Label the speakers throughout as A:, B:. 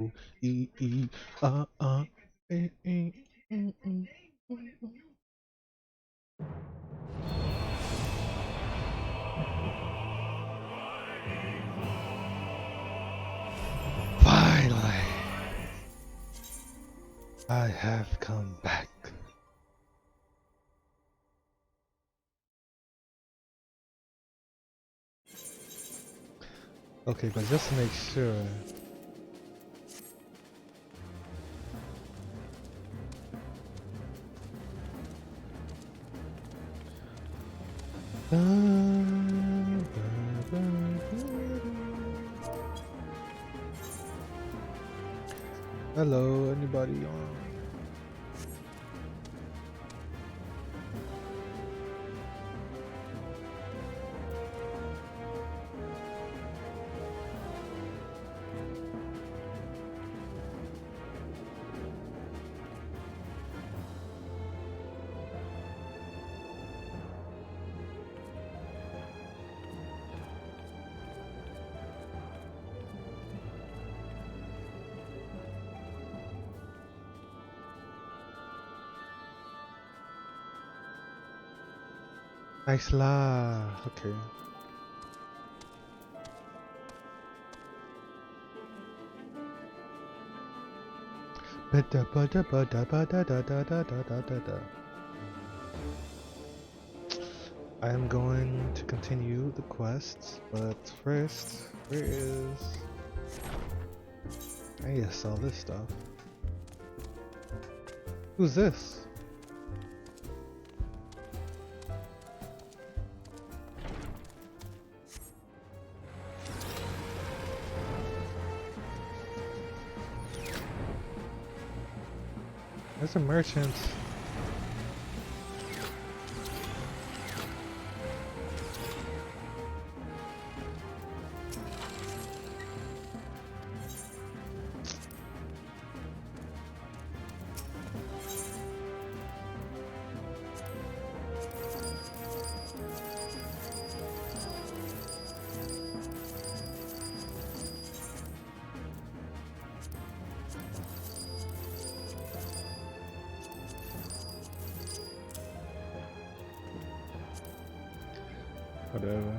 A: E e e e Finally, I have come back. Okay, but just to make sure. Hello, anybody on? Nice la. Okay. I am going to continue the quests, but first, where is... I need to sell this stuff. Who's this? There's a merchant. Whatever.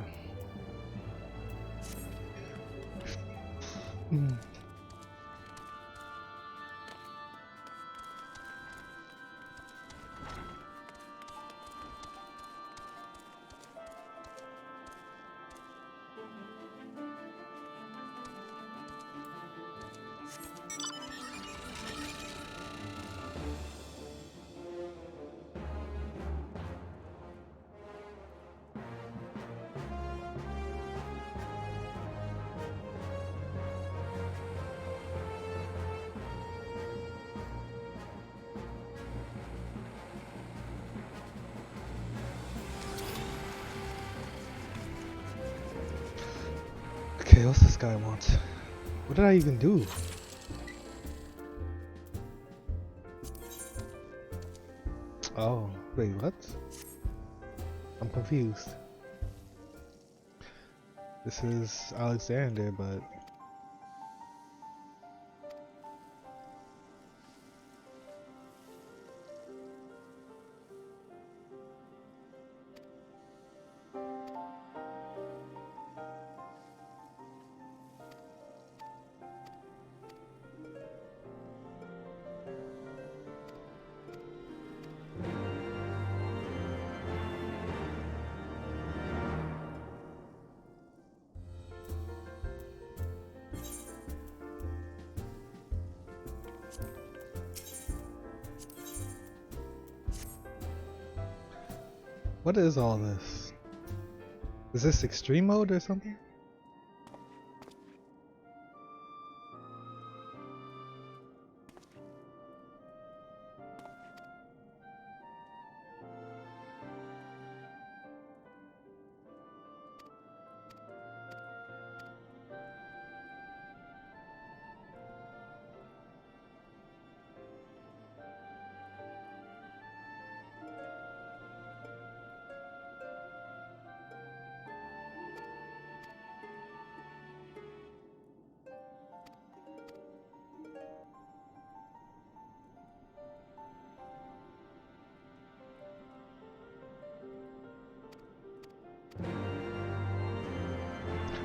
A: Okay, what's this guy want? What did I even do? Oh, wait, what? I'm confused. This is Alexander, but... What is all this? Is this extreme mode or something?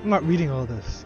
A: I'm not reading all this.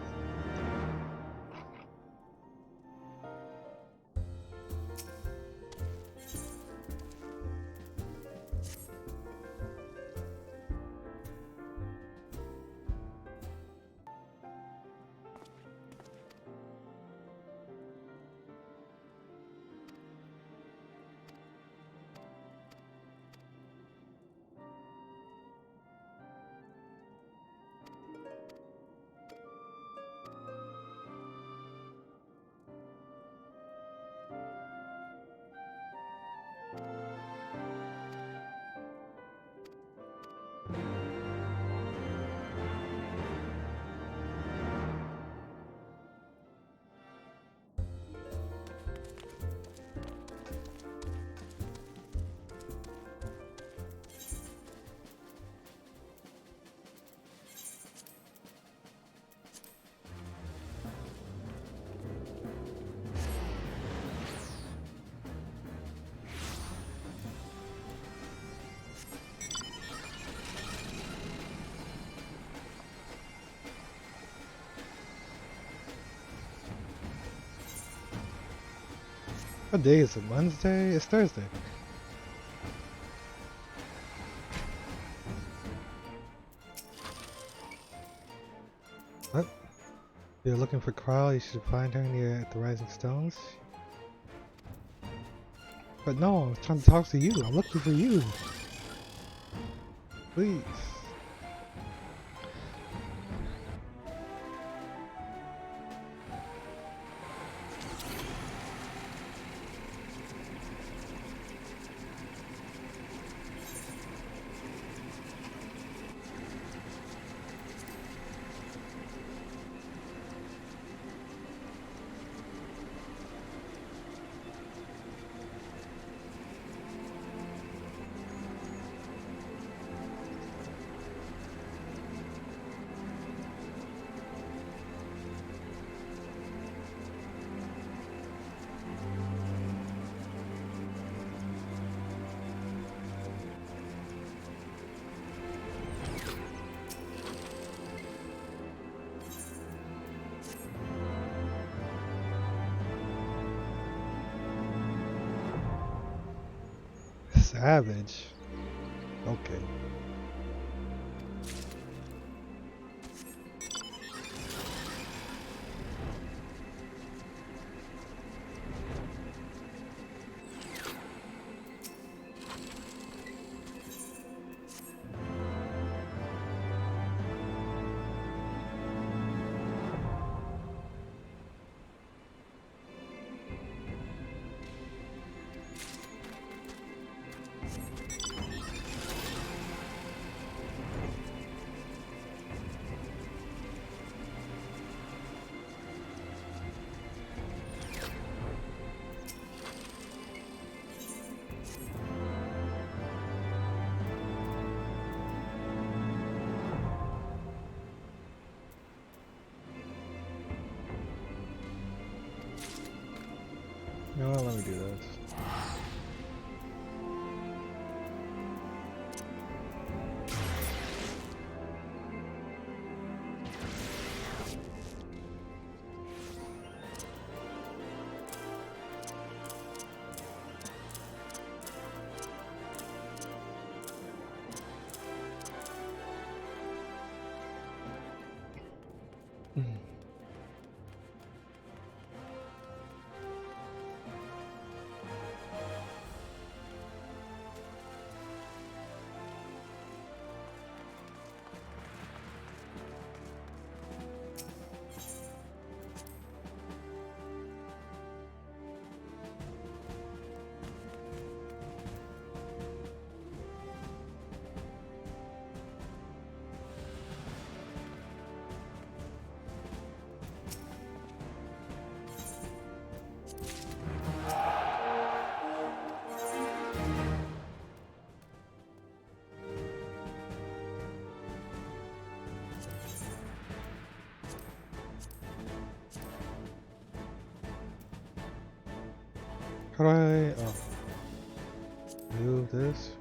A: What day is it? Wednesday? It's Thursday. What? You're looking for Carl, you should find her near the Rising Stones? But no, I'm trying to talk to you. I'm looking for you. Please. Savage. Okay. No, let me do that. How do I move this?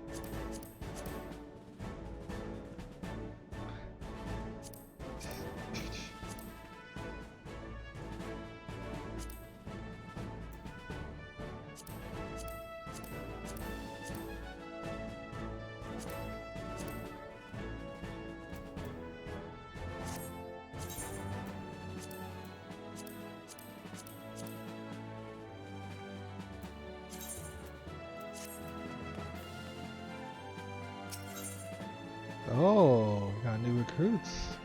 A: Oh, got new recruits.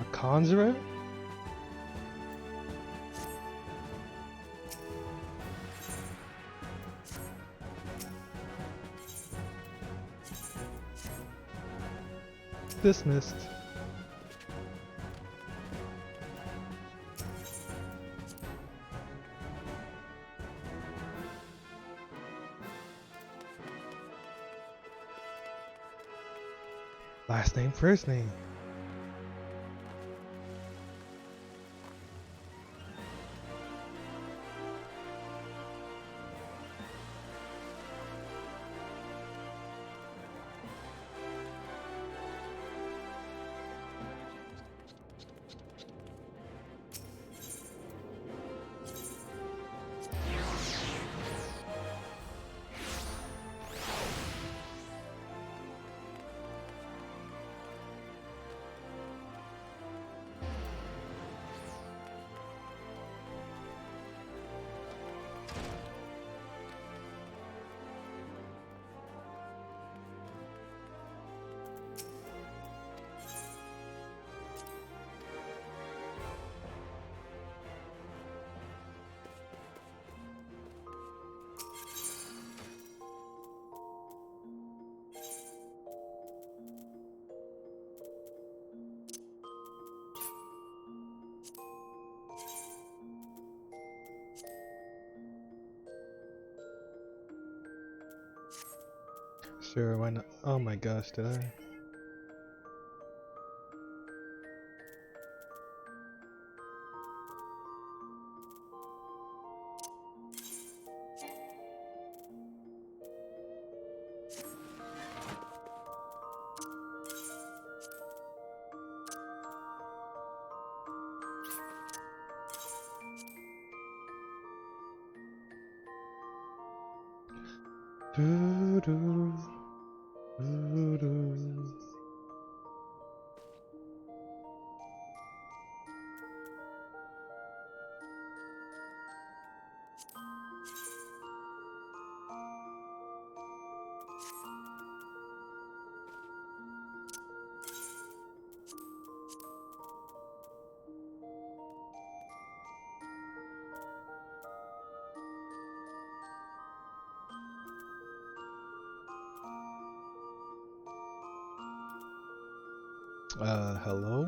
A: A conjurer? Dismissed. Last name, first name. Sure, why not? Oh my gosh, did I? Doo -doo, doo -doo. Hello?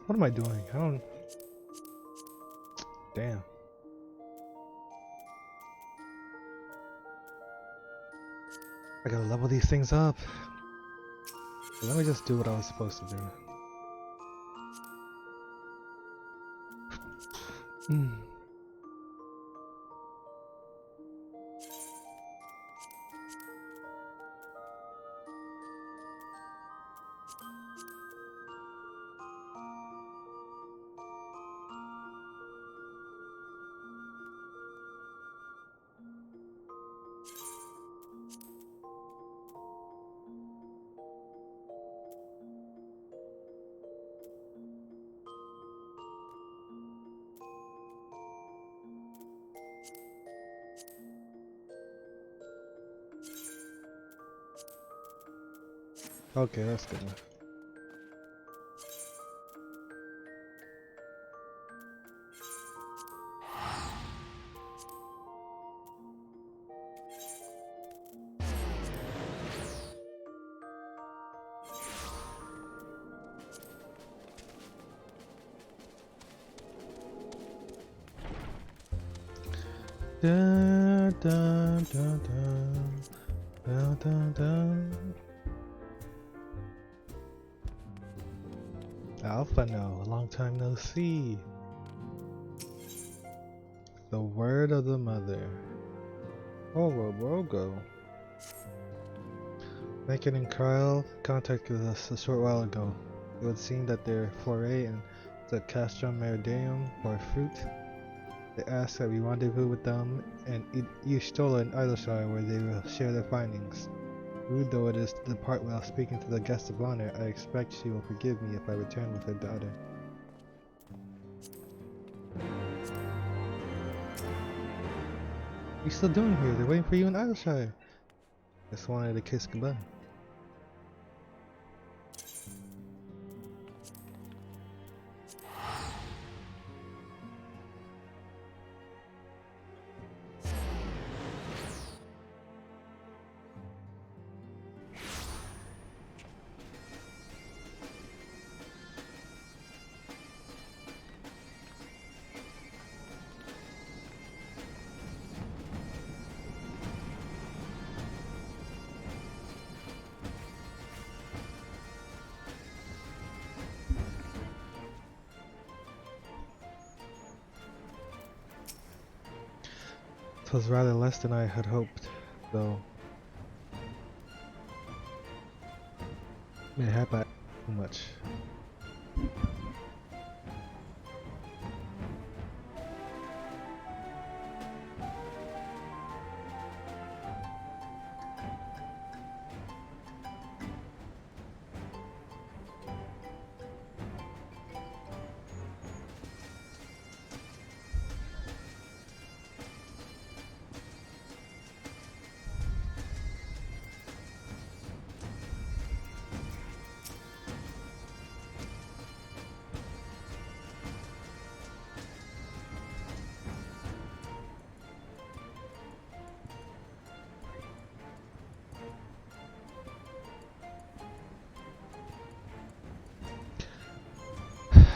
A: What am I doing? I don't... Damn. I gotta level these things up. Let me just do what I was supposed to do. Okay, that's good enough. Da, dun, dun, dun, dun, dun. Alpha no, long time no see. The word of the mother. Orobogo. Macon and Kyle contacted us a short while ago. It would seem that their foray into the Castrum Meridium bore fruit. They asked that we rendezvous with them in Eastola and Idleshire where they will share their findings. Rude though it is to depart without speaking to the guest of honor, I expect she will forgive me if I return with her daughter. What are you still doing here? They're waiting for you in Idleshire. Just wanted to kiss goodbye. It was rather less than I had hoped, though. Mayhap I too much.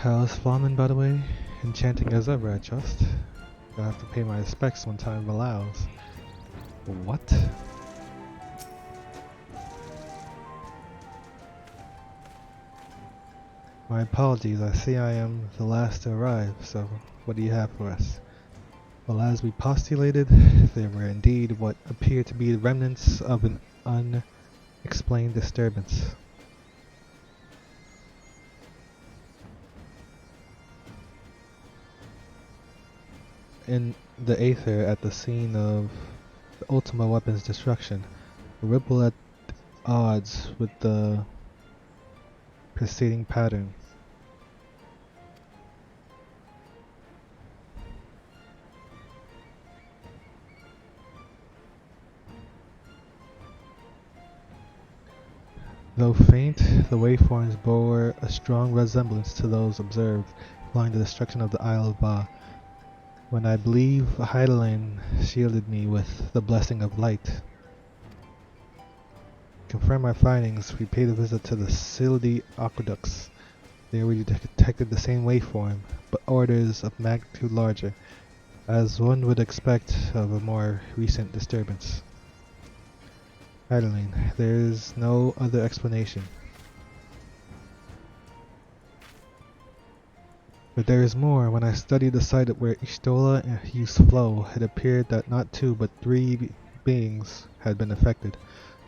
A: How's Flamen, by the way? Enchanting as ever, I trust. I'll have to pay my respects when time allows. What? My apologies, I see I am the last to arrive, so what do you have for us? Well, as we postulated, there were indeed what appeared to be the remnants of an unexplained disturbance. In the aether at the scene of the Ultima weapon's destruction, a ripple at odds with the preceding pattern. Though faint, the waveforms bore a strong resemblance to those observed following the destruction of the Isle of Ba, when I believe Hydaelyn shielded me with the blessing of light. To confirm our findings, we paid a visit to the Sildi aqueducts. There we detected the same waveform, but orders of magnitude larger, as one would expect of a more recent disturbance. Hydaelyn, there is no other explanation. But there is more. When I studied the site where Istola used to flow, it appeared that not two but three beings had been affected.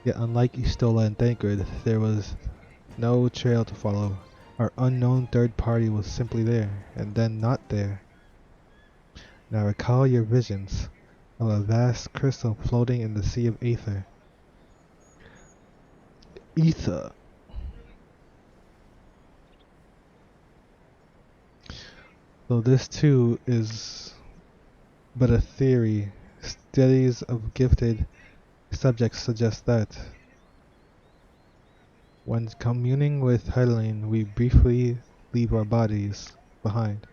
A: Yet unlike Istola and Thancred, there was no trail to follow. Our unknown third party was simply there, and then not there. Now recall your visions of a vast crystal floating in the sea of aether. Ether. Though this too is but a theory, studies of gifted subjects suggest that when communing with Hydaelyn, we briefly leave our bodies behind.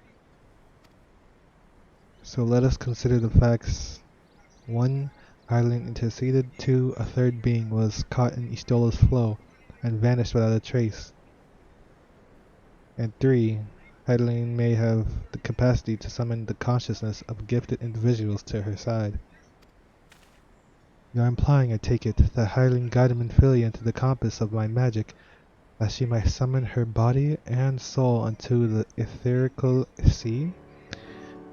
A: So let us consider the facts. 1. Hydaelyn interceded. 2. A third being was caught in Istola's flow and vanished without a trace. And 3. Hydaelyn may have the capacity to summon the consciousness of gifted individuals to her side. You're implying, I take it, that Hylian guided Minfilia into the compass of my magic, that she might summon her body and soul unto the etherical sea?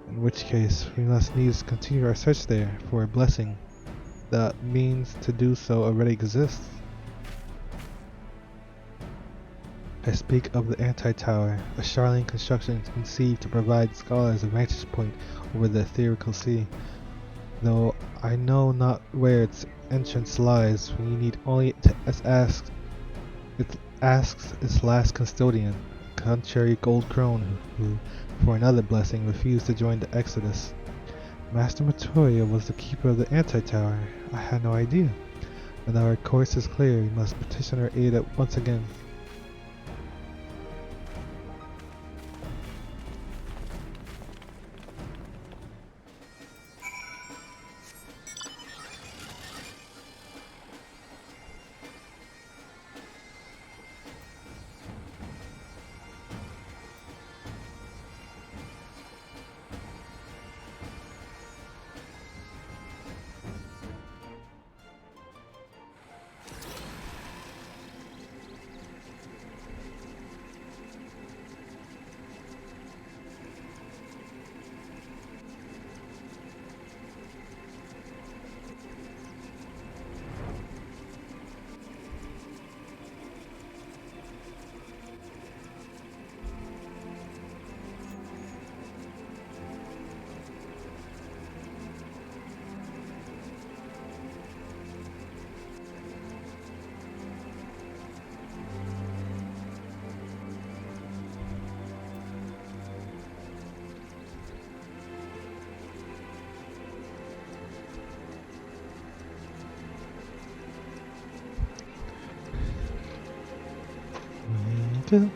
A: In which case, we must needs continue our search there for a blessing. The means to do so already exists. I speak of the Anti-Tower, a Charlene construction conceived to provide scholars a vantage point over the etherical sea. Though I know not where its entrance lies, we need only to ask its last custodian, a contrary gold crone who, for another blessing, refused to join the Exodus. Master Matoria was the keeper of the Anti-Tower. I had no idea. And our course is clear. We must petition her aid once again. Okay.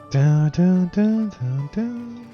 A: Dun, dun, dun, dun, dun.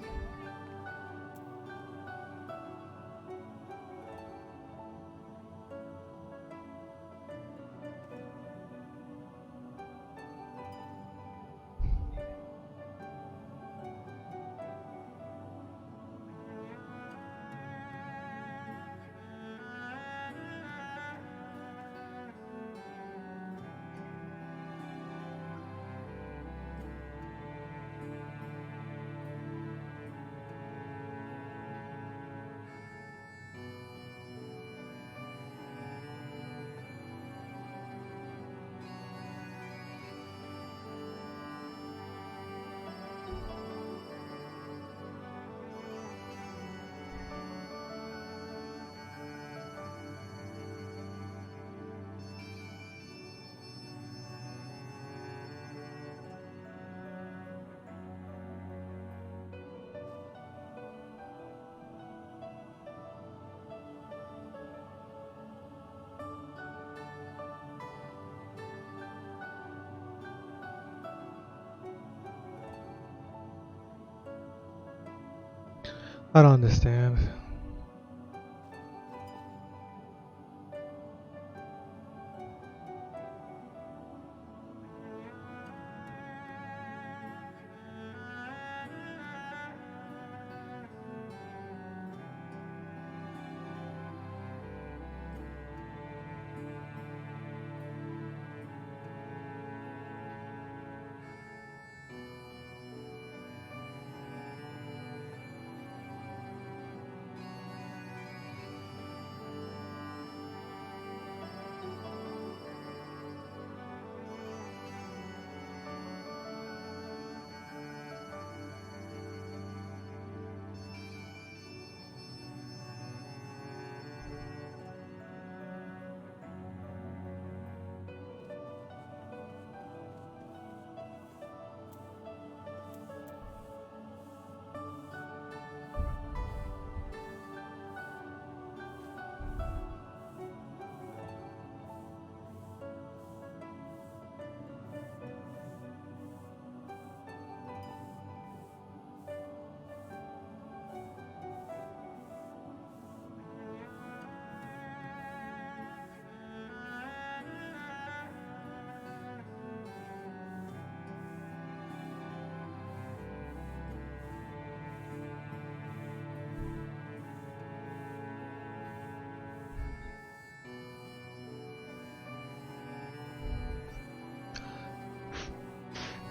A: I don't understand.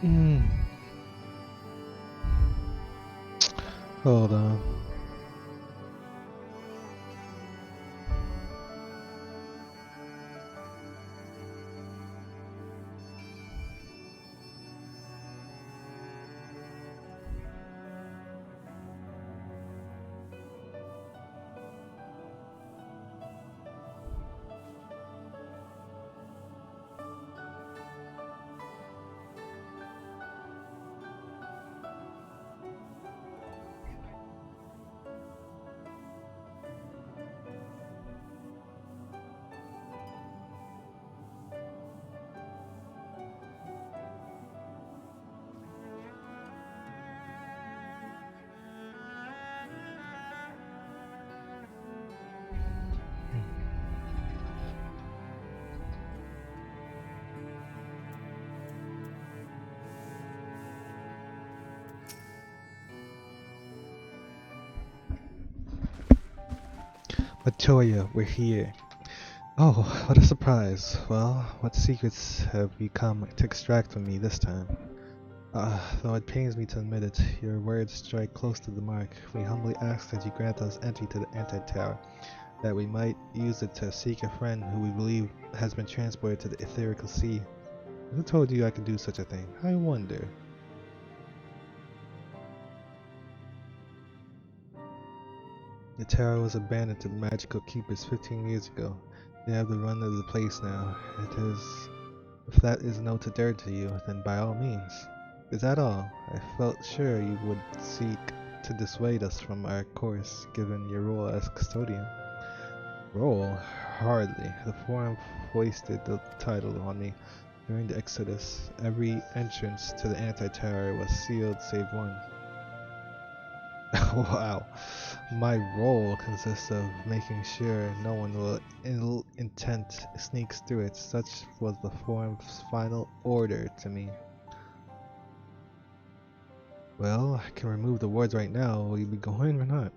A: Mm. Hold on. Latoya, we're here. Oh, what a surprise. Well, what secrets have you come to extract from me this time? Though it pains me to admit it, your words strike close to the mark. We humbly ask that you grant us entry to the anti-tower, that we might use it to seek a friend who we believe has been transported to the etherical sea. Who told you I could do such a thing? I wonder. The tower was abandoned to the magical keepers 15 years ago. They have the run of the place now. If that is no terror to you, then by all means. Is that all? I felt sure you would seek to dissuade us from our course, given your role as custodian. Role? Hardly. The Forum foisted the title on me. During the Exodus, every entrance to the anti-tower was sealed save one. Wow. My role consists of making sure no one with ill intent sneaks through it. Such was the Forum's final order to me. Well, I can remove the wards right now. Will you be going or not?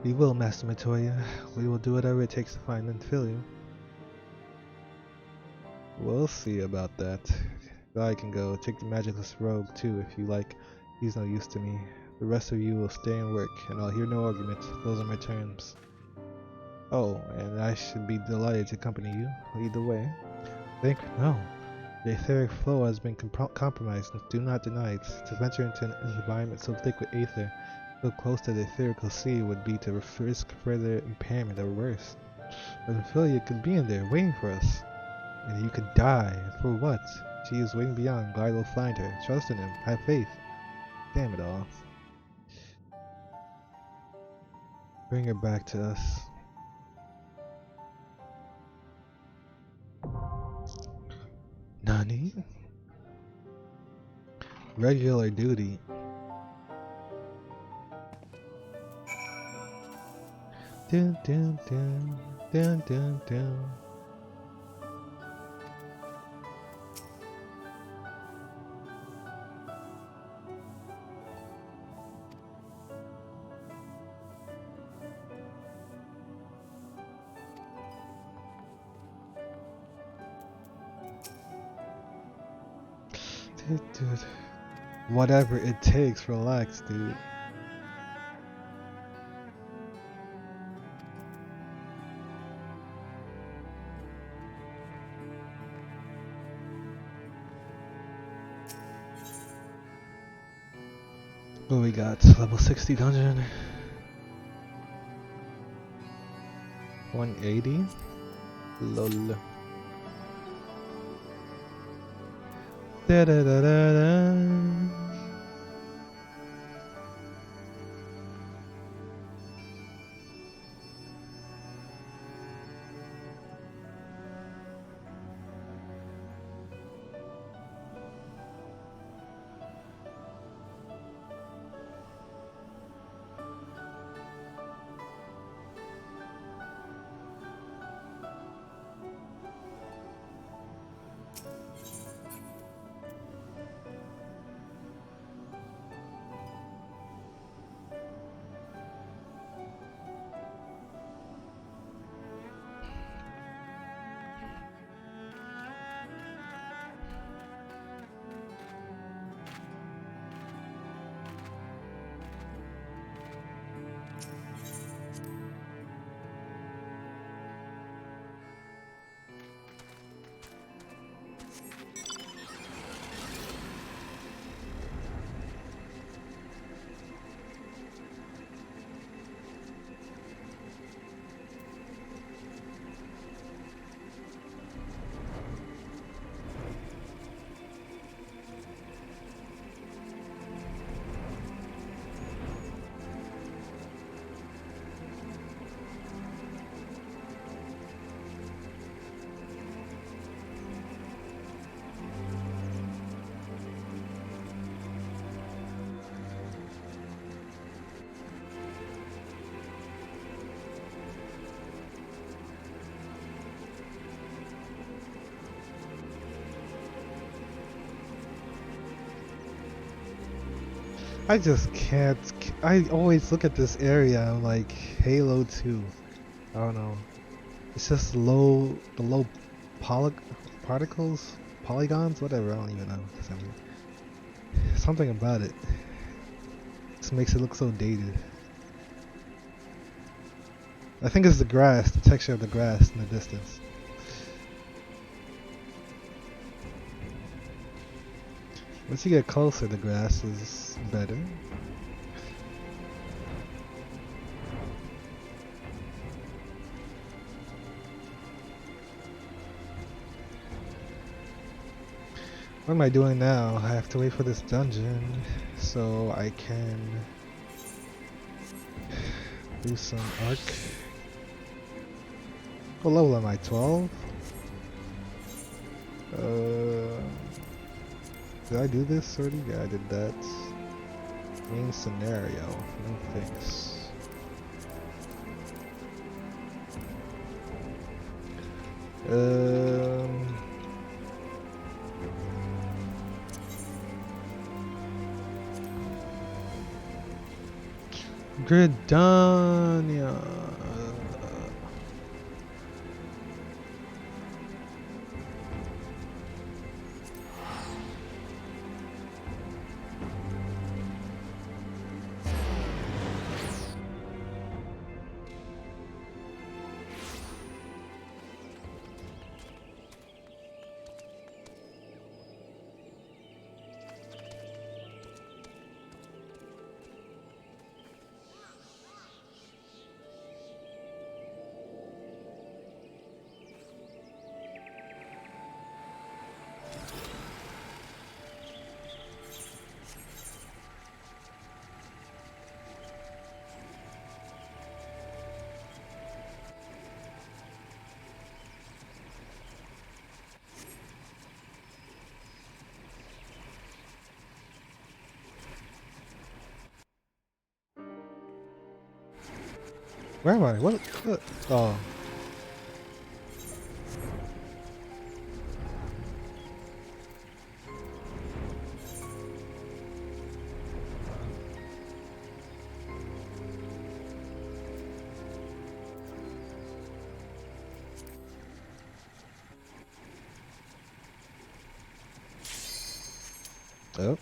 A: We will, Master Matoya. We will do whatever it takes to find and fill you. We'll see about that. I can go. Take the magicless rogue too, if you like. He's no use to me. The rest of you will stay and work, and I'll hear no argument. Those are my terms. Oh, and I should be delighted to accompany you. Lead the way. Think no. The etheric flow has been compromised. Do not deny it. To venture into an environment so thick with aether, so close to the etherical sea, would be to risk further impairment or worse. But Ophelia could be in there, waiting for us. And you could die. For what? She is waiting beyond. God will find her. Trust in him. Have faith. Damn it all. Bring her back to us. Nani? Regular duty. Dun dun dun dun dun dun. Dude, whatever it takes, relax, dude. What we got? Level 60 dungeon. 180? Lol. Da da da da da. I just can't. I always look at this area. I'm like Halo 2. I don't know. It's just the low particles, polygons, whatever. I don't even know. Something about it just makes it look so dated. I think it's the grass, the texture of the grass in the distance. Once you get closer, the grass is better. What am I doing now? I have to wait for this dungeon so I can do some arc. What level am I? 12? Did I do this already? Yeah, I did that. Main scenario. No thanks. Gridania. Where am I? What? Oh. Oh.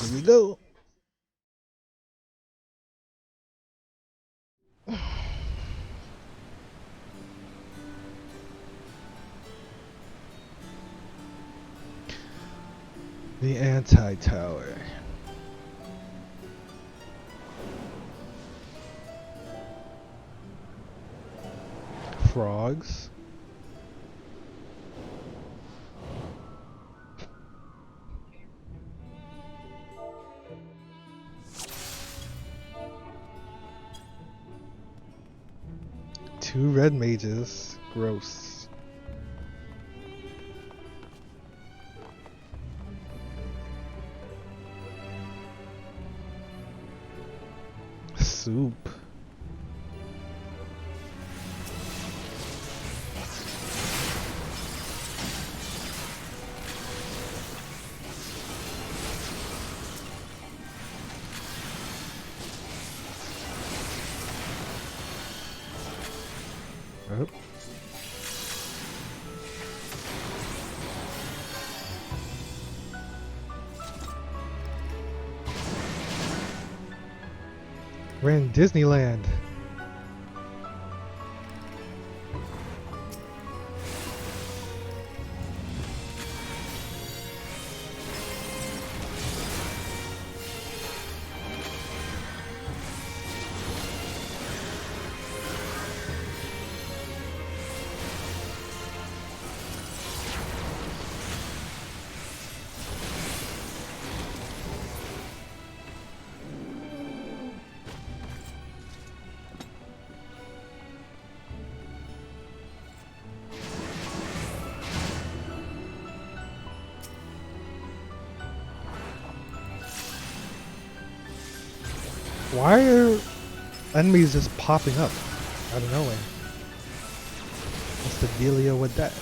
A: Here we go. The anti-tower. Frogs. Two red mages. Gross. Soup. Oh. We're in Disneyland. Why are enemies just popping up out of nowhere? What's the dealio with that?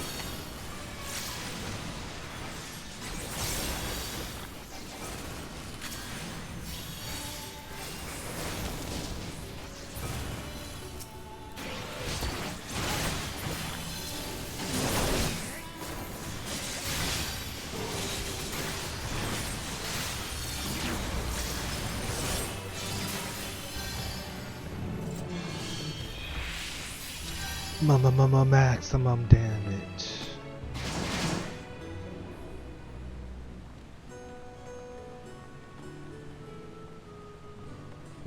A: Maximum damage.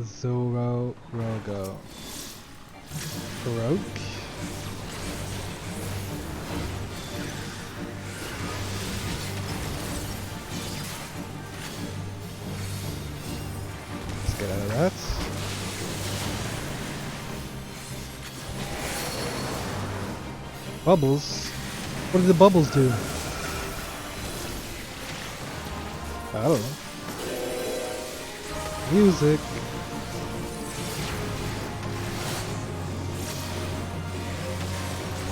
A: Zoro Rogo. Baroque. Let's get out of that. Bubbles? What did the bubbles do? I don't know. Music.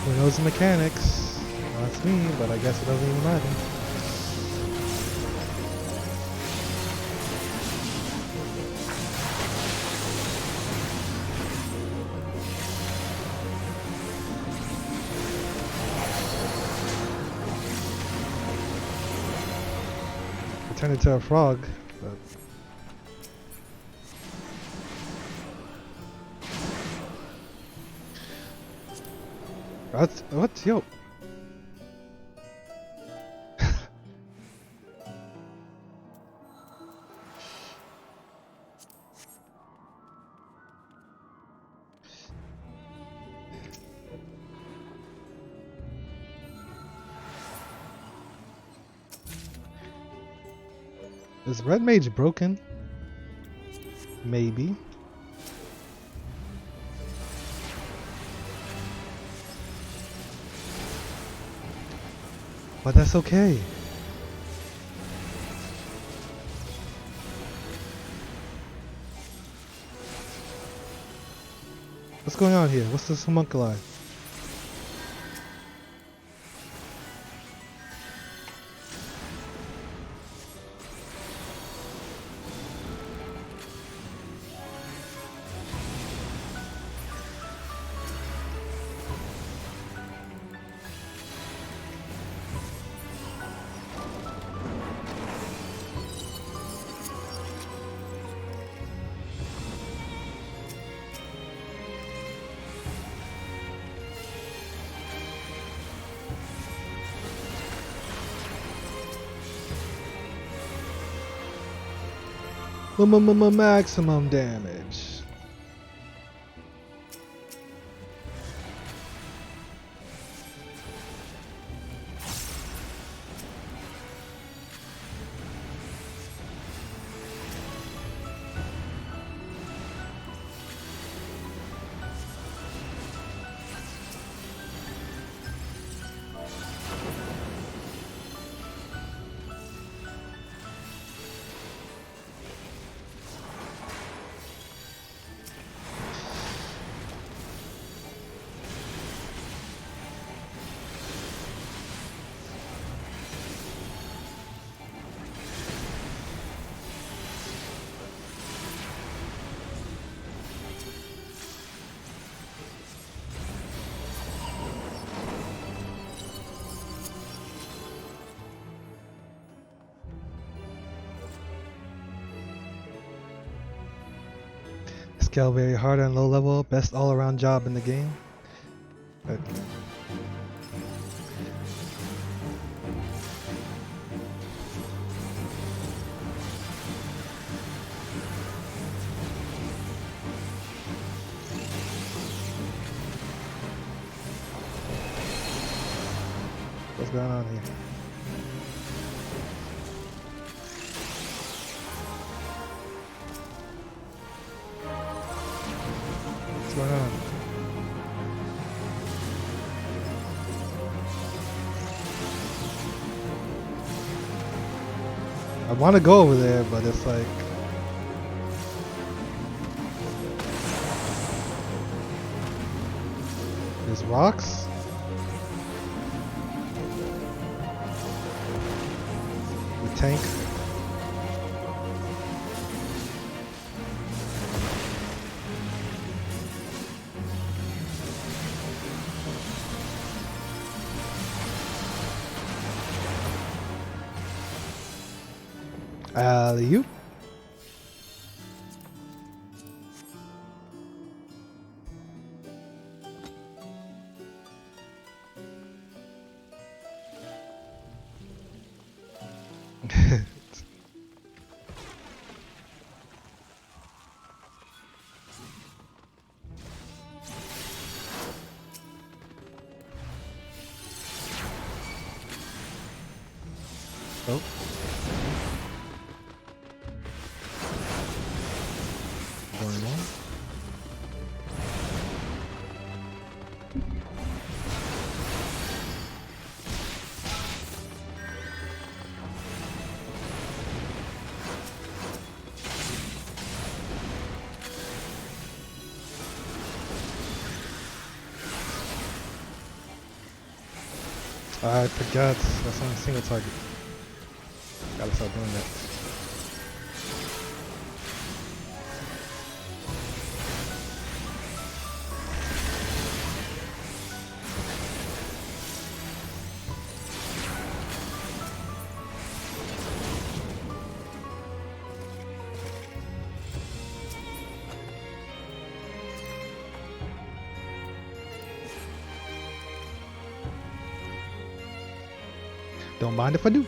A: Who knows the mechanics? Well, that's me, but I guess it doesn't even matter. I turned into a frog, but what? Yo. Is Red Mage broken? Maybe. But that's okay. What's going on here? What's this homunculi? Maximum damage. Scale very hard on low level, best all around job in the game. Okay. What's going on here? What's going on? I want to go over there, but it's like there's rocks. The tank. Alley-oop. Oh. Going on. I forgot. That's on a single target. Gotta start doing that. Don't mind if I do.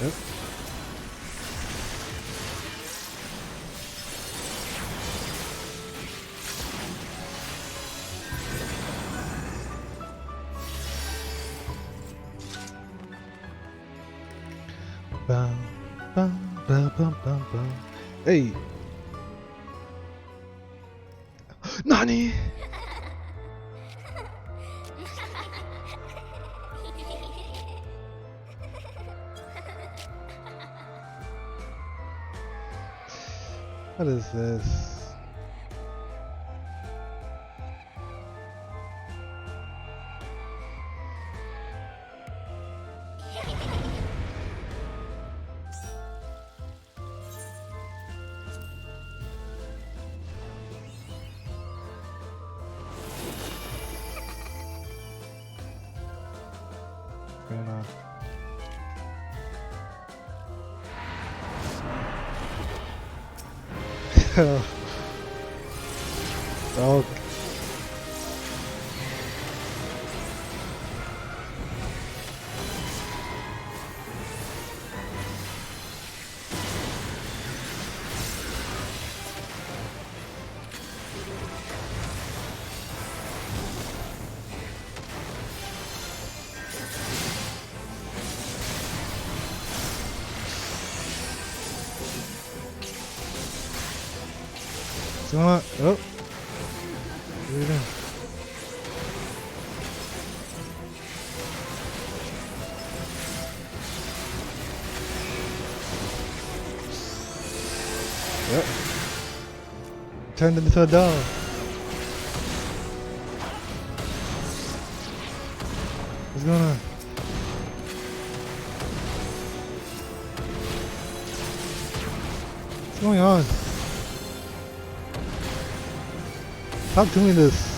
A: Yep. Bum, bum, bum, bum, bum, bum. Hey. Nani? What is this? Going on. Oh. What's going on? Oh. What are you doing? Yep. Turned into a dog. What's going on? What's going on? Stop doing this.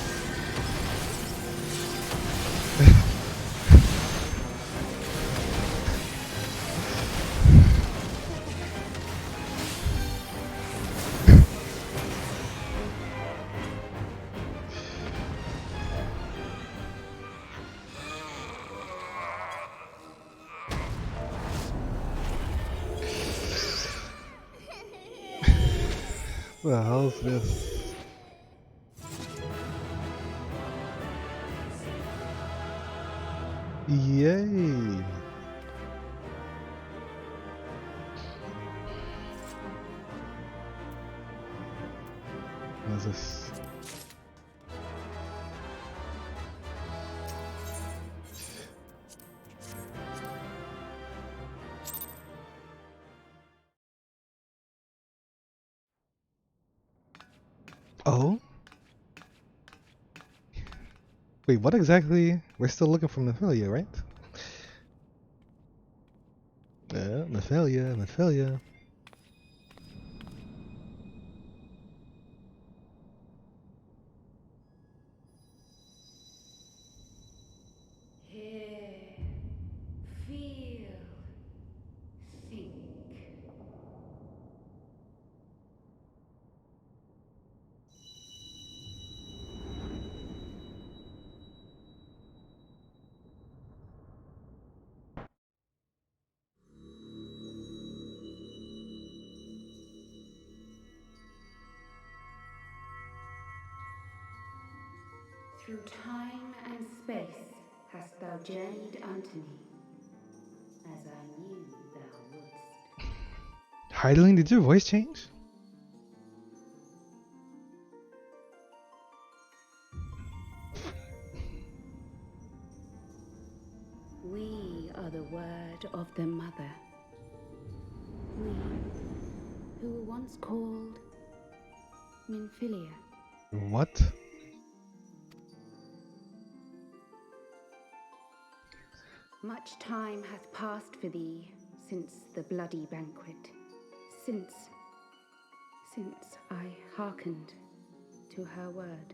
A: What the hell is this? Yay! this? Oh? Wait, what exactly? We're still looking for Nephilia, right? Nephilia.
B: Hear, feel, think. Through time and space hast thou journeyed unto me, as I knew thou wouldst.
A: Heidelin, did your voice change?
B: We are the word of the mother. We, who were once called Nymphilia.
A: What?
B: Much time hath passed for thee since the bloody banquet, since I hearkened to her word.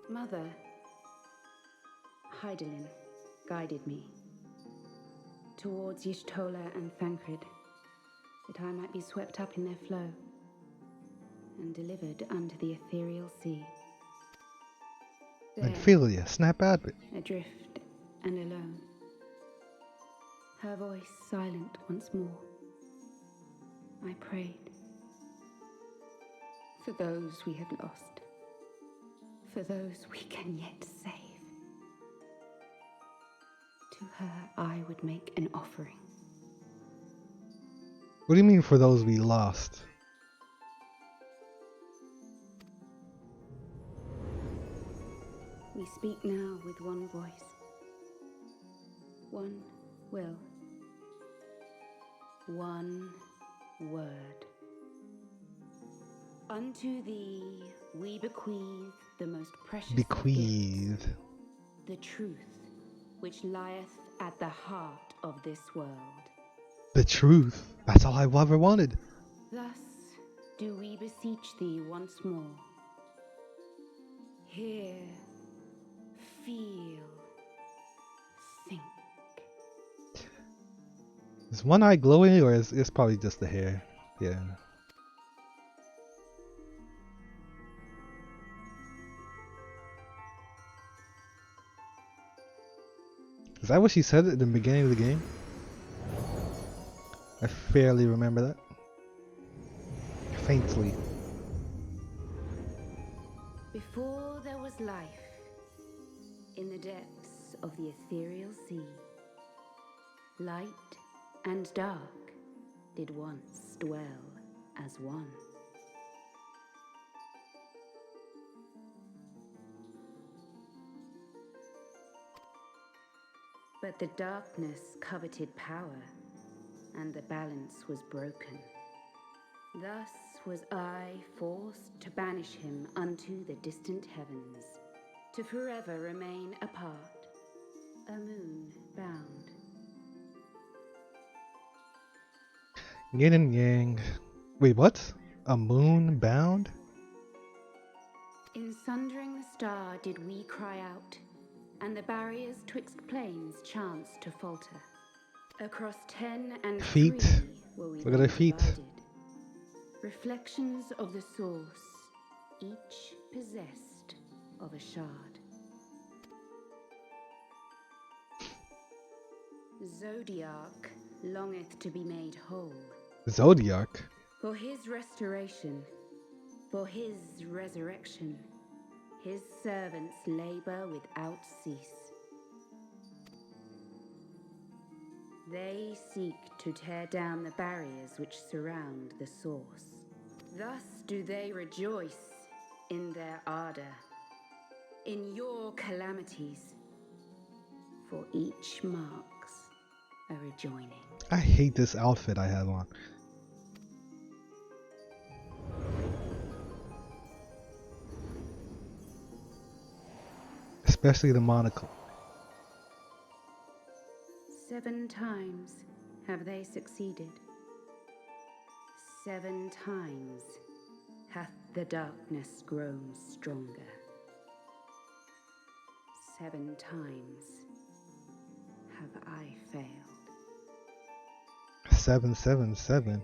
B: Mother, Heidelin guided me towards Y'shtola and Thancred, that I might be swept up in their flow and delivered unto the ethereal sea. There,
A: Nymphilia, snap out of it.
B: adrift and alone, her voice silent once more, I prayed for those we had lost, for those we can yet save. To her I would make an offering.
A: What do you mean for those we lost?
B: We speak now with one voice, one will, one word. Unto thee we bequeath the most precious of gifts,
A: Bequeath.
B: the truth which lieth at the heart of this world.
A: The truth. That's all I've ever wanted.
B: Thus do we beseech thee once more. Hear, feel, think.
A: Is one eye glowing, or is it's probably just the hair? Yeah. Is that what she said at the beginning of the game? I fairly remember that. Faintly.
B: Before there was life, in the depths of the ethereal sea, light and dark did once dwell as one. But the darkness coveted power, and the balance was broken. Thus was I forced to banish him unto the distant heavens, to forever remain apart, a moon bound.
A: Yin and yang. Wait, what? A moon bound?
B: In sundering the star did we cry out, and the barriers twixt planes chanced to falter. Across 10 and
A: Feet.
B: 3 were we
A: Look at their feet.
B: divided. Reflections of the source, each possessed of a shard. Zodiac longeth to be made whole.
A: Zodiac?
B: For his restoration, for his resurrection, his servants labor without cease. They seek to tear down the barriers which surround the source. Thus do they rejoice in their ardor, in your calamities, for each marks a rejoining.
A: I hate this outfit I have on. Especially the monocle.
B: 7 times have they succeeded. 7 times hath the darkness grown stronger. 7 times have I failed.
A: 777.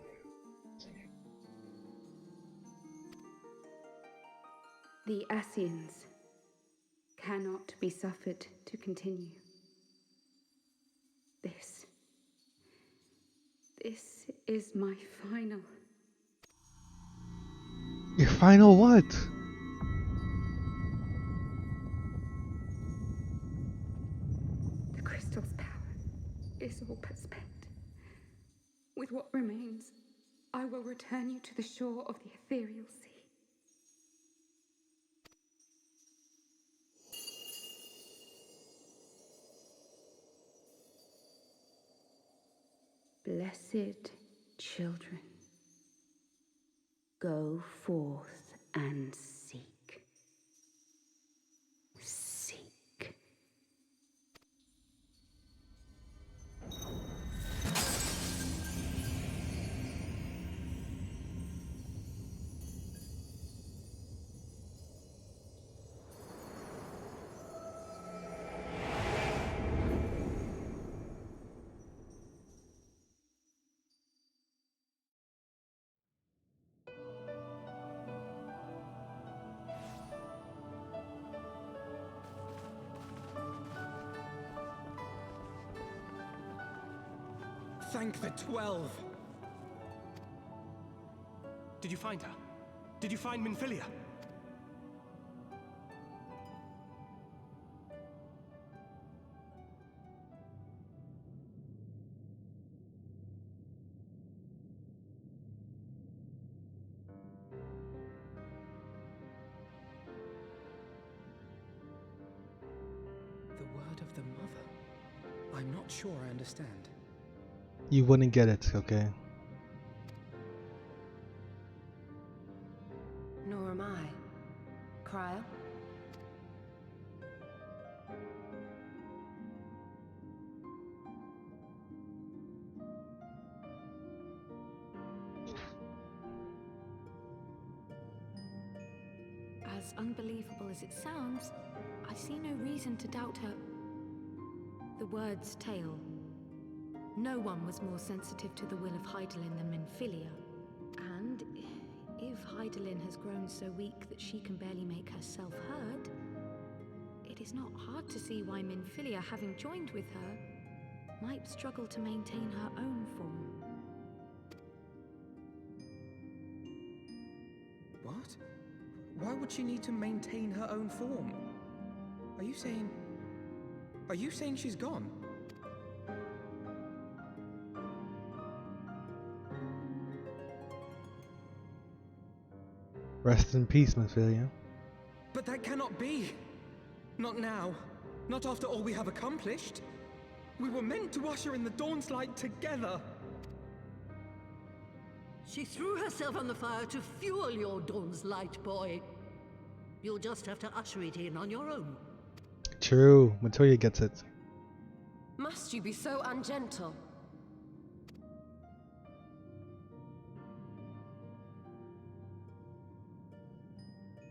B: The Asians cannot be suffered to continue. This is my final.
A: Your final what?
B: The crystal's power is all but spent. With what remains, I will return you to the shore of the ethereal sea. Blessed children, go forth and seek. Seek.
C: Thank the 12!
D: Did you find her? Did you find Minfilia?
C: The word of the mother? I'm not sure I understand.
A: You wouldn't get it, okay?
E: Nor am I. Cryo?
F: As unbelievable as it sounds, I see no reason to doubt her. The word's tale. No one was more sensitive to the will of Hydaelyn than Minfilia. And if Hydaelyn has grown so weak that she can barely make herself heard, it is not hard to see why Minfilia, having joined with her, might struggle to maintain her own form.
C: What? Why would she need to maintain her own form? Are you saying she's gone?
A: Rest in peace, Minfilia.
C: But that cannot be! Not now. Not after all we have accomplished. We were meant to usher in the dawn's light together.
G: She threw herself on the fire to fuel your dawn's light, boy. You'll just have to usher it in on your own.
A: True, Minfilia gets it.
E: Must you be so ungentle?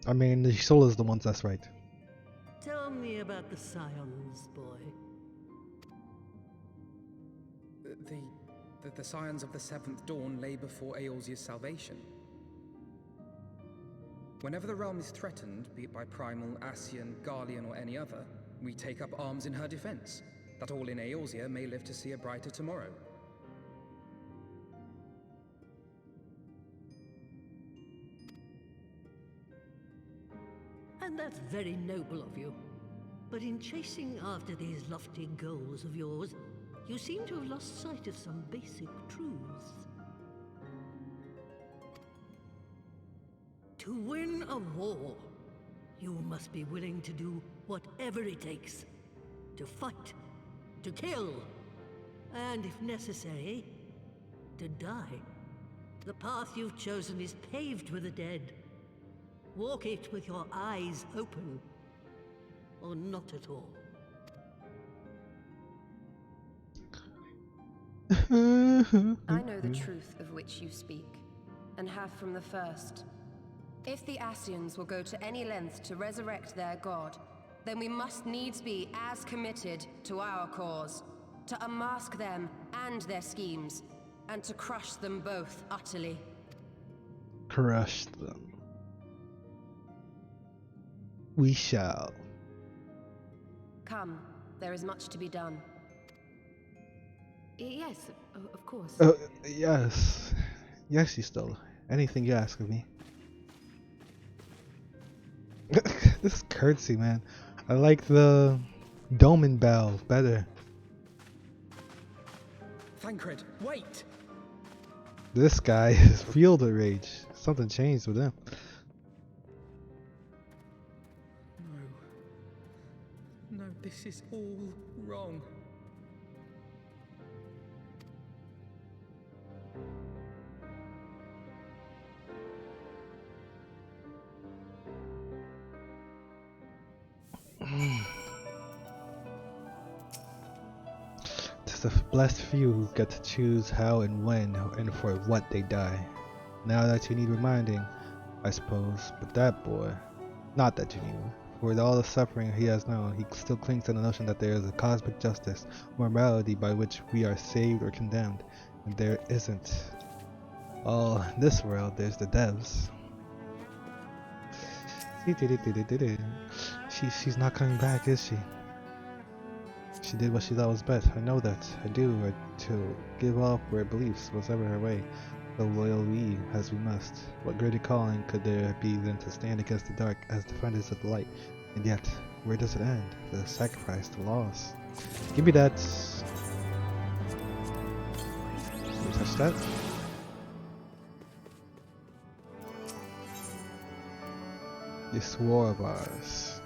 A: I mean, the Sola's the ones that's right.
G: Tell me about the Scions, boy.
C: The scions of the Seventh Dawn lay before Eorzea's salvation. Whenever the realm is threatened, be it by Primal, Ascian, Garlean, or any other, we take up arms in her defense, that all in Eorzea may live to see a brighter tomorrow.
G: And that's very noble of you. But in chasing after these lofty goals of yours, you seem to have lost sight of some basic truths. To win a war, you must be willing to do whatever it takes. To fight, to kill, and if necessary, to die. The path you've chosen is paved with the dead. Walk it with your eyes open, or not at all.
E: I know the truth of which you speak, and have from the first. If the Ascians will go to any length to resurrect their god, then we must needs be as committed to our cause, to unmask them and their schemes, and to crush them both utterly.
A: Crush them. We shall.
E: Come, there is much to be done.
F: Yes, of course.
A: Yes. Yes, you still. Anything you ask of me. This curtsy, man. I like the Doman Bell better.
C: Thancred, wait!
A: This guy is field of rage. Something changed with him.
C: No, this is all wrong.
A: Just the blessed few who get to choose how and when and for what they die. Now that you need reminding, I suppose, but that boy, not that you knew. For all the suffering he has known, he still clings to the notion that there is a cosmic justice, morality by which we are saved or condemned, and there isn't. All in this world, there's the devs. She's not coming back, is she? She did what she thought was best. I know that. I do. To give up her beliefs, whatever her way, so loyal we as we must. What greater calling could there be than to stand against the dark as defenders of the light? And yet, where does it end? The sacrifice, the loss. Give me that. Touch that. This war of ours.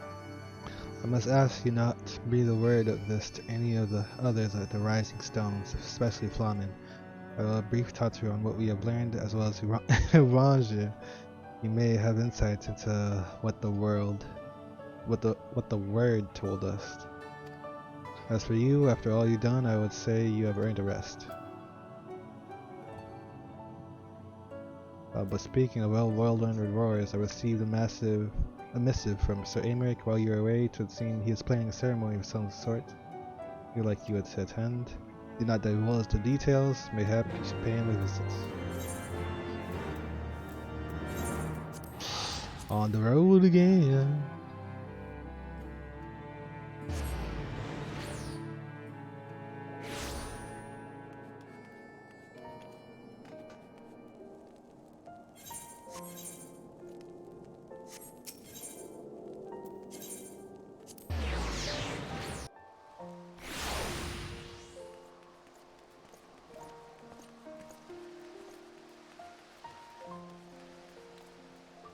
A: I must ask you not to breathe a word of this to any of the others at the Rising Stones, especially Flamen. I will brief touch on what we have learned as well as Ranger. You may have insights into what the word told us. As for you, after all you've done, I would say you have earned a rest. But speaking of well-learned warriors, I received a missive from Sir Americ while you were away. It would seem he is planning a ceremony of some sort. Feel like you would attend. Did not divulge the details. Mayhap you should pay him a visit. On the road again.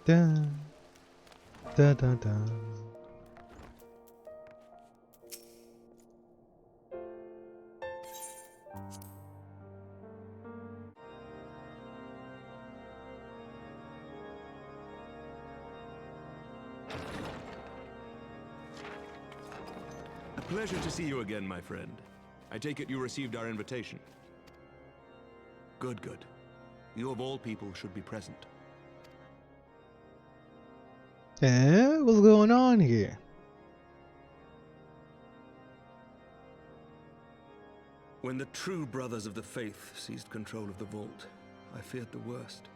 A: Dun, dun, dun, dun.
H: A pleasure to see you again, my friend. I take it you received our invitation. Good, good. You of all people should be present.
A: What's going on here?
H: When the true brothers of the faith seized control of the vault, I feared the worst.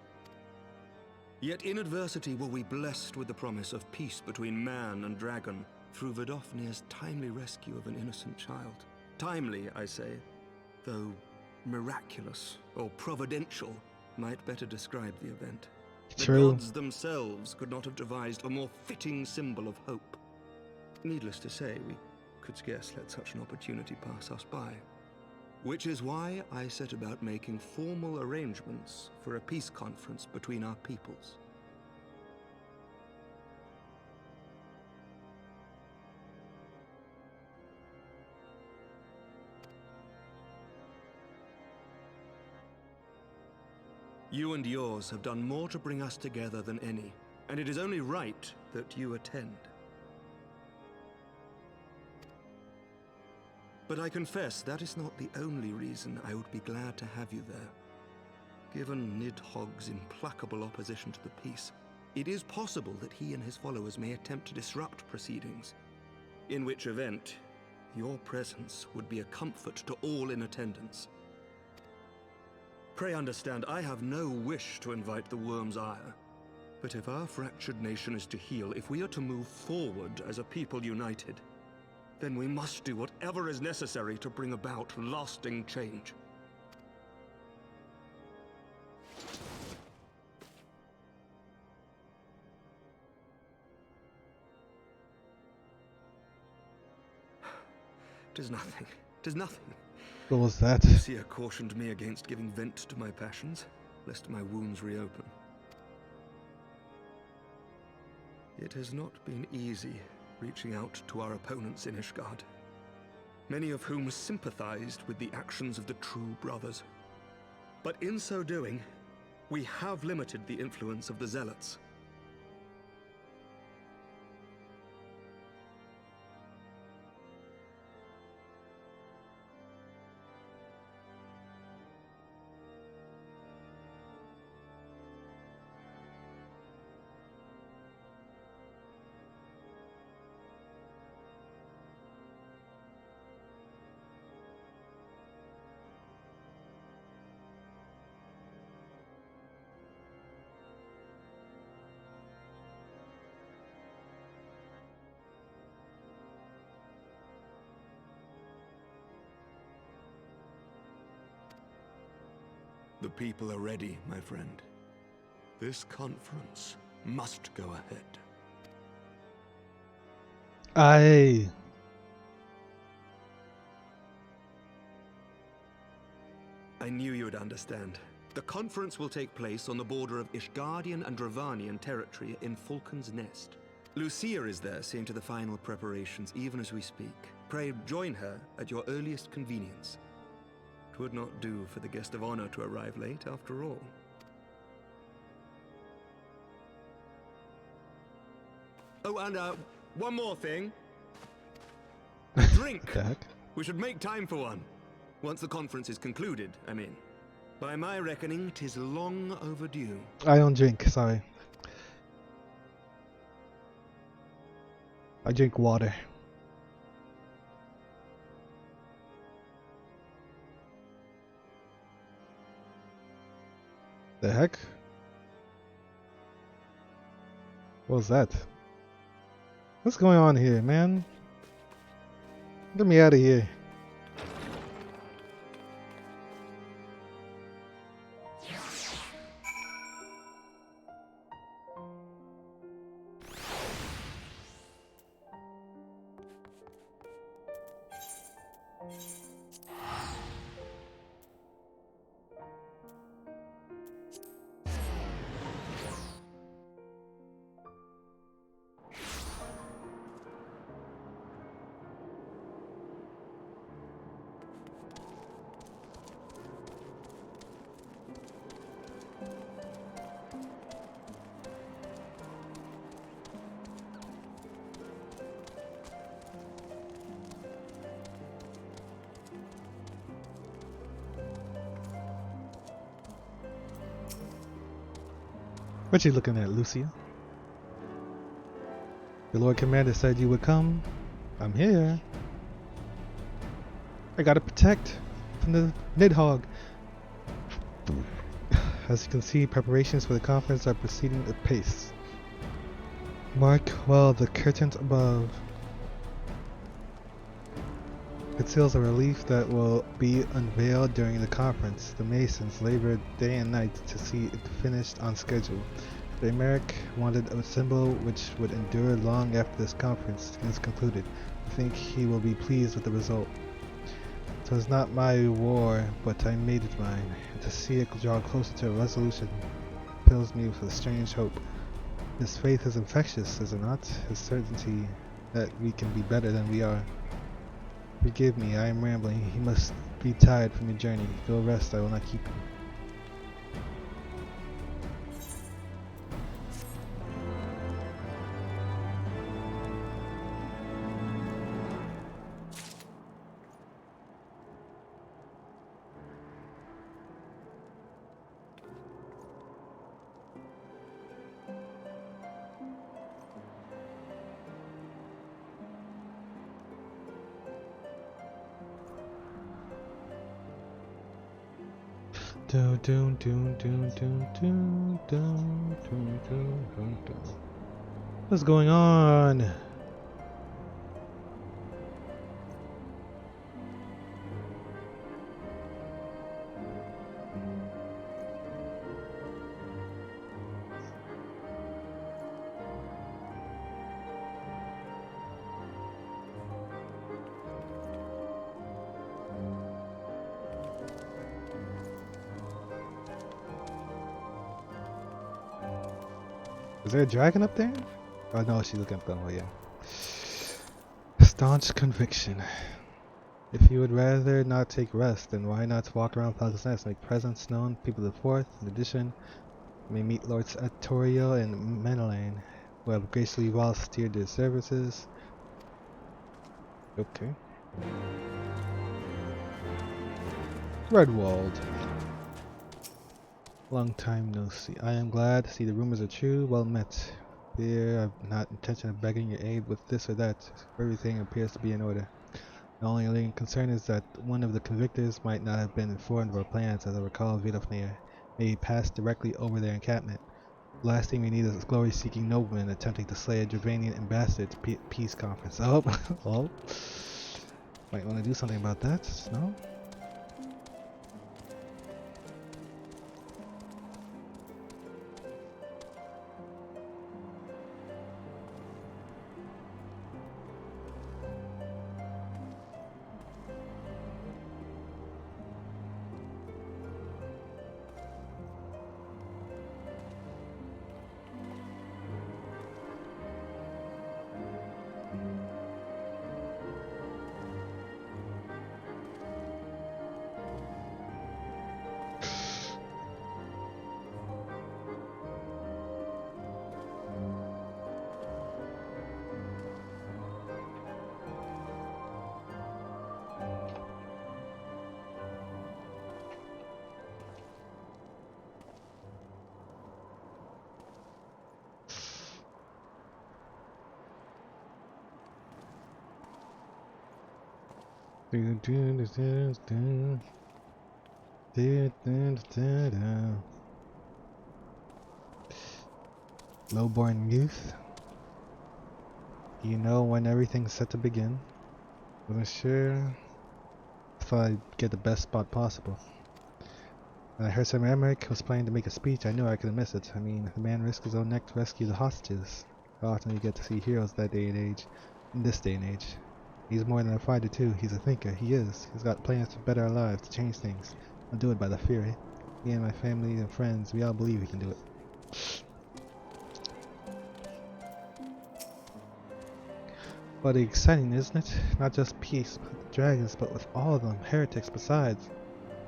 H: Yet in adversity were we blessed with the promise of peace between man and dragon through Vidofnir's timely rescue of an innocent child. Timely, I say, though miraculous or providential might better describe the event.
A: True.
H: The gods themselves could not have devised a more fitting symbol of hope. Needless to say, we could scarce let such an opportunity pass us by. Which is why I set about making formal arrangements for a peace conference between our peoples. You and yours have done more to bring us together than any, and it is only right that you attend. But I confess that is not the only reason I would be glad to have you there. Given Nidhogg's implacable opposition to the peace, it is possible that he and his followers may attempt to disrupt proceedings, in which event your presence would be a comfort to all in attendance. Pray understand, I have no wish to invite the Worm's ire. But if our fractured nation is to heal, if we are to move forward as a people united, then we must do whatever is necessary to bring about lasting change. Tis nothing. Tis nothing.
A: What was that?
H: Lucia cautioned me against giving vent to my passions, lest my wounds reopen. It has not been easy reaching out to our opponents in Ishgard, many of whom sympathized with the actions of the True Brothers. But in so doing, we have limited the influence of the Zealots. The people are ready, my friend. This conference must go ahead.
A: Aye.
H: I knew you would understand. The conference will take place on the border of Ishgardian and Dravanian territory in Falcon's Nest. Lucia is there seeing to the final preparations even as we speak. Pray join her at your earliest convenience. It would not do for the guest of honor to arrive late, after all. Oh, and one more thing. A drink!
A: The heck?
H: We should make time for one. Once the conference is concluded, I mean. By my reckoning, 'tis long overdue.
A: I don't drink, sorry. I drink water. The heck? What was that? What's going on here, man? Get me out of here. What you looking at, Lucia? The Lord Commander said you would come. I'm here. I gotta protect from the Nidhogg. As you can see, preparations for the conference are proceeding at pace. Mark well the curtains above. It seals a relief that will be unveiled during the conference. The Masons labored day and night to see it finished on schedule. The Emeric wanted a symbol which would endure long after this conference is concluded. I think he will be pleased with the result. It was not my war, but I made it mine, and to see it draw closer to a resolution fills me with a strange hope. His faith is infectious, is it not? His certainty that we can be better than we are. Forgive me, I am rambling. He must be tired from the journey. Go rest, I will not keep you. Do do do do do do do do do. What's going on? Is there a dragon up there? Oh no, she's looking up. Oh yeah. Staunch conviction. If you would rather not take rest, then why not walk around Falcon's Nest, make presence known, people of the Fourth. In addition, you may meet Lords Artorio and Menelaine, who have gracefully volunteered their services. Okay. Redwald. Long time no see. I am glad to see the rumors are true. Well met. Dear, I've not intention of begging your aid with this or that. Everything appears to be in order. The only lingering concern is that one of the convictors might not have been informed of our plans. As I recall, Vidofnir may pass directly over their encampment. The last thing we need is a glory-seeking nobleman attempting to slay a Dravanian ambassador to peace conference. Oh, oh. Might want to do something about that, no? Lowborn youth. Do you know when everything's set to begin? Wasn't sure. Thought I'd get the best spot possible. When I heard Sir Emmerich was planning to make a speech, I knew I couldn't miss it. I mean, the man risked his own neck to rescue the hostages. How often you get to see heroes that day and age, in this day and age. He's more than a fighter too, he's a thinker, he is. He's got plans to better our lives, to change things. I'll do it by the Fury. Me and my family and friends, we all believe he can do it. But exciting, isn't it? Not just peace with the dragons, but with all of them, heretics besides.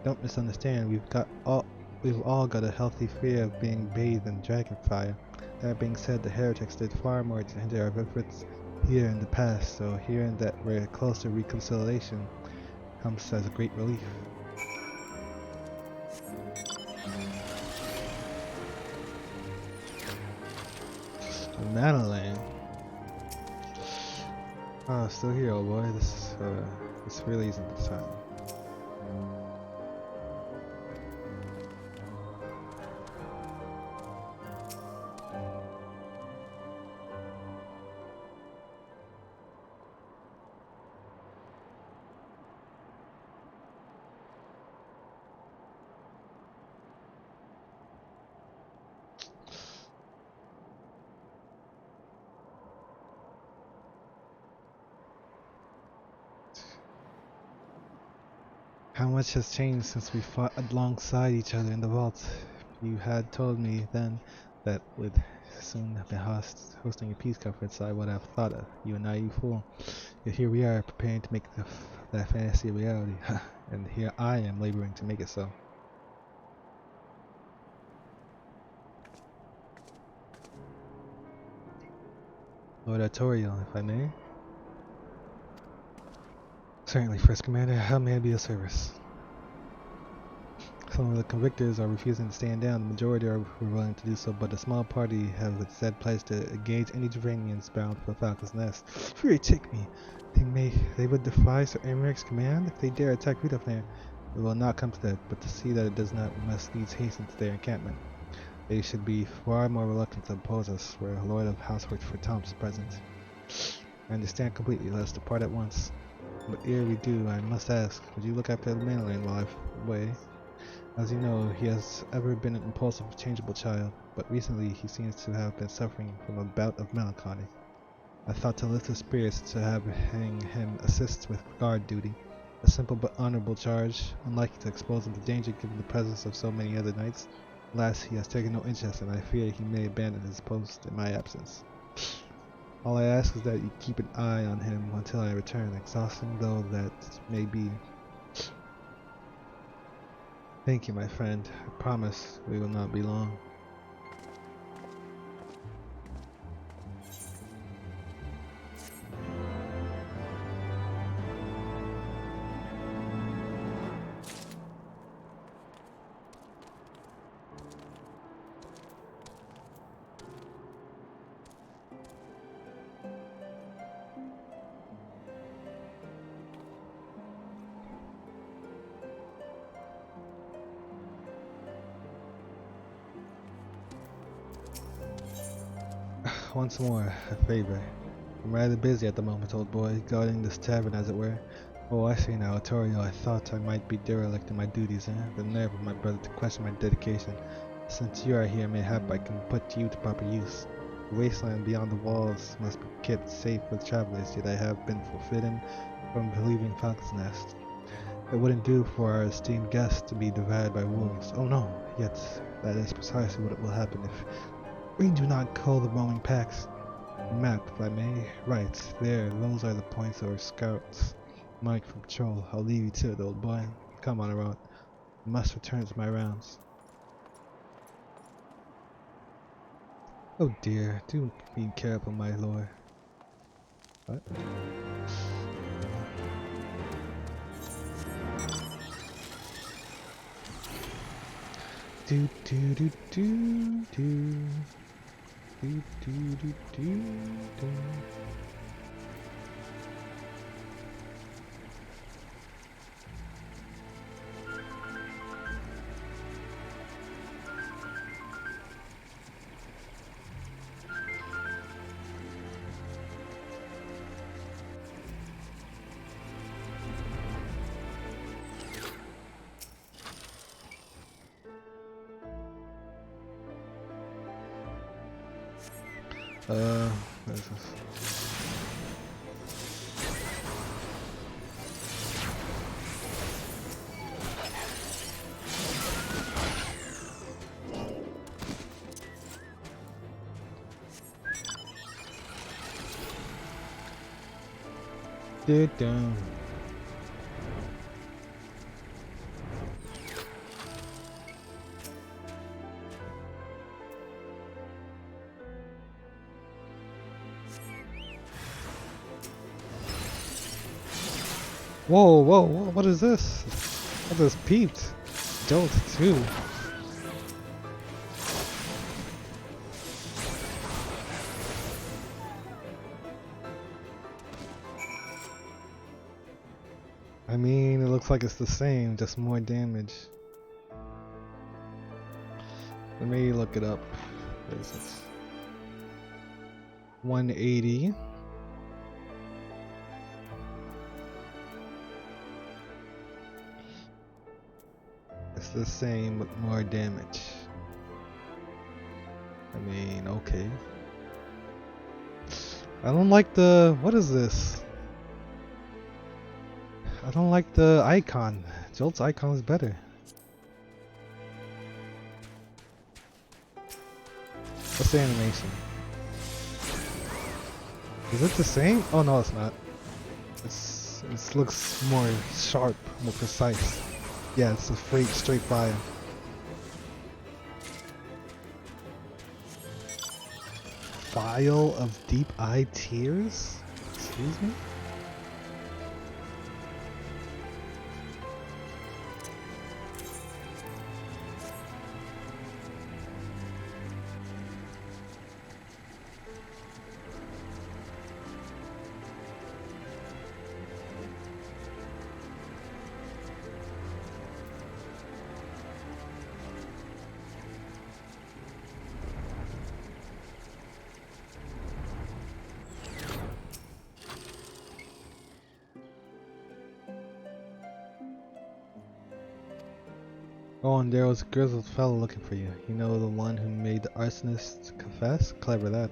A: Don't misunderstand, we've all got a healthy fear of being bathed in dragon fire. That being said, the heretics did far more to hinder our efforts here in the past, so hearing that we're close to reconciliation comes as a great relief. Madeline. Oh, still here, old boy. This really isn't the time. How much has changed since we fought alongside each other in the vault? You had told me then that would soon be hosting a peace conference. I would have thought of you a naive fool. Yet here we are, preparing to make that fantasy a reality. And here I am laboring to make it so. Lord Artorio, if I may. Certainly, First Commander. How may I be of service? Some of the convictors are refusing to stand down. The majority are willing to do so, but a small party have instead pledged to engage any Dravanians bound for Falcon's Nest. Fury take me! They would defy Sir Emmerich's command if they dare attack Vidofnir. We will not come to that, but to see that it does not, we must needs hasten to their encampment. They should be far more reluctant to oppose us, were a Lord of Household for Tom's present. I understand completely, let us depart at once. But ere we do, I must ask, would you look after the mainland while I'm away? As you know, he has ever been an impulsive, changeable child, but recently he seems to have been suffering from a bout of melancholy. I thought to lift his spirits to having him assist with guard duty, a simple but honorable charge, unlikely to expose him to danger given the presence of so many other knights. Alas, he has taken no interest, and I fear he may abandon his post in my absence. All I ask is that you keep an eye on him until I return, exhausting though that may be. Thank you, my friend. I promise we will not be long. Once more, a favor. I'm rather busy at the moment, old boy, guarding this tavern as it were. Oh, I see now, Artorio, I thought I might be derelict in my duties, The nerve of my brother to question my dedication. Since you are here, mayhap I can put you to proper use. The wasteland beyond the walls must be kept safe for travelers, yet I have been forbidden from leaving Falcon's Nest. It wouldn't do for our esteemed guest to be devoured by wolves. Oh no, yet that is precisely what will happen if we do not cull the roaming packs. Map, if I may. Right, there, those are the points of our scouts. Mike from patrol, I'll leave you to it, old boy. Come on around. I must return to my rounds. Oh dear, do be careful, my lord. What? Do do do do do. Do, do, do, do, do. What is this? Dig down. Whoa, whoa, whoa, what is this? I just peeped. Jolt 2. I mean, it looks like it's the same, just more damage. Let me look it up. What is this? 180. It's the same with more damage. I mean, okay. I don't like the... What is this? I don't like the icon. Jolt's icon is better. What's the animation? Is it the same? Oh no, it's not. It looks more sharp, more precise. Yeah, it's a straight fire. Vial of Deep Eye Tears? Excuse me? Oh, and there was a grizzled fellow looking for you. You know, the one who made the arsonist confess? Clever that.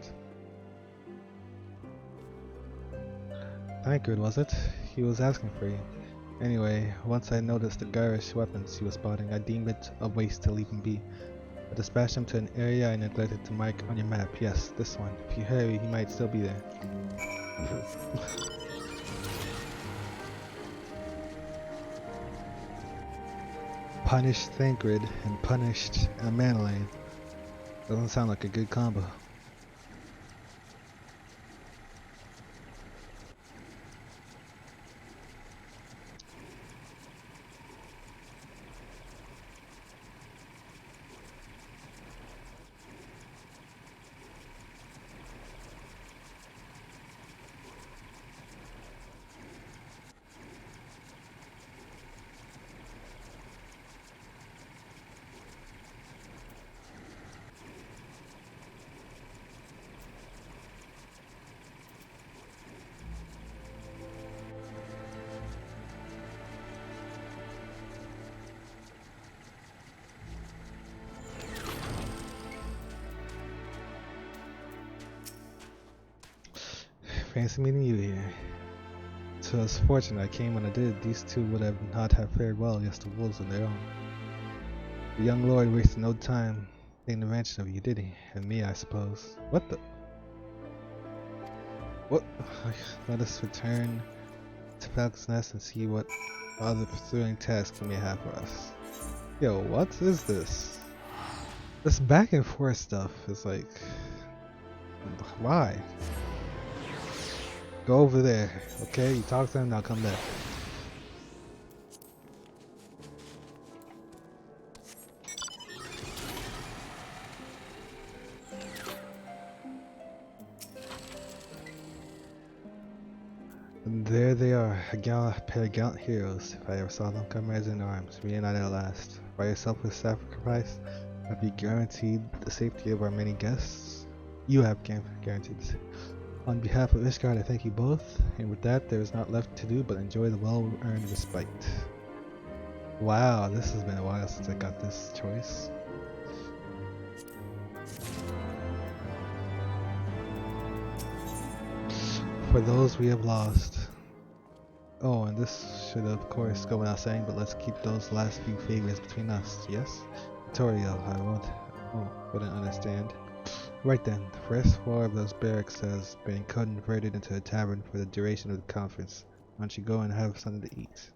A: Tancred, was it? He was asking for you. Anyway, once I noticed the garish weapons he was spotting, I deemed it a waste to leave him be. I dispatched him to an area I neglected to mark on your map. Yes, this one. If you hurry, he might still be there. Punished Tancred and punished Manolane. Doesn't sound like a good combo. Fancy meeting you here. So it's fortunate I came when I did. These two would have not have fared well against the wolves on their own. The young lord wasted no time taking advantage of you, did he? And me, I suppose. What the? What? Let us return to Falcon's Nest and see what other pursuing tasks he may have for us. Yo, what is this? This back and forth stuff is like... Why? Go over there, okay? You talk to him, now come back. And there they are, a pair of gallant heroes, if I ever saw them, comrades in arms, reunited at last. By your selfless sacrifice, have you guaranteed the safety of our many guests? You have guaranteed the safety. On behalf of Ishgard, I thank you both, and with that, there is not left to do but enjoy the well-earned respite. Wow, this has been a while since I got this choice. For those we have lost. Oh, and this should of course go without saying, but let's keep those last few favors between us, yes? Vittorio, wouldn't understand. Right then, the first floor of those barracks has been converted into a tavern for the duration of the conference. Why don't you go and have something to eat?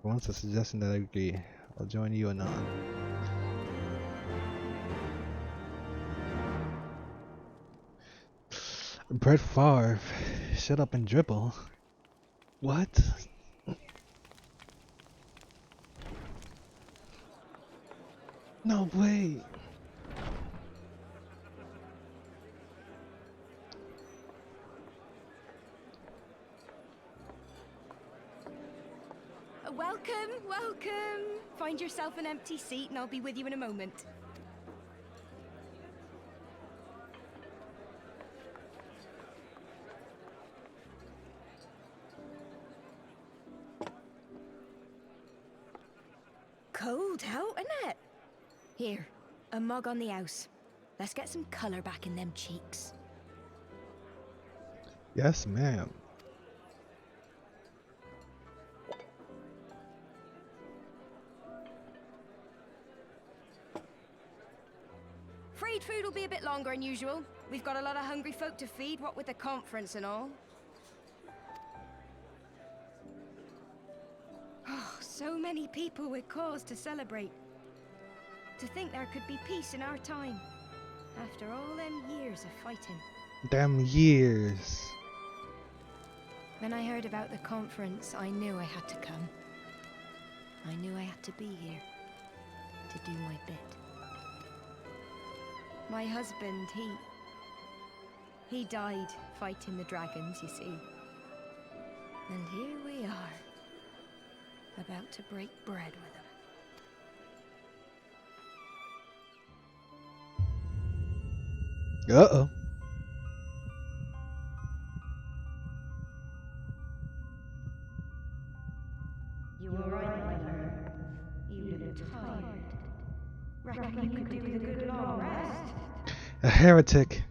A: For once, a suggestion that I agree. I'll join you anon. Brett Favre, shut up and dribble. What? No way.
I: Welcome, welcome. Find yourself an empty seat and I'll be with you in a moment. Cold out, isn't it? Here, a mug on the house. Let's get some colour back in them cheeks.
A: Yes, ma'am.
I: Afraid food will be a bit longer than usual. We've got a lot of hungry folk to feed, what with the conference and all. Oh, so many people with cause to celebrate. To think there could be peace in our time, after all them years of fighting.
A: Damn years.
I: When I heard about the conference, I knew I had to come. I knew I had to be here, to do my bit. My husband, he died fighting the dragons, you see. And here we are, about to break bread with him.
A: Uh-oh.
B: You were right, Lover. You did
I: tired. Reckon you could do with a good long rest?
A: A heretic.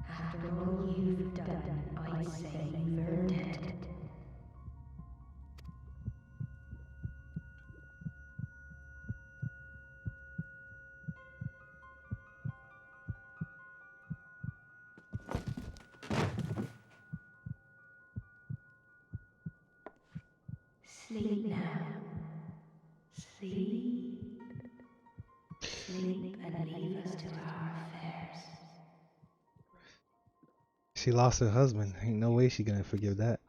I: After all you've done, I say you've earned it. Sleep now. Sleep. Sleep and leave us to our affairs.
A: She lost her husband. Ain't no way she gonna forgive that.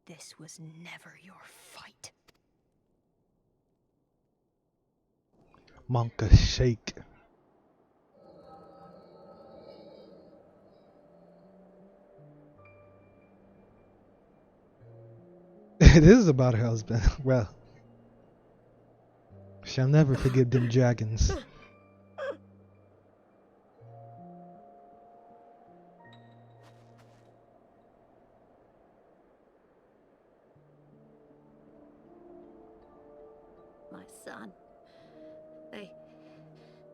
I: This was never your fight.
A: Monka shake. It is about her husband. Well, she'll never forgive them dragons.
B: My son.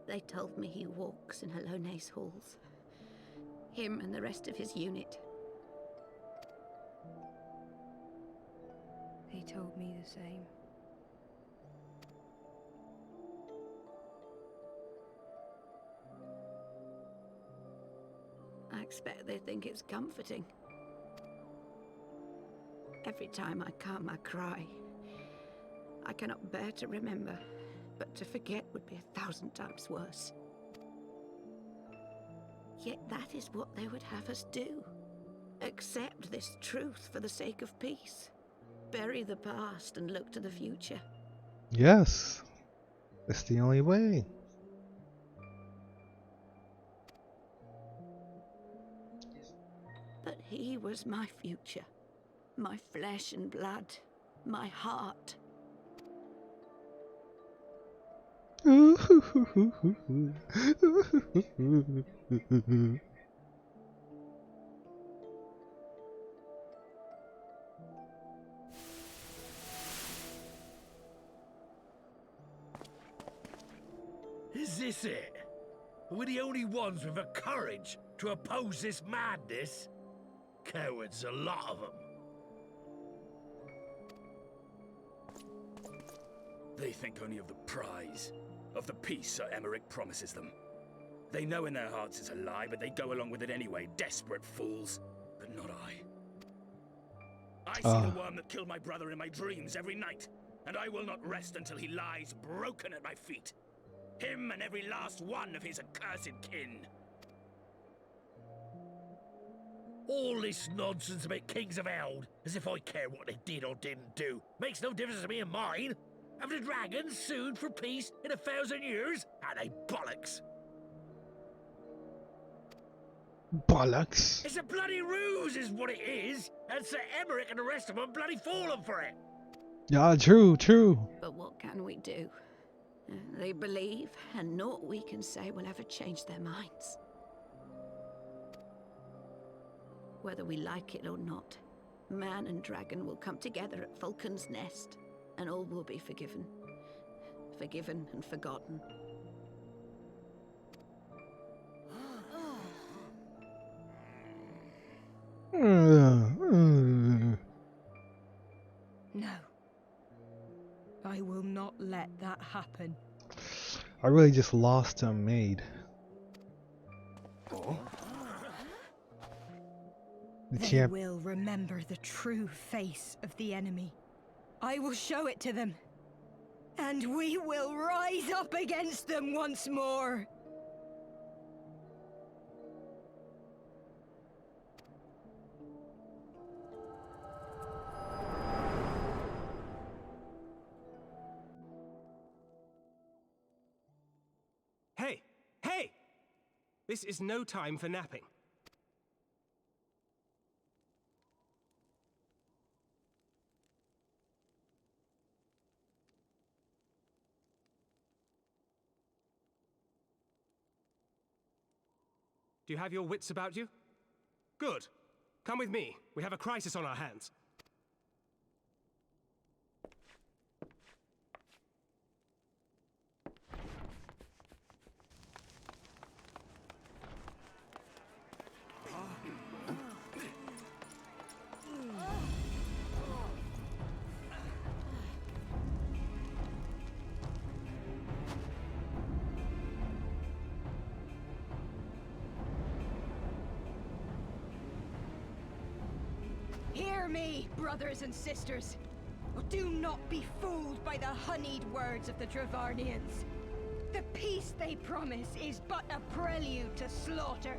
B: They told me he walks in Alone's halls. Him and the rest of his unit.
I: They told me the same.
B: I expect they think it's comforting. Every time I come, I cry. I cannot bear to remember, but to forget would be 1,000 times worse. Yet that is what they would have us do. Accept this truth for the sake of peace. Bury the past and look to the future.
A: Yes. It's the only way.
B: But he was my future. My flesh and blood. My heart.
J: Is this it? We're the only ones with the courage to oppose this madness? Cowards, a lot of them.
K: They think only of the prize, of the peace Sir Emmerich promises them. They know in their hearts it's a lie, but they go along with it anyway, desperate fools. But not I. I see the worm that killed my brother in my dreams every night, and I will not rest until he lies broken at my feet. Him and every last one of his accursed kin.
J: All this nonsense about Kings of Eld, as if I care what they did or didn't do. Makes no difference to me and mine. Have the dragons sued for peace in 1,000 years? Are they bollocks?
A: Bollocks.
J: It's a bloody ruse is what it is, and Sir Emmerich and the rest of them bloody fallen for it.
A: Yeah, true.
B: But what can we do? They believe, and naught we can say will ever change their minds. Whether we like it or not, man and dragon will come together at Vulcan's Nest, and all will be forgiven. Forgiven and forgotten.
I: No. I will not let that happen.
A: I really just lost a maid.
I: They will remember the true face of the enemy. I will show it to them. And we will rise up against them once more.
D: Hey! This is no time for napping. Do you have your wits about you? Good. Come with me. We have a crisis on our hands.
I: Hear me, brothers and sisters. Do not be fooled by the honeyed words of the Dravarnians. The peace they promise is but a prelude to slaughter.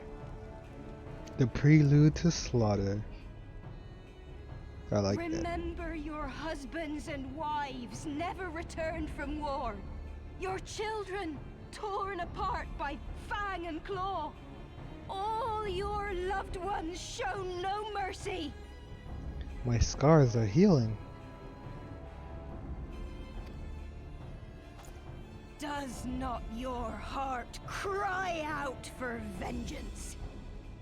A: The prelude to slaughter. I like that.
I: Remember your husbands and wives never returned from war. Your children torn apart by fang and claw. All your loved ones shown no mercy.
A: My scars are healing.
I: Does not your heart cry out for vengeance?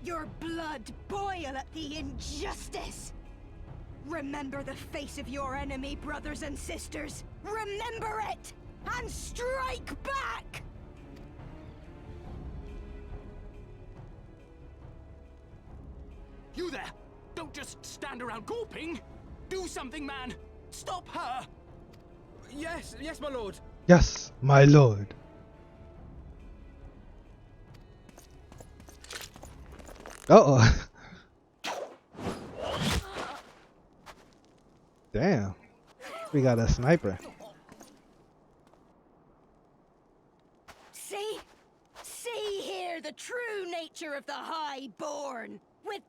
I: Your blood boil at the injustice? Remember the face of your enemy, brothers and sisters. Remember it, and strike back!
K: You there! Don't just stand around gawping! Do something, man! Stop her!
C: Yes, my lord.
A: Yes, my lord. Uh-oh. Damn. We got a sniper.
I: See here the true nature of the Highborn. With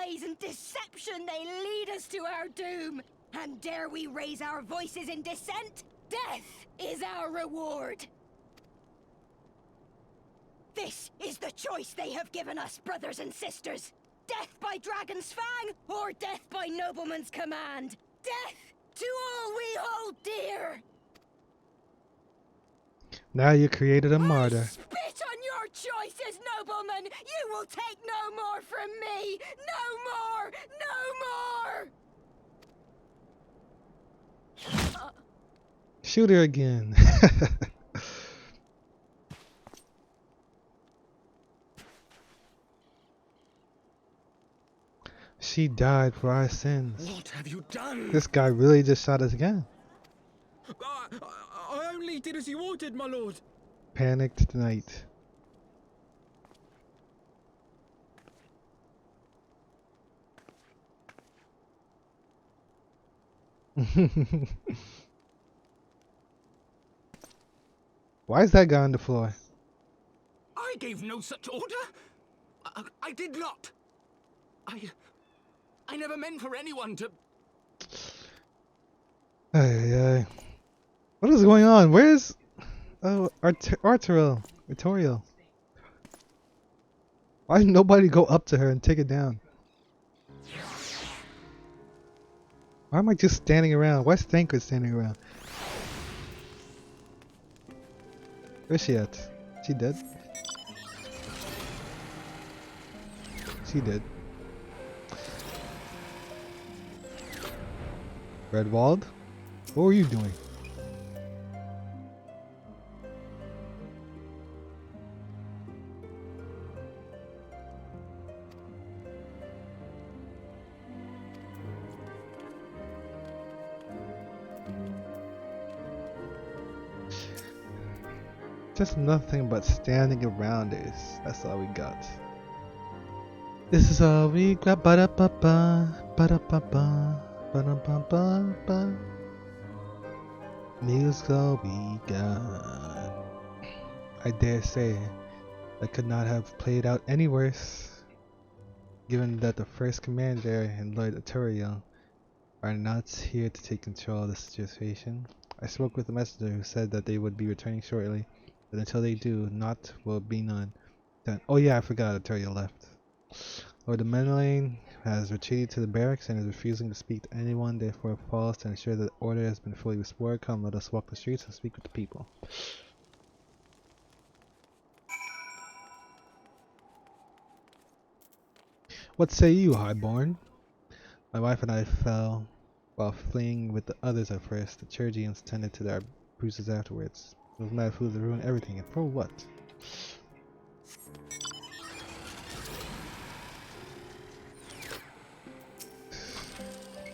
I: lies and deception they lead us to our doom. And dare we raise our voices in dissent? Death is our reward. This is the choice they have given us, brothers and sisters. Death by dragon's fang, or death by nobleman's command. Death to all we hold dear.
A: Now you created a martyr.
I: Spit on your choices, noblemen. You will take no more from me. No more. No more.
A: Shoot her again. She died for our sins.
C: What have you done?
A: This guy really just shot us again.
C: I only did as you ordered, my lord.
A: Panicked tonight. Why is that guy on the floor?
K: I gave no such order. I did not. I never meant for anyone to...
A: Ay. What is going on? Where's... Oh, Arturiel. Why did nobody go up to her and take it down? Why am I just standing around? Why's Thancred standing around? Where's she at? She dead? She did. Redwald? What were you doing? Just nothing but standing around us. That's all we got. This is all we got. Ba-da-ba-ba, ba-da-ba-ba, ba-da-ba-ba-ba. This is all we got. I dare say that could not have played out any worse, given that the first commander and Lord Arturiel are not here to take control of the situation. I spoke with the messenger who said that they would be returning shortly, but until they do, naught will be done. Oh yeah, I forgot Arturiel left. Lord Menelain has retreated to the barracks and is refusing to speak to anyone, therefore it falls to ensure that order has been fully restored. Come, let us walk the streets and speak with the people. What say you, Highborn? My wife and I fell while fleeing with the others at first. The Chirurgians tended to their bruises afterwards. Those mad fools that ruined everything, and for what?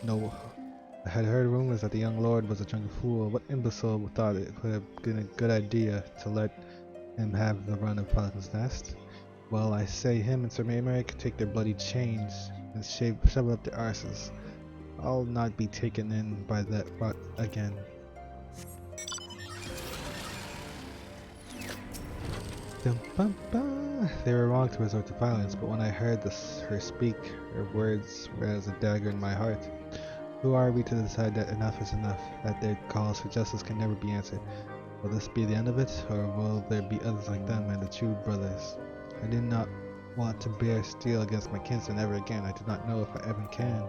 A: No. I had heard rumors that the young lord was a drunken fool. What imbecile thought it would have been a good idea to let him have the run of Pelican's Nest? Well, I say him and Sir Mary could take their bloody chains and shove up their arses. I'll not be taken in by that rot again. They were wrong to resort to violence, but when I heard her speak, her words were as a dagger in my heart. Who are we to decide that enough is enough, that their calls for justice can never be answered? Will this be the end of it, or will there be others like them and the true brothers? I did not want to bear steel against my kinsmen ever again. I do not know if I ever can.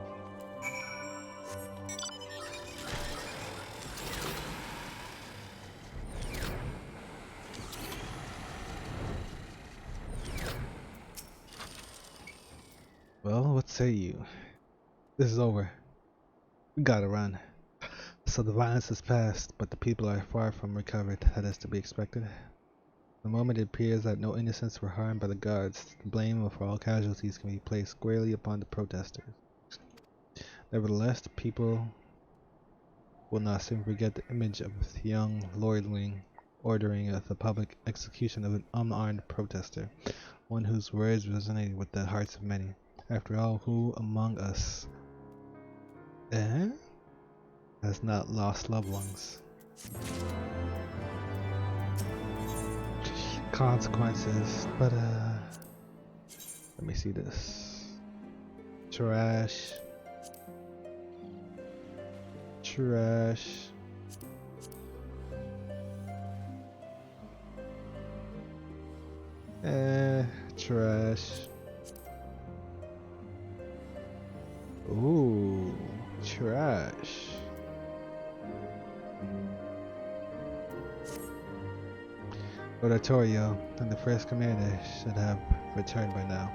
A: Well, what say you? This is over. We gotta run. So the violence is past, but the people are far from recovered. That is to be expected. The moment it appears that no innocents were harmed by the guards, the blame for all casualties can be placed squarely upon the protesters. Nevertheless, the people will not soon forget the image of the young lordling ordering the public execution of an unarmed protester, one whose words resonated with the hearts of many. After all, who among us has not lost loved ones? Consequences, but let me see this. Trash. Trash. Ooh, trash. Oratorio and the first commander should have returned by now.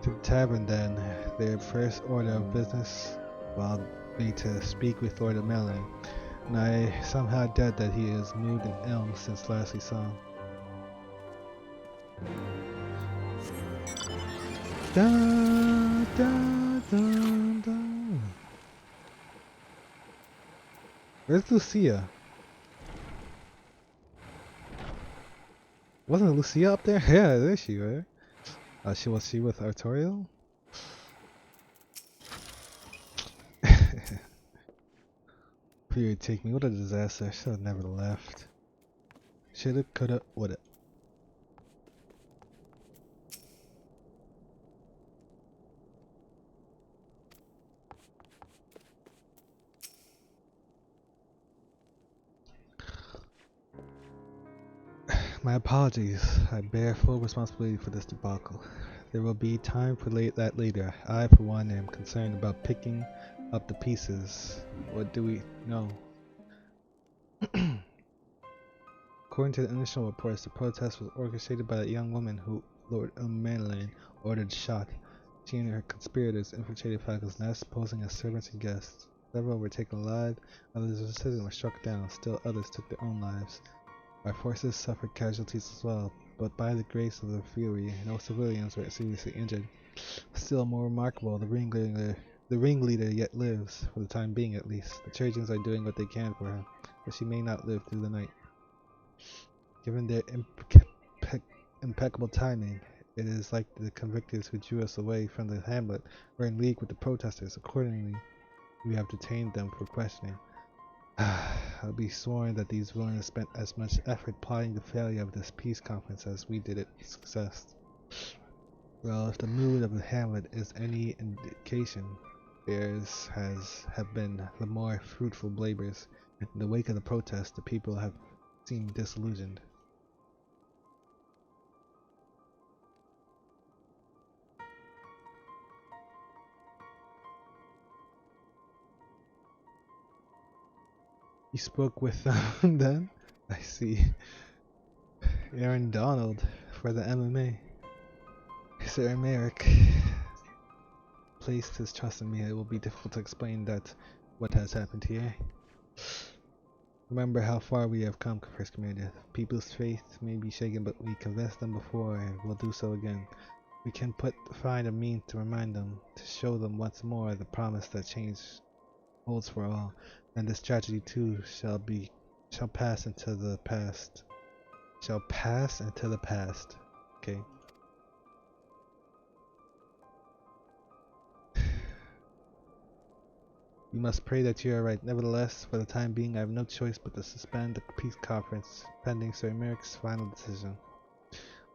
A: To the tavern then, their first order of business will be to speak with Lord Melanie, and I somehow doubt that he is moved and ill since last we saw him. Da, da, da, da. Where's Lucia? Wasn't Lucia up there? Yeah, there she was. Was she with Artorial? Period, take me. What a disaster. I should have never left. Shoulda, coulda, woulda. My apologies. I bear full responsibility for this debacle. There will be time for that later. I, for one, am concerned about picking up the pieces. What do we know? According to the initial reports, the protest was orchestrated by a young woman who Lord O'Malley ordered shot. She and her conspirators infiltrated Falcon's Nest, posing as servants and guests. Several were taken alive, others were struck down, still others took their own lives. Our forces suffered casualties as well, but by the grace of the fury, no civilians were seriously injured. Still more remarkable, the ringleader yet lives, for the time being at least. The Trojans are doing what they can for her, but she may not live through the night. Given their impeccable timing, it is like the convictors who drew us away from the hamlet were in league with the protesters. Accordingly, we have detained them for questioning. I'll be sworn that these villains spent as much effort plotting the failure of this peace conference as we did its success. Well, if the mood of the hamlet is any indication, theirs have been the more fruitful labors. In the wake of the protest, the people have seemed disillusioned. You spoke with them then? I see. Aaron Donald for the MMA. Sir Emeric placed his trust in me. It will be difficult to explain that what has happened here. Remember how far we have come, First Commander. People's faith may be shaken, but we convinced them before and will do so again. We can find a means to remind them, to show them once more the promise that change holds for all, and this tragedy too shall pass into the past. Shall pass into the past. Okay. We must pray that you are right. Nevertheless, for the time being, I have no choice but to suspend the peace conference, pending Sir Emeric's final decision.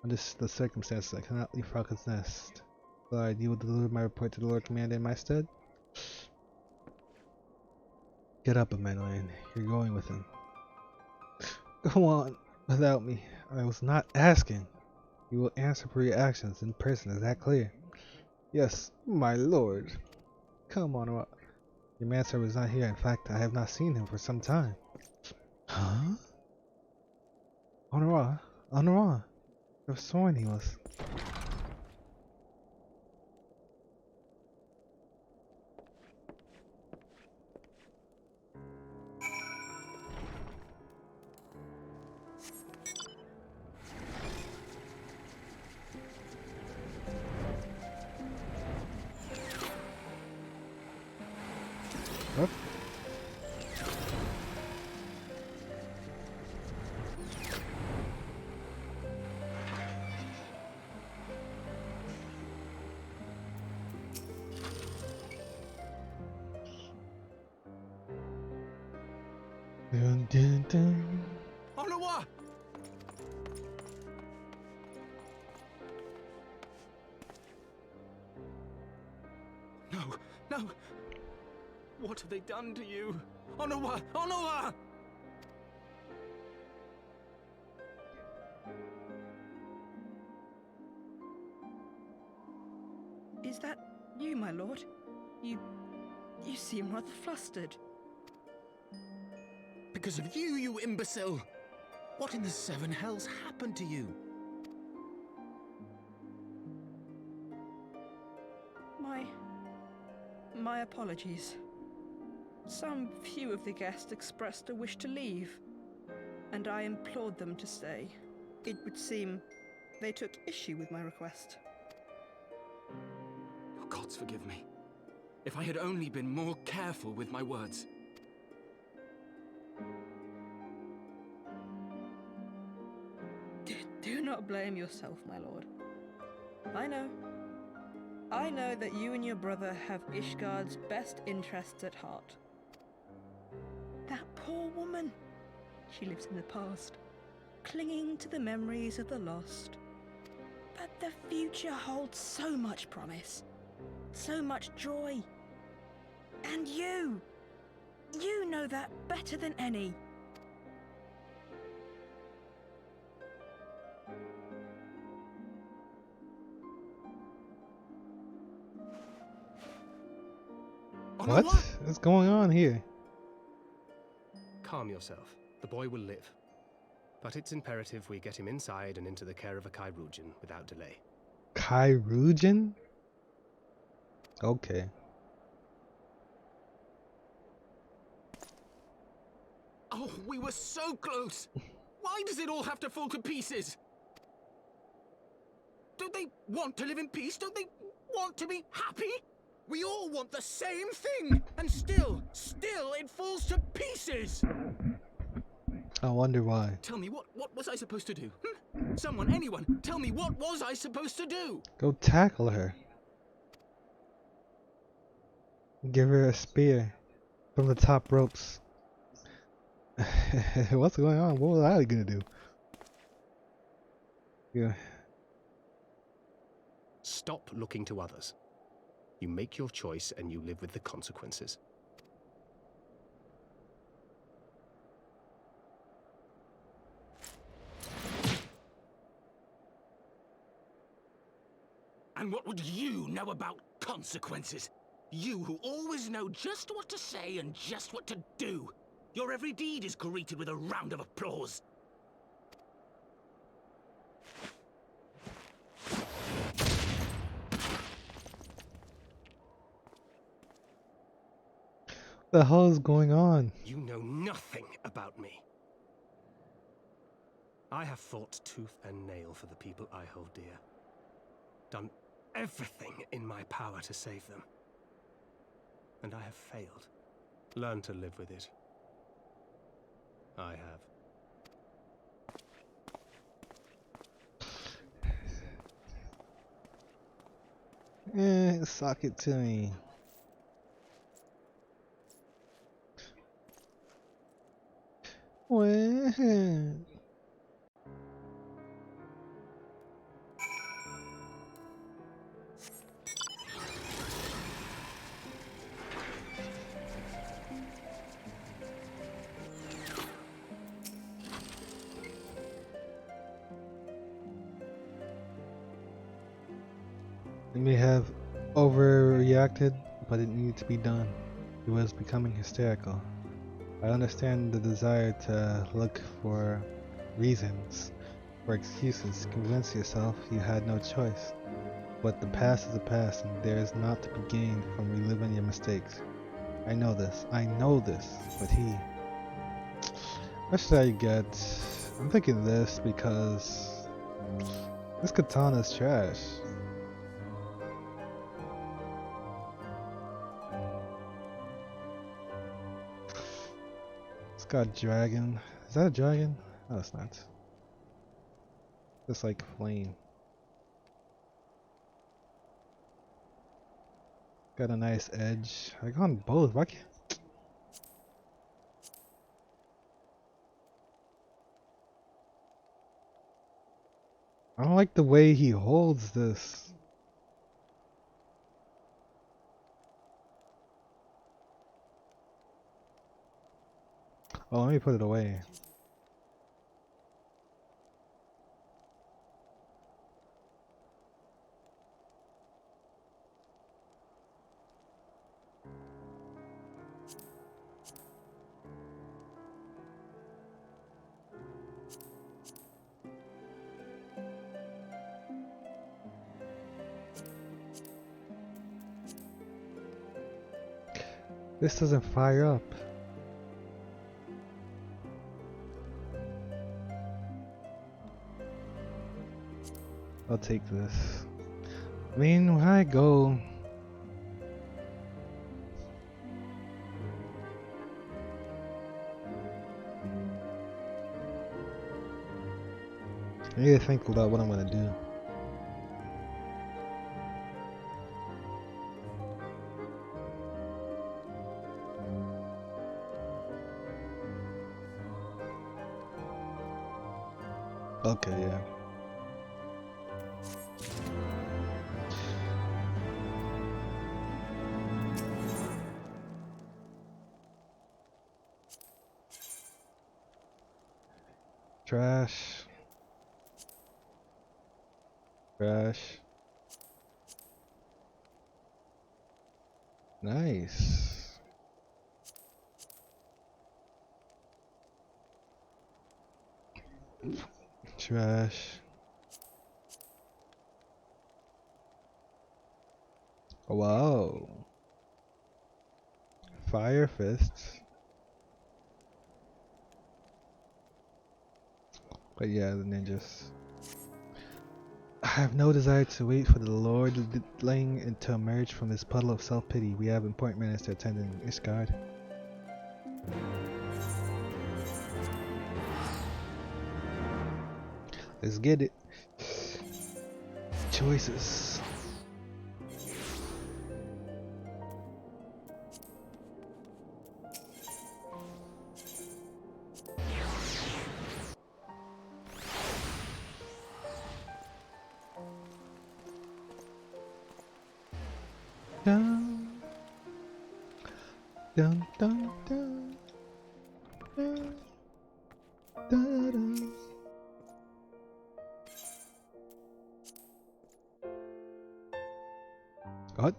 A: Under the circumstances, I cannot leave Falcon's Nest. Lord, you will deliver my report to the Lord Commander in my stead? Get up, Emelian. You're going with him. Go on, without me. I was not asking. You will answer for your actions in person, is that clear? Yes, my lord. Come on, your manservant is not here. In fact, I have not seen him for some time. Huh? Honora? Honora? I have sworn he was. What? Dun, dun, dun.
K: Onawa! No, no! What have they done to you? Onawa! Onawa!
I: Is that you, my lord? You seem rather flustered.
K: Because of you, you imbecile! What in the seven hells happened to you?
I: My apologies. Some few of the guests expressed a wish to leave, and I implored them to stay. It would seem they took issue with my request.
K: Oh, gods forgive me. If I had only been more careful with my words.
I: Do not blame yourself, my lord. I know that you and your brother have Ishgard's best interests at heart. That poor woman. She lives in the past, clinging to the memories of the lost. But the future holds so much promise, so much joy. And you know that better than any.
A: What? What's going on here?
D: Calm yourself. The boy will live. But it's imperative we get him inside and into the care of a Chirurgeon without delay.
A: Chirurgeon? Okay.
K: Oh, we were so close! Why does it all have to fall to pieces? Don't they want to live in peace? Don't they want to be happy? We all want the same thing! And still it falls to pieces!
A: I wonder why.
K: Tell me, what was I supposed to do? Someone, anyone, tell me, what was I supposed to do?
A: Go tackle her. Give her a spear from the top ropes. What's going on? What was I gonna do? Yeah.
D: Stop looking to others. You make your choice and you live with the consequences.
K: And what would you know about consequences? You who always know just what to say and just what to do. Your every deed is greeted with a round of applause.
A: The hell is going on?
D: You know nothing about me. I have fought tooth and nail for the people I hold dear. Done everything in my power to save them. And I have failed. Learn to live with it. I have.
A: Sock it to me. Well. He may have overreacted, but it needed to be done. He was becoming hysterical. I understand the desire to look for reasons, for excuses, to convince yourself you had no choice. But the past is the past, and there is naught to be gained from reliving your mistakes. I know this, but he... What should I get? I'm thinking this because this katana is trash. It's got dragon. Is that a dragon? No, it's not. It's like flame. Got a nice edge. I got on both. Why can't... I don't like the way he holds this. Oh, let me put it away. This doesn't fire up. I'll take this. I mean, when I go... I need to think about what I'm gonna do. Okay, yeah. Trash. Trash. Nice. Trash. Wow. Fire fists. But yeah, the ninjas. I have no desire to wait for the Lord Ling and to emerge from this puddle of self-pity. We have important matters to attend in Ishgard. Let's get it. Choices. Dun, dun, dun, dun, dun, dun, dun. What?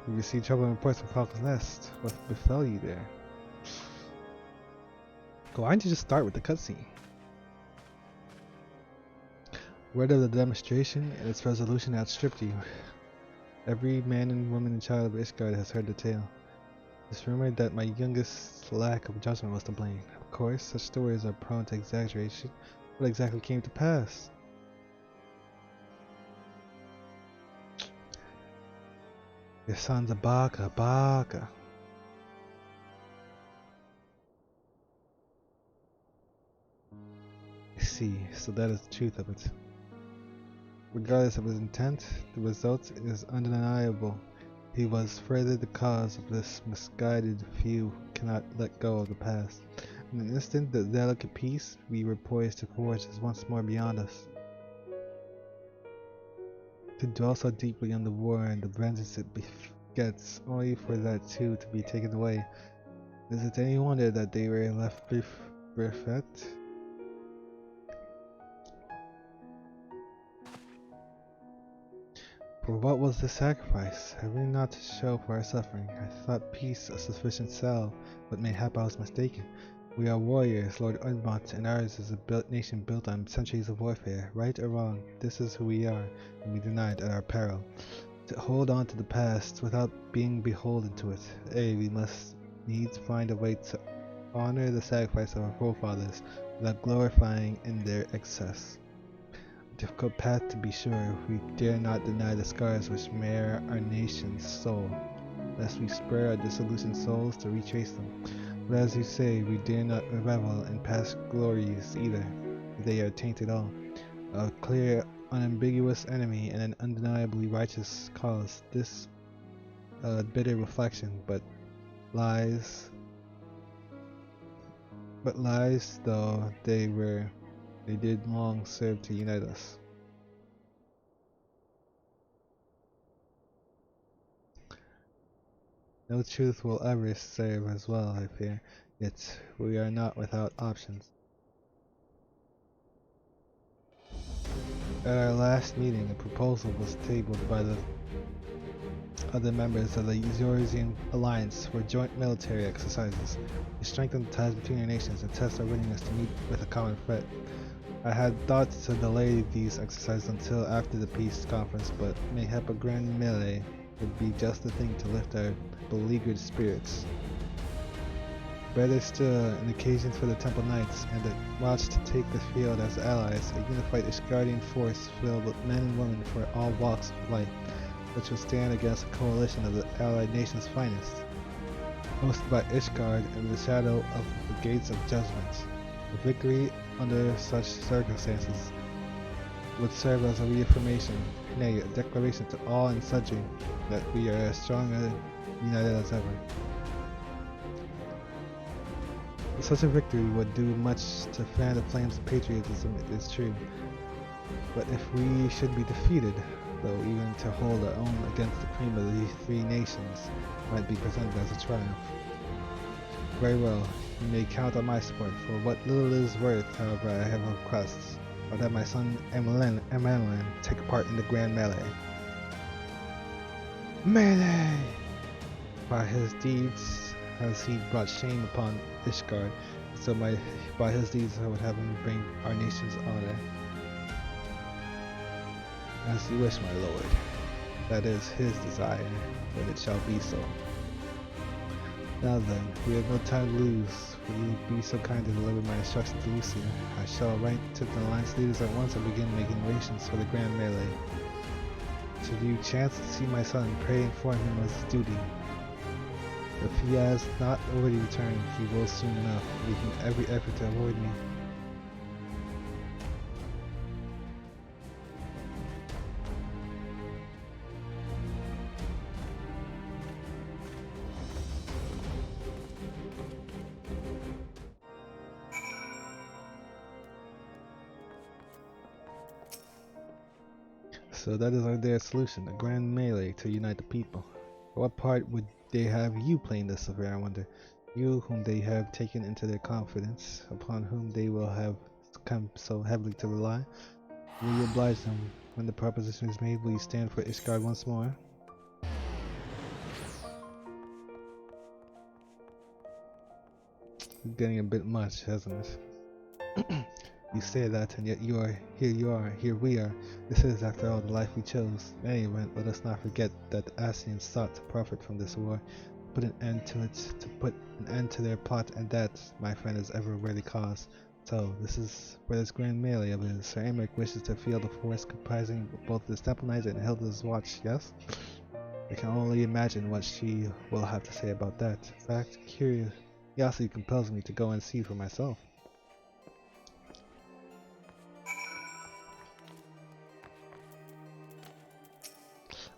A: You see trouble in reports from Falcon's Nest. What befell you there? Why didn't you just start with the cutscene? Word of the demonstration and its resolution outstripped you. Every man and woman and child of Ishgard has heard the tale. It's rumored that my youngest lack of judgment was to blame. Of course, such stories are prone to exaggeration. What exactly came to pass? Your son's a baka, baka. I see, so that is the truth of it. Regardless of his intent, the result is undeniable. He was further the cause of this misguided few who cannot let go of the past. In an instant, the delicate peace we were poised to forge is once more beyond us. To dwell so deeply on the war and the vengeance it begets, only for that too to be taken away. Is it any wonder that they were left bereft? For what was the sacrifice? Have we not to show for our suffering? I thought peace a sufficient salve, but mayhap I was mistaken. We are warriors, Lord Udmont, and ours is a nation built on centuries of warfare. Right or wrong, this is who we are, and we deny it at our peril. To hold on to the past without being beholden to it. We must needs find a way to honor the sacrifice of our forefathers without glorifying in their excess. Difficult path to be sure. We dare not deny the scars which mar our nation's soul, lest we spur our disillusioned souls to retrace them. But as you say, we dare not revel in past glories either. They are tainted all. A clear, unambiguous enemy and an undeniably righteous cause. This bitter reflection, but lies though they did long serve to unite us. No truth will ever serve as well, I fear, yet we are not without options. At our last meeting, a proposal was tabled by the other members of the Eorzean Alliance for joint military exercises to strengthen the ties between our nations and test our willingness to meet with a common threat. I had thought to delay these exercises until after the peace conference, but mayhap a grand melee would be just the thing to lift our beleaguered spirits. Better still, an occasion for the Temple Knights and the Watch to take the field as allies, a unified Ishgardian force filled with men and women for all walks of life, which would stand against a coalition of the allied nations' finest, hosted by Ishgard in the shadow of the Gates of Judgment. A victory under such circumstances would serve as a reaffirmation, nay, a declaration to all and sundry that we are as strong and united as ever. Such a victory would do much to fan the flames of patriotism, it is true. But if we should be defeated, though even to hold our own against the cream of these three nations might be presented as a triumph. Very well, you may count on my support. For what little it is worth, however, I have a request. I would have my son Emelian take part in the grand melee. Melee! By his deeds has he brought shame upon Ishgard, so by his deeds I would have him bring our nation's honor. As you wish, my lord. That is his desire, and it shall be so. Now then, we have no time to lose. Will you be so kind to deliver my instructions to Lucia? I shall write to the alliance leaders at once and begin making arrangements for the grand melee. Should you chance to see my son, pray inform him of his duty. If he has not already returned, he will soon enough, making every effort to avoid me. So that is their solution, a grand melee to unite the people. What part would they have you play in this affair, I wonder? You whom they have taken into their confidence, upon whom they will have come so heavily to rely. Will you oblige them? When the proposition is made, will you stand for Ishgard once more? It's getting a bit much, hasn't it? You say that, and yet you are, here we are. This is, after all, the life we chose. In any event, let us not forget that the Ascians sought to profit from this war, to put an end to their plot, and that, my friend, is ever a worthy cause. So, this is where this grand melee of his. Sir Aymeric wishes to field a force comprising both the Temple Knights and Hilda's Watch, yes? I can only imagine what she will have to say about that. In fact, curiosity compels me to go and see for myself.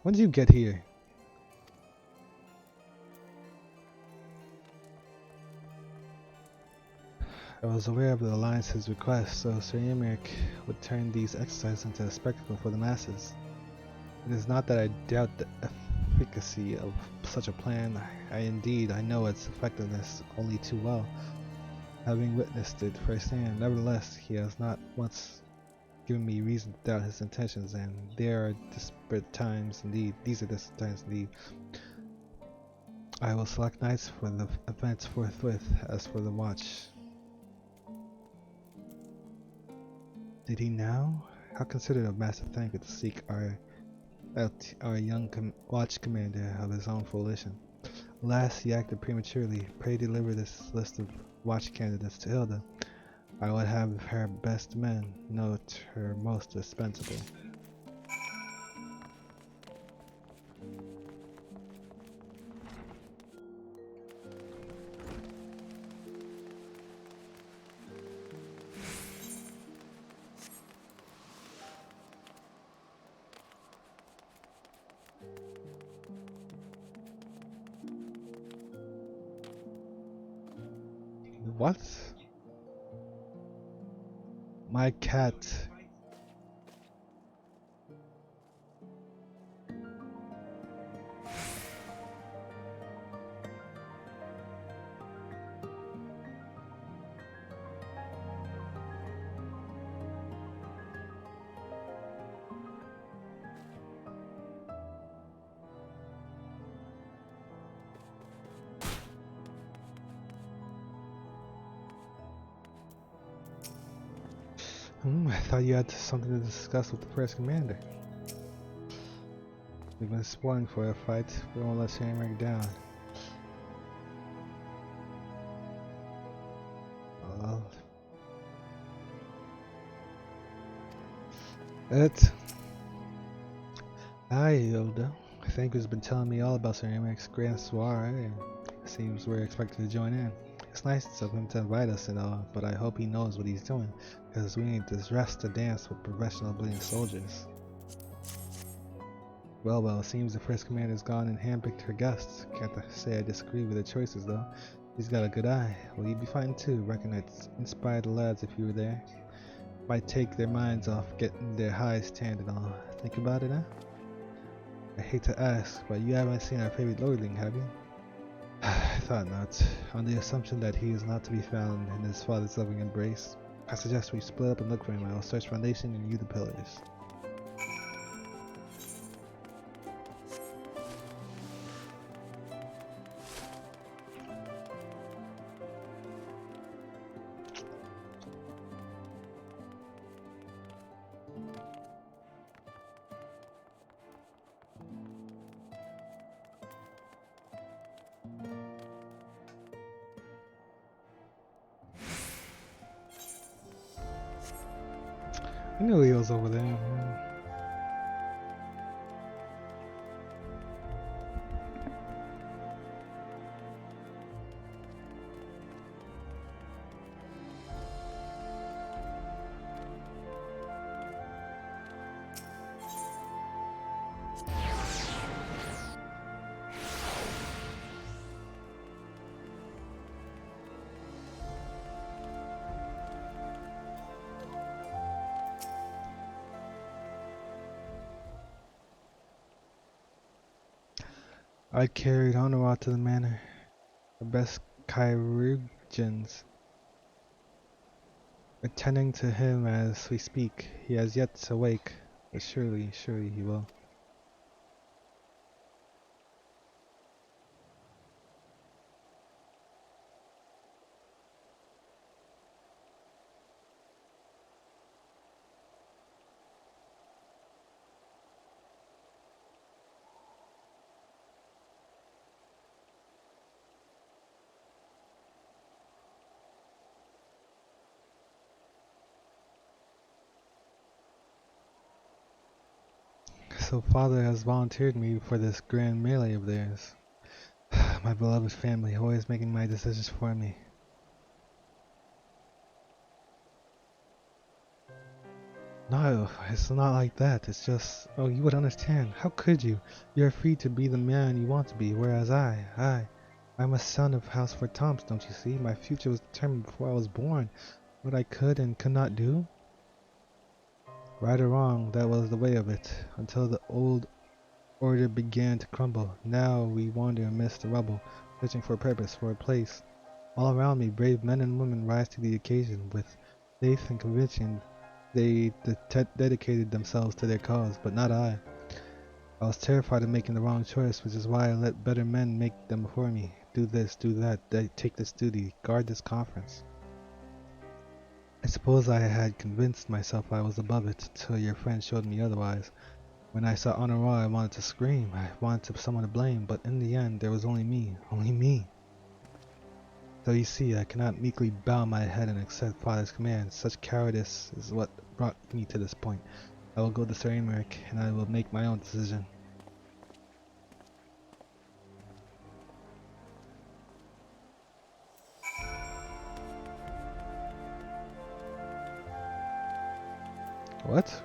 A: When did you get here? I was aware of the Alliance's request, so Sir Aymeric would turn these exercises into a spectacle for the masses. It is not that I doubt the efficacy of such a plan. I know its effectiveness only too well, having witnessed it firsthand. Nevertheless, he has not once given me reason to doubt his intentions, and these are desperate times indeed. I will select knights for the event forthwith. As for the watch, did he now? How considerate of Master Thanker to seek our young watch commander of his own volition. Alas, he acted prematurely. Pray deliver this list of watch candidates to Hilda. I would have her best men, note her most dispensable. What? My cat. I thought you had something to discuss with the first commander. We've been spoiling for a fight. We won't let Sir Aymeric down. Well, Hi, Hilda. Thanker's been telling me all about Sir Aymeric grand soiree, and it seems we're expected to join in. It's nice of him to invite us and all, but I hope he knows what he's doing, because we ain't dressed to dance with professional bleeding soldiers. Well, it seems the first commander's gone and handpicked her guests. Can't say I disagree with the choices, though. He's got a good eye. Will you be fighting too? Reckon I'd inspire the lads if you were there. Might take their minds off getting their hides tanned and all. Think about it, huh? I hate to ask, but you haven't seen our favorite lordling, have you? I thought not. On the assumption that he is not to be found in his father's loving embrace, I suggest we split up and look for him. I will search foundation and you the pillars. I knew he was over there, man. I carried Honorat to the manor. The best chirurgeons attending to him as we speak. He has yet to wake, but surely he will. So father has volunteered me for this grand melee of theirs. My beloved family, always making my decisions for me. No, it's not like that. It's just, oh, you would understand. How could you? You're free to be the man you want to be, whereas I'm a son of House Tomps, don't you see? My future was determined before I was born. What I could and could not do. Right or wrong, that was the way of it, until the old order began to crumble. Now we wander amidst the rubble, searching for a purpose, for a place. All around me, brave men and women rise to the occasion. With faith and conviction, they dedicated themselves to their cause, but not I. I was terrified of making the wrong choice, which is why I let better men make them before me. Do this, do that, take this duty, guard this conference. I suppose I had convinced myself I was above it, till your friend showed me otherwise. When I saw Honorar, I wanted to scream. I wanted someone to blame, but in the end, there was only me. Only me. So you see, I cannot meekly bow my head and accept father's commands. Such cowardice is what brought me to this point. I will go to Sir Emmerich, and I will make my own decision. What?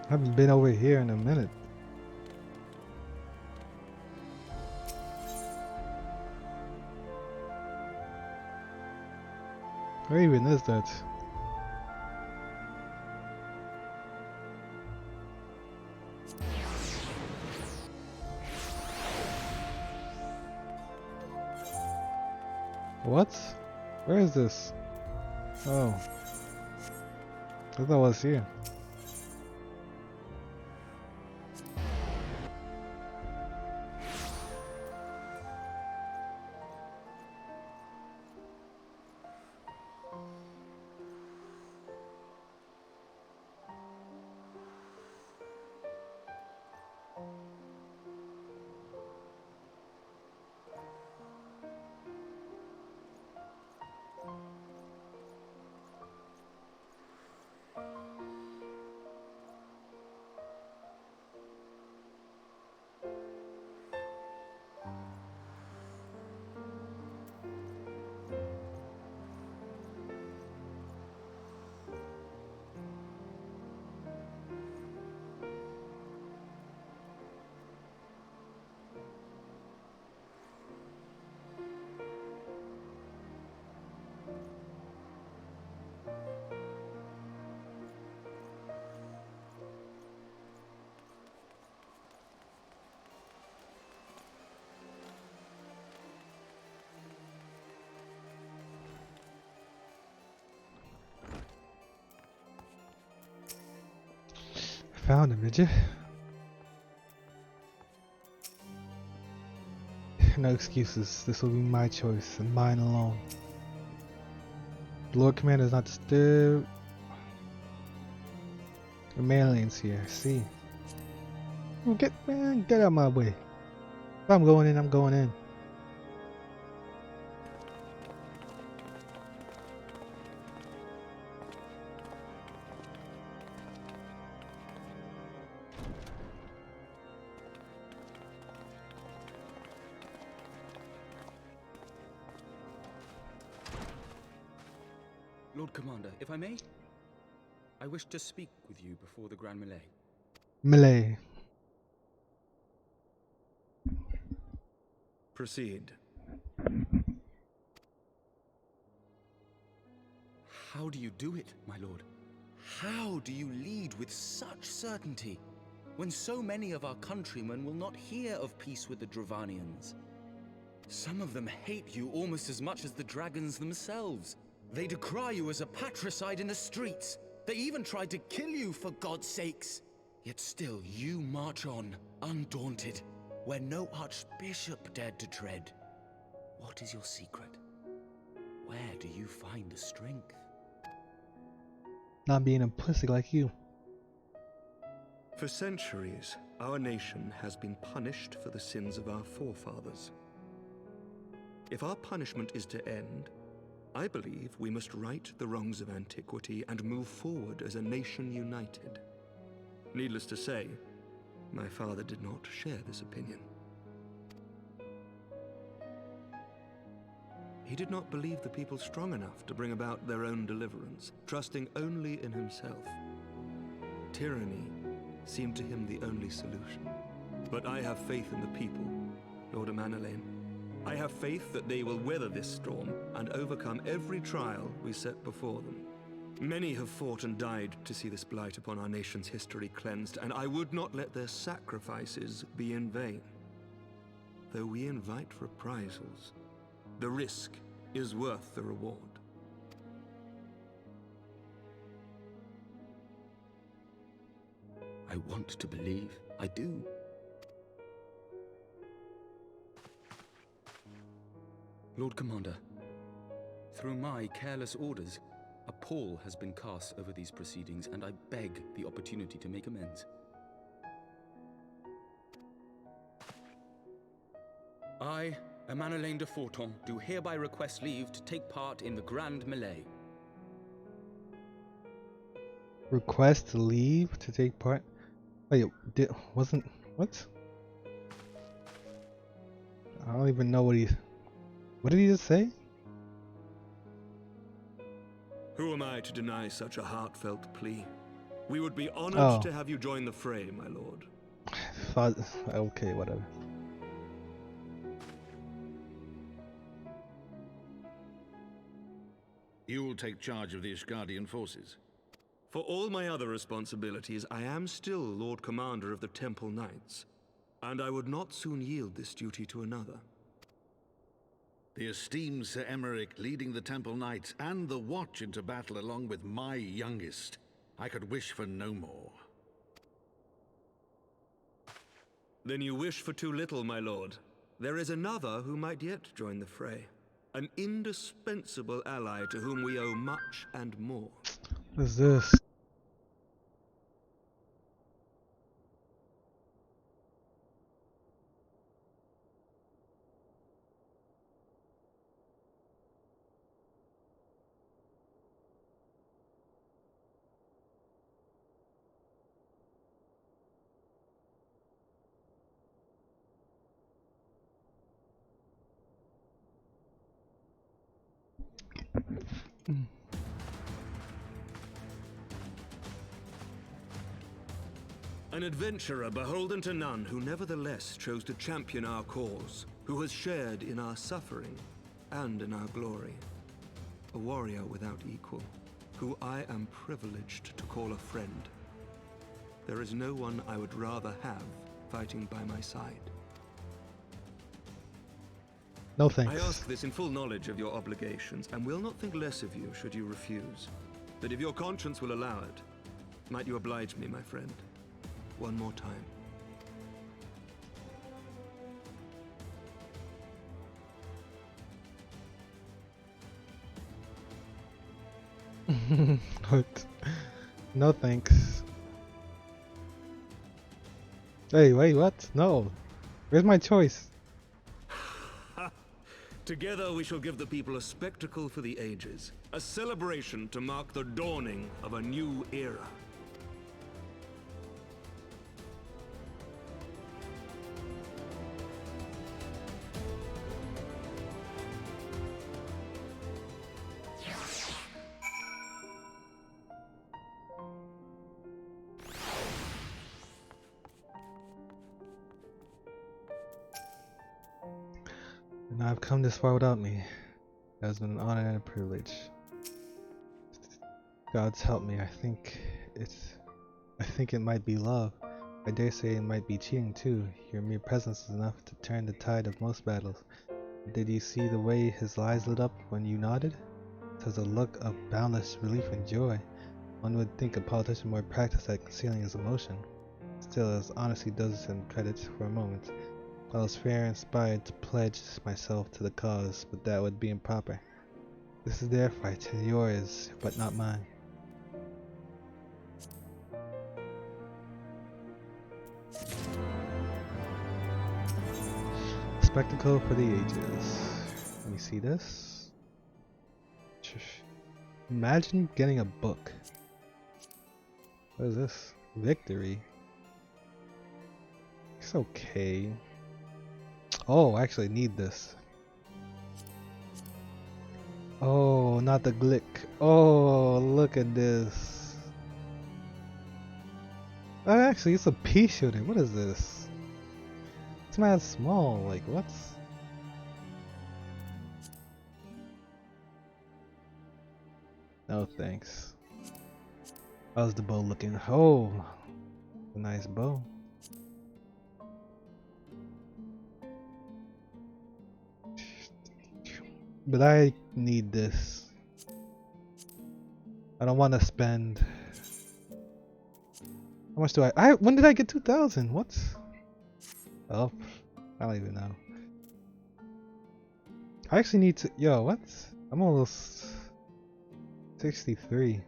A: I haven't been over here in a minute. Where even is that? What? Where is this? Oh. I thought I was here. Found him, did you? No excuses. This will be my choice and mine alone. The Lord Commander is not disturbed. The aliens here. See. Get out of my way. If I'm going in, I'm going in.
K: Lord Commander, if I may, I wish to speak with you before the Grand Melee.
A: Melee.
H: Proceed.
K: How do you do it, my lord?
L: How do you lead with such certainty, when so many of our countrymen will not hear of peace with the Dravanians? Some of them hate you almost as much as the dragons themselves. They decry you as a patricide in the streets. They even tried to kill you, for God's sakes. Yet still you march on, undaunted, where no archbishop dared to tread. What is your secret? Where do you find the strength?
A: Not being a pussy like you.
H: For centuries, our nation has been punished for the sins of our forefathers. If our punishment is to end, I believe we must right the wrongs of antiquity and move forward as a nation united. Needless to say, my father did not share this opinion. He did not believe the people strong enough to bring about their own deliverance, trusting only in himself. Tyranny seemed to him the only solution. But I have faith in the people, Lord Amanalain. I have faith that they will weather this storm and overcome every trial we set before them. Many have fought and died to see this blight upon our nation's history cleansed, and I would not let their sacrifices be in vain. Though we invite reprisals, the risk is worth the reward.
L: I want to believe. I do. Lord Commander, through my careless orders, a pall has been cast over these proceedings, and I beg the opportunity to make amends. I, Amanalain de Forton, do hereby request leave to take part in the Grand Melee.
A: Request leave to take part? Wait, what? I don't even know what did he just say?
H: Who am I to deny such a heartfelt plea? We would be honored to have you join the fray, my lord.
A: Okay, whatever.
M: You will take charge of the Ishgardian forces?
H: For all my other responsibilities, I am still Lord Commander of the Temple Knights, and I would not soon yield this duty to another.
M: The esteemed Sir Emeric leading the Temple Knights and the Watch into battle along with my youngest. I could wish for no more.
H: Then you wish for too little, my lord. There is another who might yet join the fray. An indispensable ally to whom we owe much and more.
A: What is this?
H: An adventurer beholden to none, who nevertheless chose to champion our cause, who has shared in our suffering and in our glory. A warrior without equal, who I am privileged to call a friend. There is no one I would rather have fighting by my side.
A: No thanks.
H: I ask this in full knowledge of your obligations, and will not think less of you should you refuse. But if your conscience will allow it, might you oblige me, my friend? One more time.
A: What? No thanks. Hey, wait, what? No. Where's my choice?
H: Together we shall give the people a spectacle for the ages. A celebration to mark the dawning of a new era.
A: And I've come this far without me. It has been an honor and a privilege. God's help me. I think it might be love. I dare say it might be cheating too. Your mere presence is enough to turn the tide of most battles. Did you see the way his eyes lit up when you nodded? It has a look of boundless relief and joy. One would think a politician more practiced at concealing his emotion. Still, his honesty does him credit for a moment. I was fair inspired to pledge myself to the cause, but that would be improper. This is their fight, and yours, but not mine. Spectacle for the ages. Let me see this. Imagine getting a book. What is this? Victory. It's okay. Oh, I actually need this. Oh, not the glick. Oh, look at this. Oh, actually, it's a pea shooter. What is this? It's mad small. Like, what's... No, thanks. How's the bow looking? Oh, a nice bow. But I need this. I don't want to spend. How much do I? When did I get 2,000? What? Oh, I don't even know. I actually need to. Yo, what? I'm almost 63.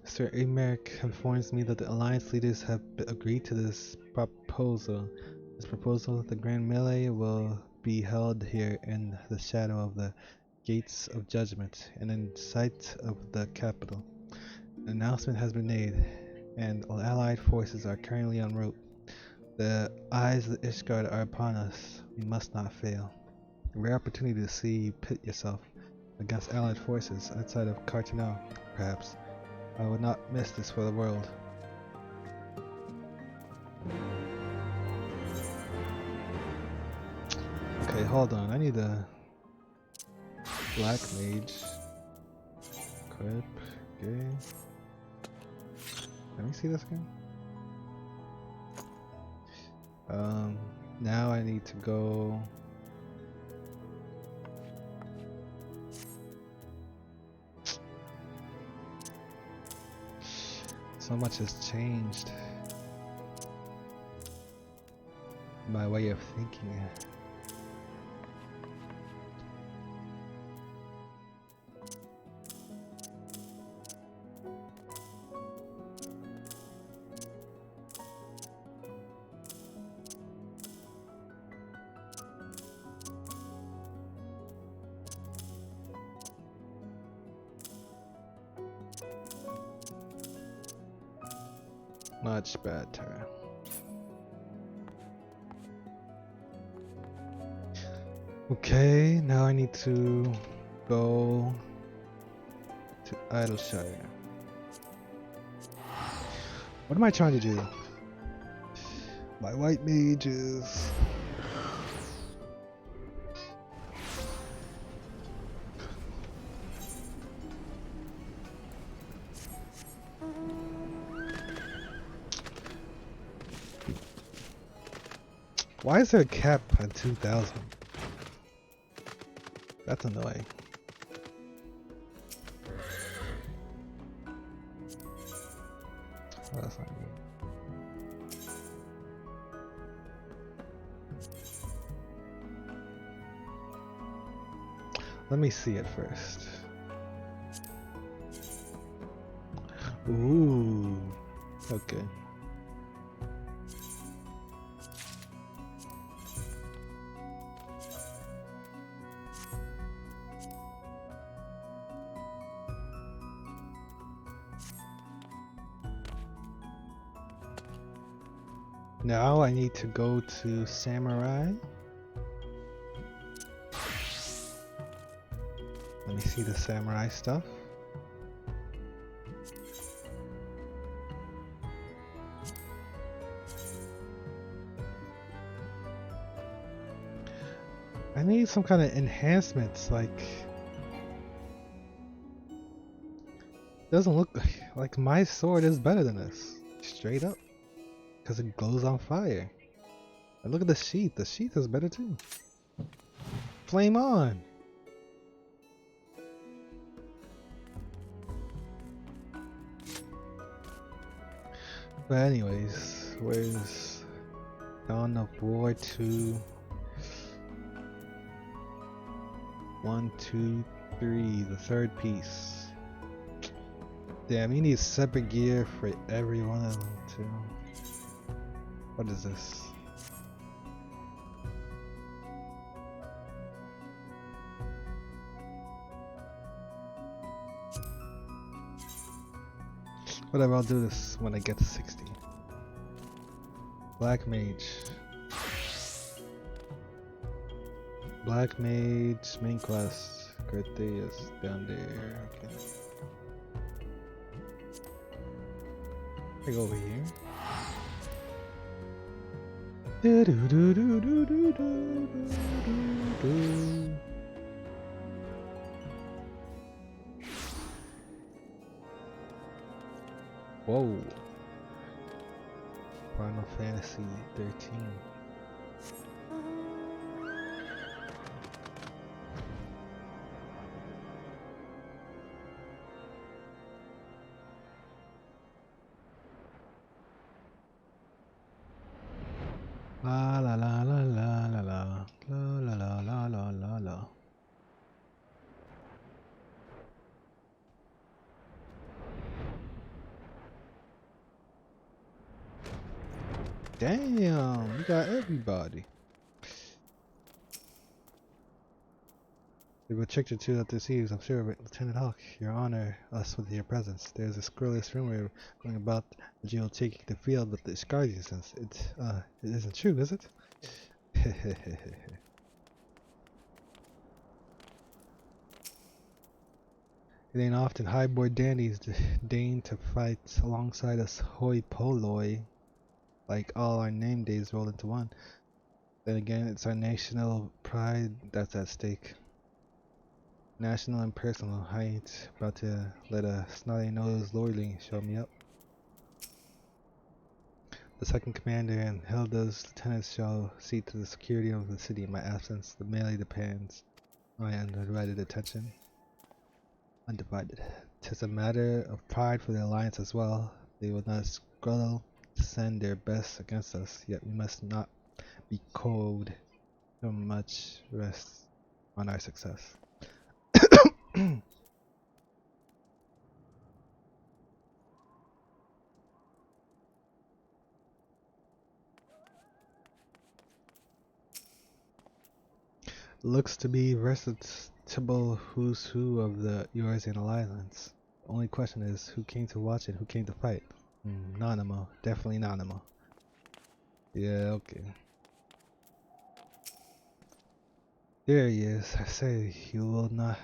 A: Sir Emerick informs me that the Alliance leaders have agreed to this proposal. This proposal, the Grand Melee, will be held here in the shadow of the Gates of Judgment and in sight of the capital. An announcement has been made, and allied forces are currently en route. The eyes of the Ishgard are upon us. We must not fail. A rare opportunity to see you pit yourself against allied forces outside of Cartanel, perhaps. I would not miss this for the world. Okay, hold on. I need a black mage. Equip. Okay. Let me see this again. Now I need to go. So much has changed. My way of thinking. Much better. Okay, now I need to go to Idleshire. What am I trying to do? My white mages. Why is there a cap at 2,000? That's annoying. Oh, that's not good. Let me see it first. Ooh. Okay. Now I need to go to Samurai. Let me see the Samurai stuff. I need some kind of enhancements, like doesn't look like my sword is better than this. Straight up. Because it glows on fire. And look at the sheath. The sheath is better too. Flame on! But anyways, where's Dawn of War 2? 1, 2, 3, the third piece. Damn, you need separate gear for every one of them too. What is this? Whatever, I'll do this when I get to 60. Black Mage. Black Mage, main quest. Great day is down there. Okay. I go over here. Whoa. Final Fantasy 13. La la la la la la la la la la la la la. Damn, we got everybody. We will check your two up this eve, I'm sure, but Lieutenant Hawk, you honor us with your presence. There's a scurrilous rumor going about that you'll take the field with the Scardian sense. It isn't true, is it? It ain't often highborn dandies deign to fight alongside us hoi polloi, like all our name days rolled into one. Then again, it's our national pride that's at stake. National and personal. I ain't about to let a snotty-nosed lordling show me up. The second commander and Hilda's lieutenants shall see to the security of the city in my absence. The melee depends on my undivided attention. Undivided. 'Tis a matter of pride for the alliance as well. They will not scruple to send their best against us, yet we must not be cold. So much rests on our success. Looks to be versatile who's who of the Eurasian alliance. The only question is who came to watch and who came to fight. Nanimo, definitely Nanimo. Yeah, okay. There he is. I say, you will not.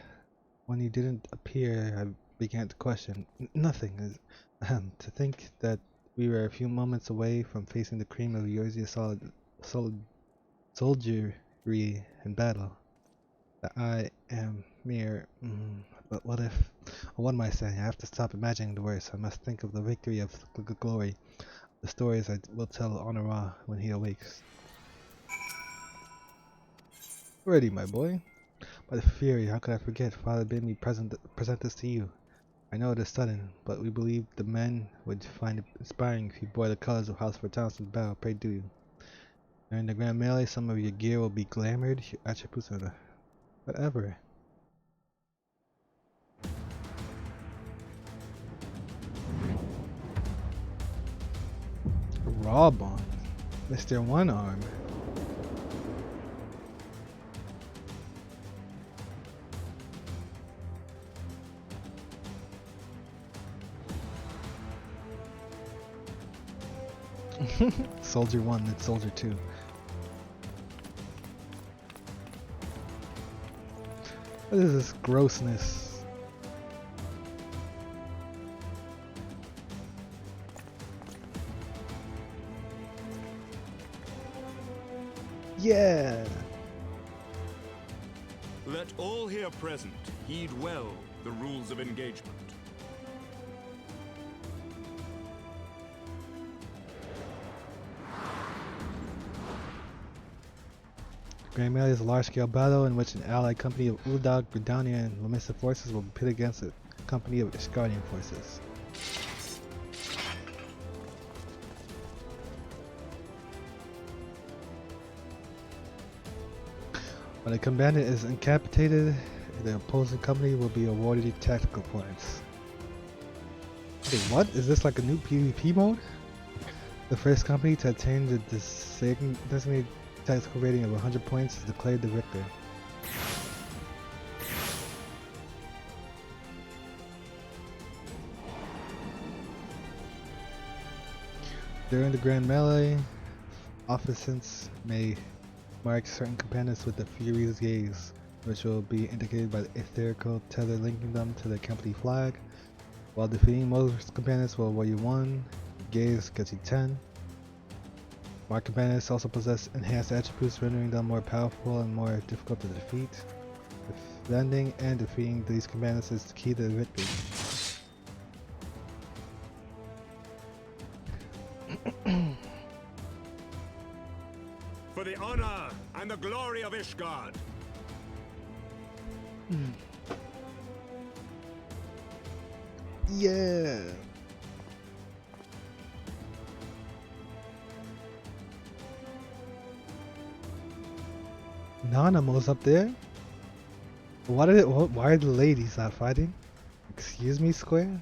A: When you didn't appear, I began to question. Nothing is. To think that we were a few moments away from facing the cream of Eurasia soldiery in battle. That I am mere. But what if? What am I saying? I have to stop imagining the worst. I must think of the victory of the glory. The stories I will tell Honora when he awakes. Ready, my boy. By the Fury, how could I forget? Father bid me present this to you. I know it is sudden, but we believed the men would find it inspiring if you bore the colors of House for Townsend's battle. Pray do you. During the Grand Melee, some of your gear will be glamored, your attributes are whatever. Rawbon, Mr. One Arm. Soldier 1 and Soldier 2. What is this grossness? Yeah!
H: Let all here present heed well the rules of engagement.
A: Grand Melee is a large-scale battle in which an allied company of Udag, Gridania, and Lamissa forces will be pitted against a company of Iscardian forces. When a combatant is incapacitated, the opposing company will be awarded tactical points. Wait, what? Is this like a new PvP mode? The first company to attain the designated tactical rating of 100 points is declared the victor. During the Grand Melee, officers may mark certain companions with the Fury's Gaze, which will be indicated by the etherical tether linking them to the company flag. While defeating most companions will award you 1, Gaze gets you 10. Marked companions also possess enhanced attributes, rendering them more powerful and more difficult to defeat. Defending and defeating these companions is the key to victory.
N: For the honor and the glory of Ishgard.
A: Yeah. Nanamo's up there. Why are the ladies not fighting? Excuse me, Square?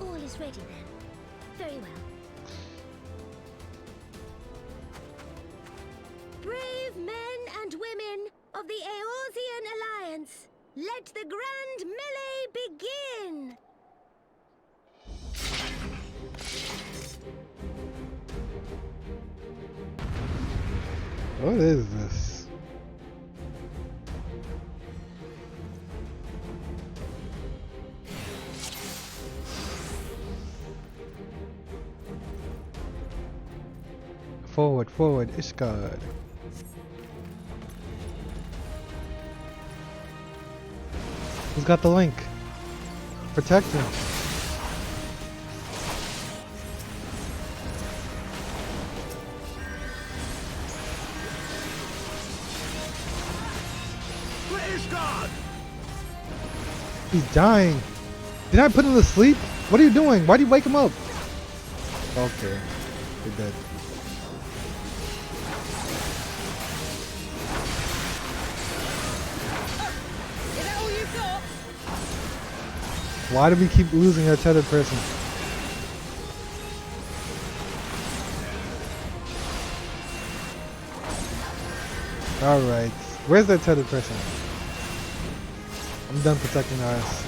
O: All is ready then. Very well. Brave men and women of the Eorzean Alliance, let the grand melee begin!
A: What is this? Forward, forward, Ishgard. Who's got the link? Protect him. He's dying. Did I put him to sleep? What are you doing? Why do you wake him up? Okay, you're dead.
I: Is that all you've got?
A: Why do we keep losing our tethered person? Alright, where's that tethered person? I'm done protecting ours.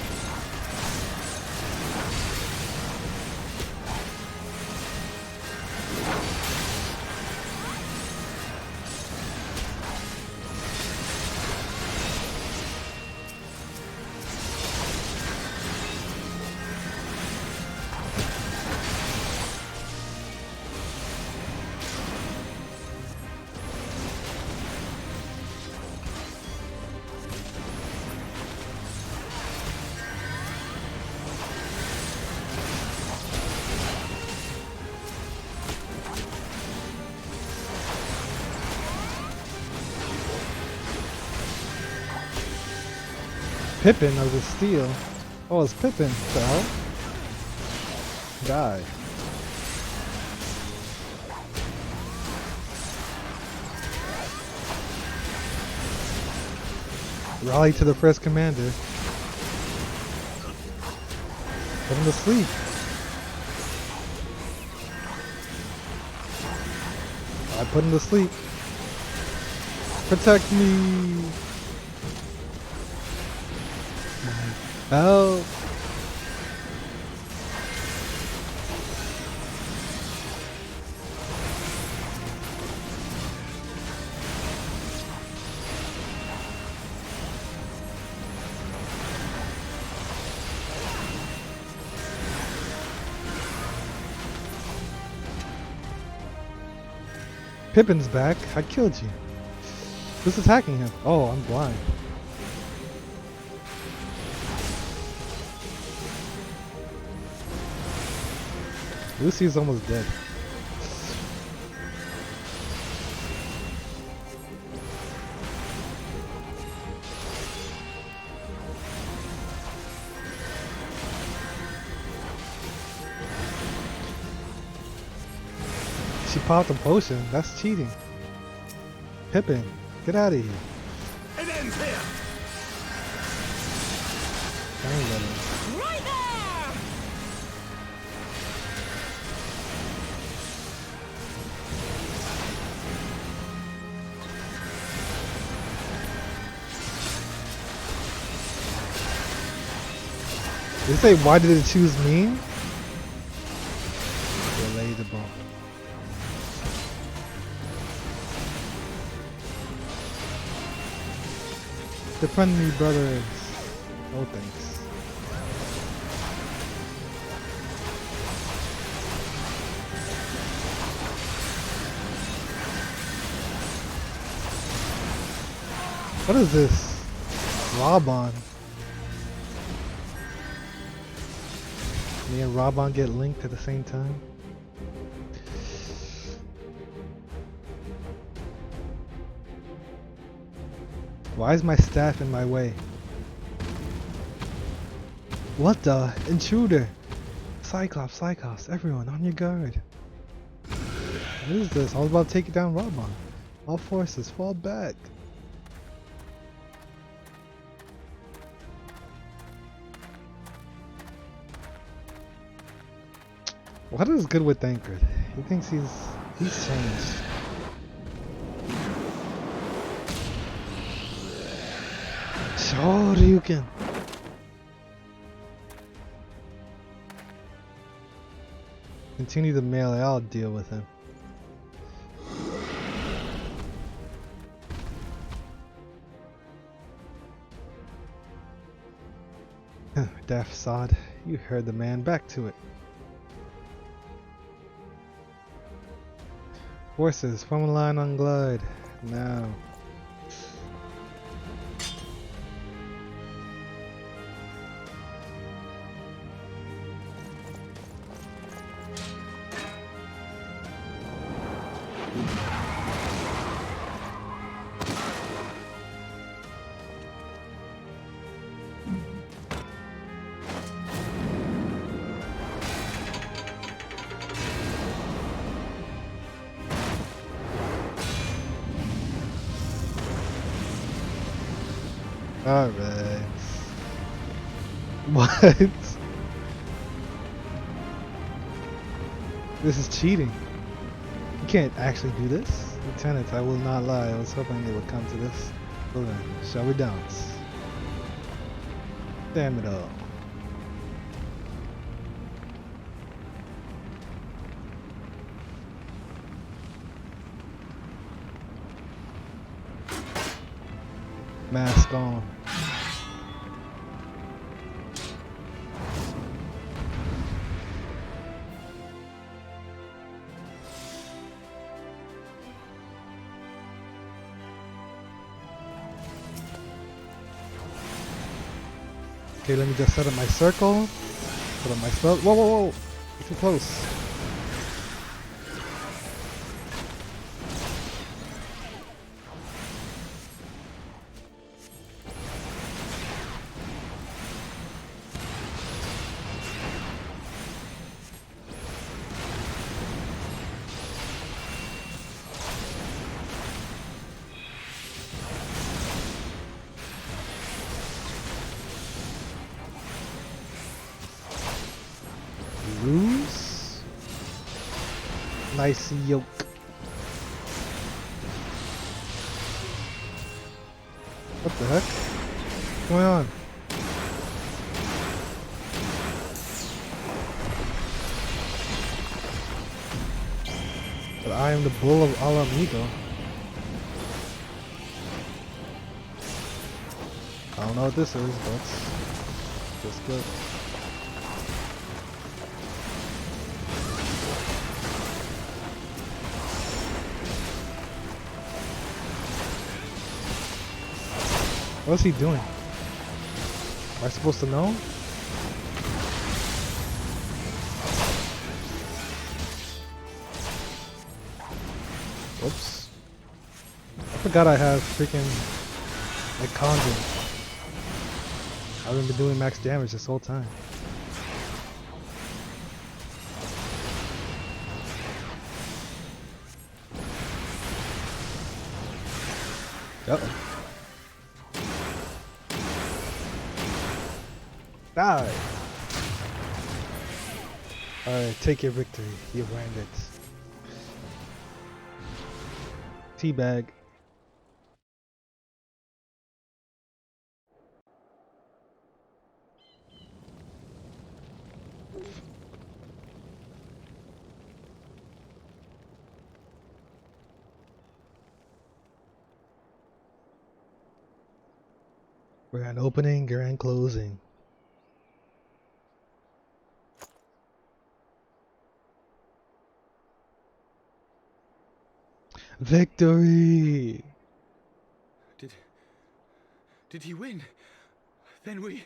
A: Pippin of the steel. Oh, it's Pippin. What the hell? Die. Rally to the first commander. Put him to sleep. I put him to sleep. Protect me. Help. Pippin's back. I killed you. Who's attacking him? Oh, I'm blind. Lucy is almost dead. She popped a potion. That's cheating. Pippin, get out of here.
J: It ends here.
A: I ain't letting him.
I: Right there!
A: They say, why did it choose me? Relatable. Defend me, brothers. No thanks. What is this? Robon. Me and Robon get linked at the same time. Why is my staff in my way? What the? Intruder! Cyclops, everyone on your guard. What is this? I was about to take down Robon. All forces, fall back. What is good with Tancred? He thinks he's changed. Shoryuken. Continue the melee, I'll deal with him. Daft sod, you heard the man, back to it. Forces, form a line on glide. Now. Alright. What? This is cheating. You can't actually do this. Lieutenant, I will not lie. I was hoping it would come to this. Well then, shall we dance? Damn it all. Mask on. Okay, let me just set up my circle. Set up my spell. Whoa, whoa, whoa! Too close. Lose. Nice yoke. What the heck? What's going on? But I am the bull of Alamigo. I don't know what this is, but it's just good. What's he doing? Am I supposed to know? Whoops. I forgot I have freaking like conjuring. I haven't been doing max damage this whole time. Uh-oh. Die! Alright, take your victory. You've earned it. Teabag. Grand opening, grand closing. Victory!
L: Did he win? Then we...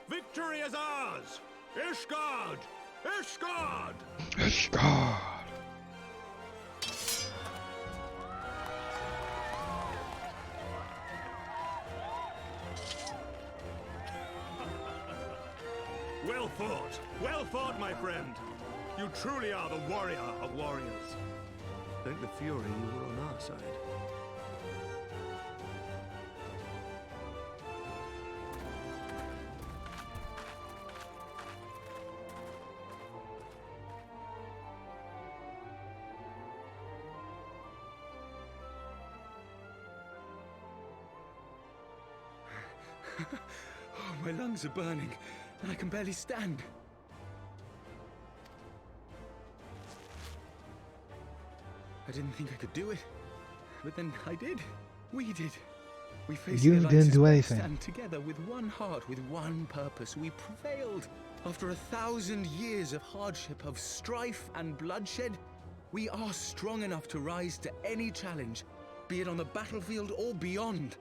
N: Victory is ours! Ishgard! Ishgard!
A: Ishgard!
N: Well fought, my friend. You truly are the warrior of warriors.
H: Thank the Fury you were on our side.
L: Oh, my lungs are burning, and I can barely stand. I didn't think I could do it, but then I did. We did. We faced
A: You
L: the
A: didn't do
L: alliance's
A: anything.
L: best, and together with one heart, with one purpose, we prevailed. After 1,000 years of hardship, of strife and bloodshed, we are strong enough to rise to any challenge, be it on the battlefield or beyond.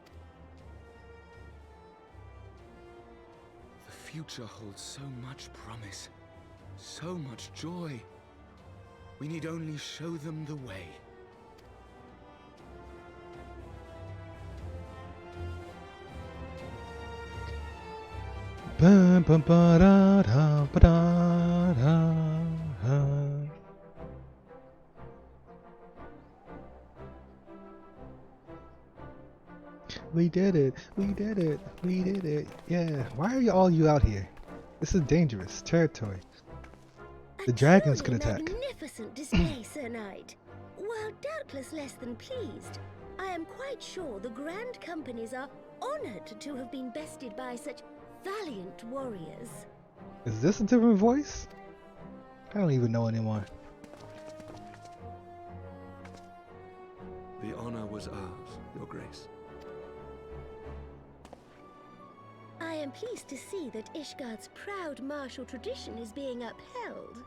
L: The future holds so much promise, so much joy. We need only show them the way.
A: Bum, bum, ba, da, da, ba, da, da, da. We did it! We did it! We did it! Yeah. Why are you out here? This is dangerous territory. The dragons could attack.
O: Magnificent display, Sir Knight. While doubtless less than pleased, I am quite sure the Grand Companies are honored to have been bested by such valiant warriors.
A: Is this a different voice? I don't even know anymore.
H: The honor was ours, Your Grace.
O: I am pleased to see that Ishgard's proud martial tradition is being upheld.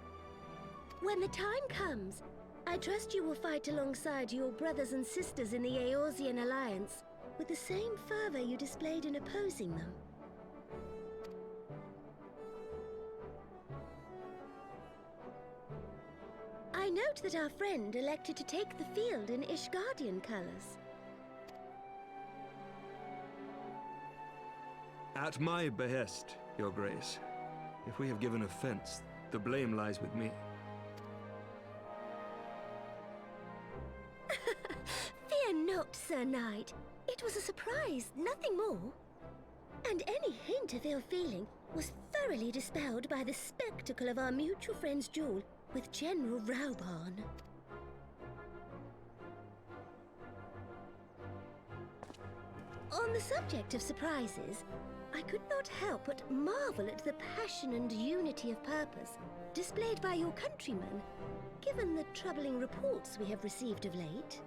O: When the time comes, I trust you will fight alongside your brothers and sisters in the Eorzean Alliance with the same fervor you displayed in opposing them. I note that our friend elected to take the field in Ishgardian colors.
H: At my behest, Your Grace. If we have given offense, the blame lies with me.
O: Fear not, Sir Knight. It was a surprise, nothing more. And any hint of ill feeling was thoroughly dispelled by the spectacle of our mutual friend's duel with General Raubarn. On the subject of surprises, I could not help but marvel at the passion and unity of purpose displayed by your countrymen, given the troubling reports we have received of late.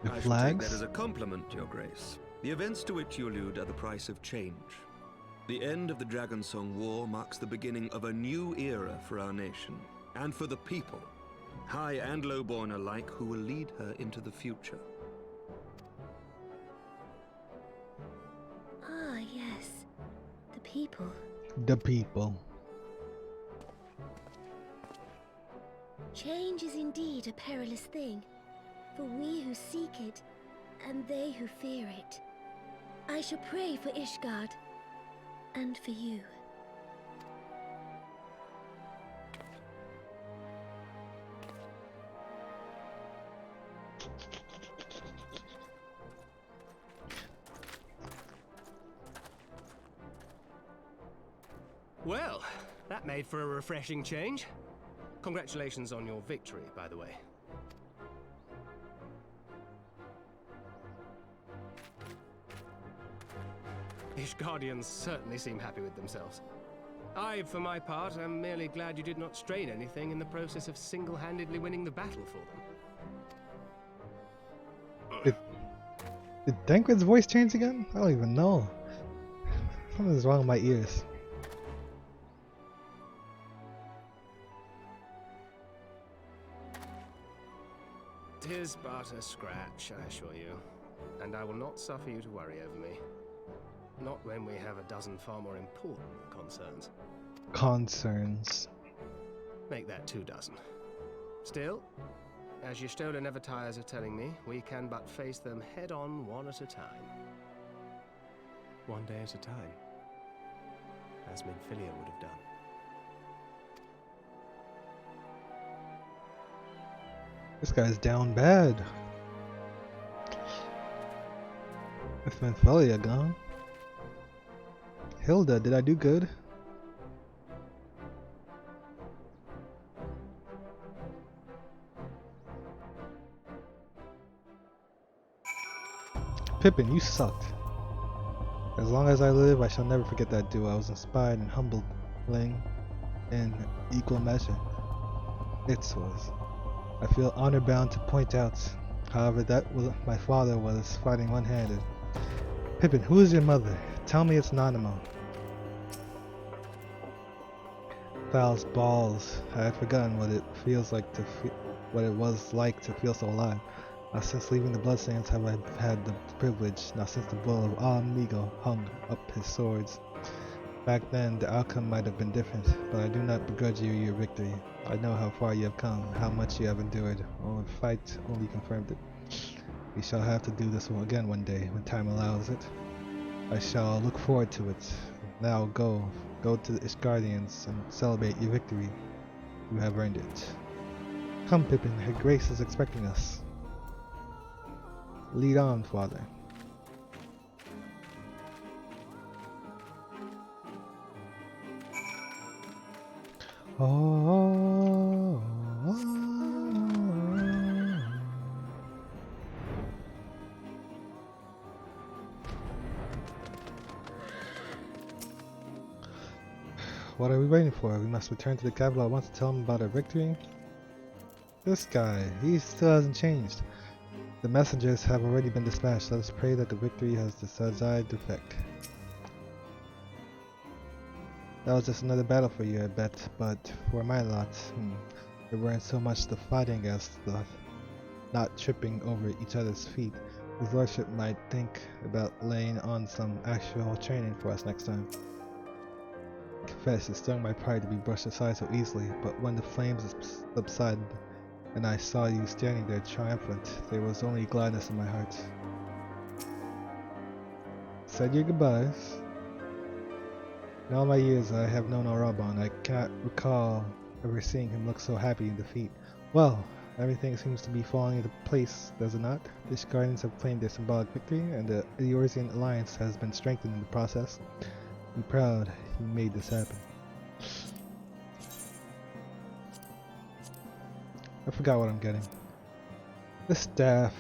A: The
H: I shall take
A: flags?
H: that as a compliment, Your Grace. The events to which you allude are the price of change. The end of the Dragonsong War marks the beginning of a new era for our nation, and for the people, high and lowborn alike, who will lead her into the future.
O: Ah, yes. The people.
A: The people.
O: Change is indeed a perilous thing, for we who seek it, and they who fear it. I shall pray for Ishgard, and for you.
D: Well, that made for a refreshing change. Congratulations on your victory, by the way. Ishgardians certainly seem happy with themselves. I, for my part, am merely glad you did not strain anything in the process of single-handedly winning the battle for them.
A: Did Dankred's voice change again? I don't even know. Something's wrong with my ears.
D: Tis but a scratch, I assure you, and I will not suffer you to worry over me. Not when we have a dozen far more important concerns.
A: Concerns.
D: Make that 2 dozen. Still, as Y'shtola never tires of telling me, we can but face them head-on one at a time. One day at a time. As Minfilia would have done.
A: This guy's down bad. If Minfilia gone. Hilda, did I do good? Pippin, you sucked. As long as I live, I shall never forget that duel. I was inspired and humbling in equal measure. It was. I feel honor bound to point out, however, that my father was fighting one-handed. Pippin, who is your mother? Tell me it's Nanamo. Fowl's balls. I had forgotten what it feels like to what it was like to feel so alive. Now since leaving the Bloodsands have I had the privilege, now since the bull of Amigo hung up his swords. Back then, the outcome might have been different, but I do not begrudge you your victory. I know how far you have come, how much you have endured. Our fight only confirmed it. We shall have to do this again one day, when time allows it. I shall look forward to it. Now go to the Ishgardians and celebrate your victory. You have earned it. Come, Pippin, Her Grace is expecting us. Lead on, Father. Oh, what are we waiting for? We must return to the capital at once to tell him about our victory. This guy, he still hasn't changed. The messengers have already been dispatched. Let us pray that the victory has the desired effect. That was just another battle for you, I bet, but for my lot, it weren't so much the fighting as the not tripping over each other's feet. His lordship might think about laying on some actual training for us next time. I confess, it stung my pride to be brushed aside so easily, but when the flames subsided and I saw you standing there triumphant, there was only gladness in my heart. Said your goodbyes. In all my years I have known Araban, I cannot recall ever seeing him look so happy in defeat. Well, everything seems to be falling into place, does it not? The Ishgardians have claimed their symbolic victory, and the Eorzean alliance has been strengthened in the process. Be proud you made this happen. I forgot what I'm getting. This staff,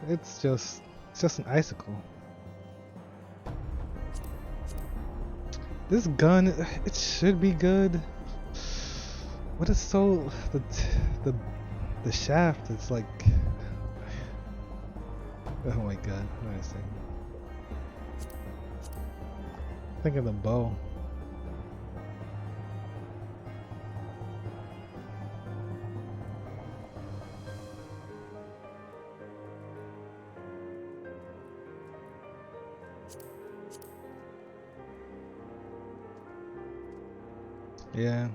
A: it's just an icicle. This gun, it should be good. What is so the shaft is like. Oh my god, what am I saying? Think of the bow. Yeah.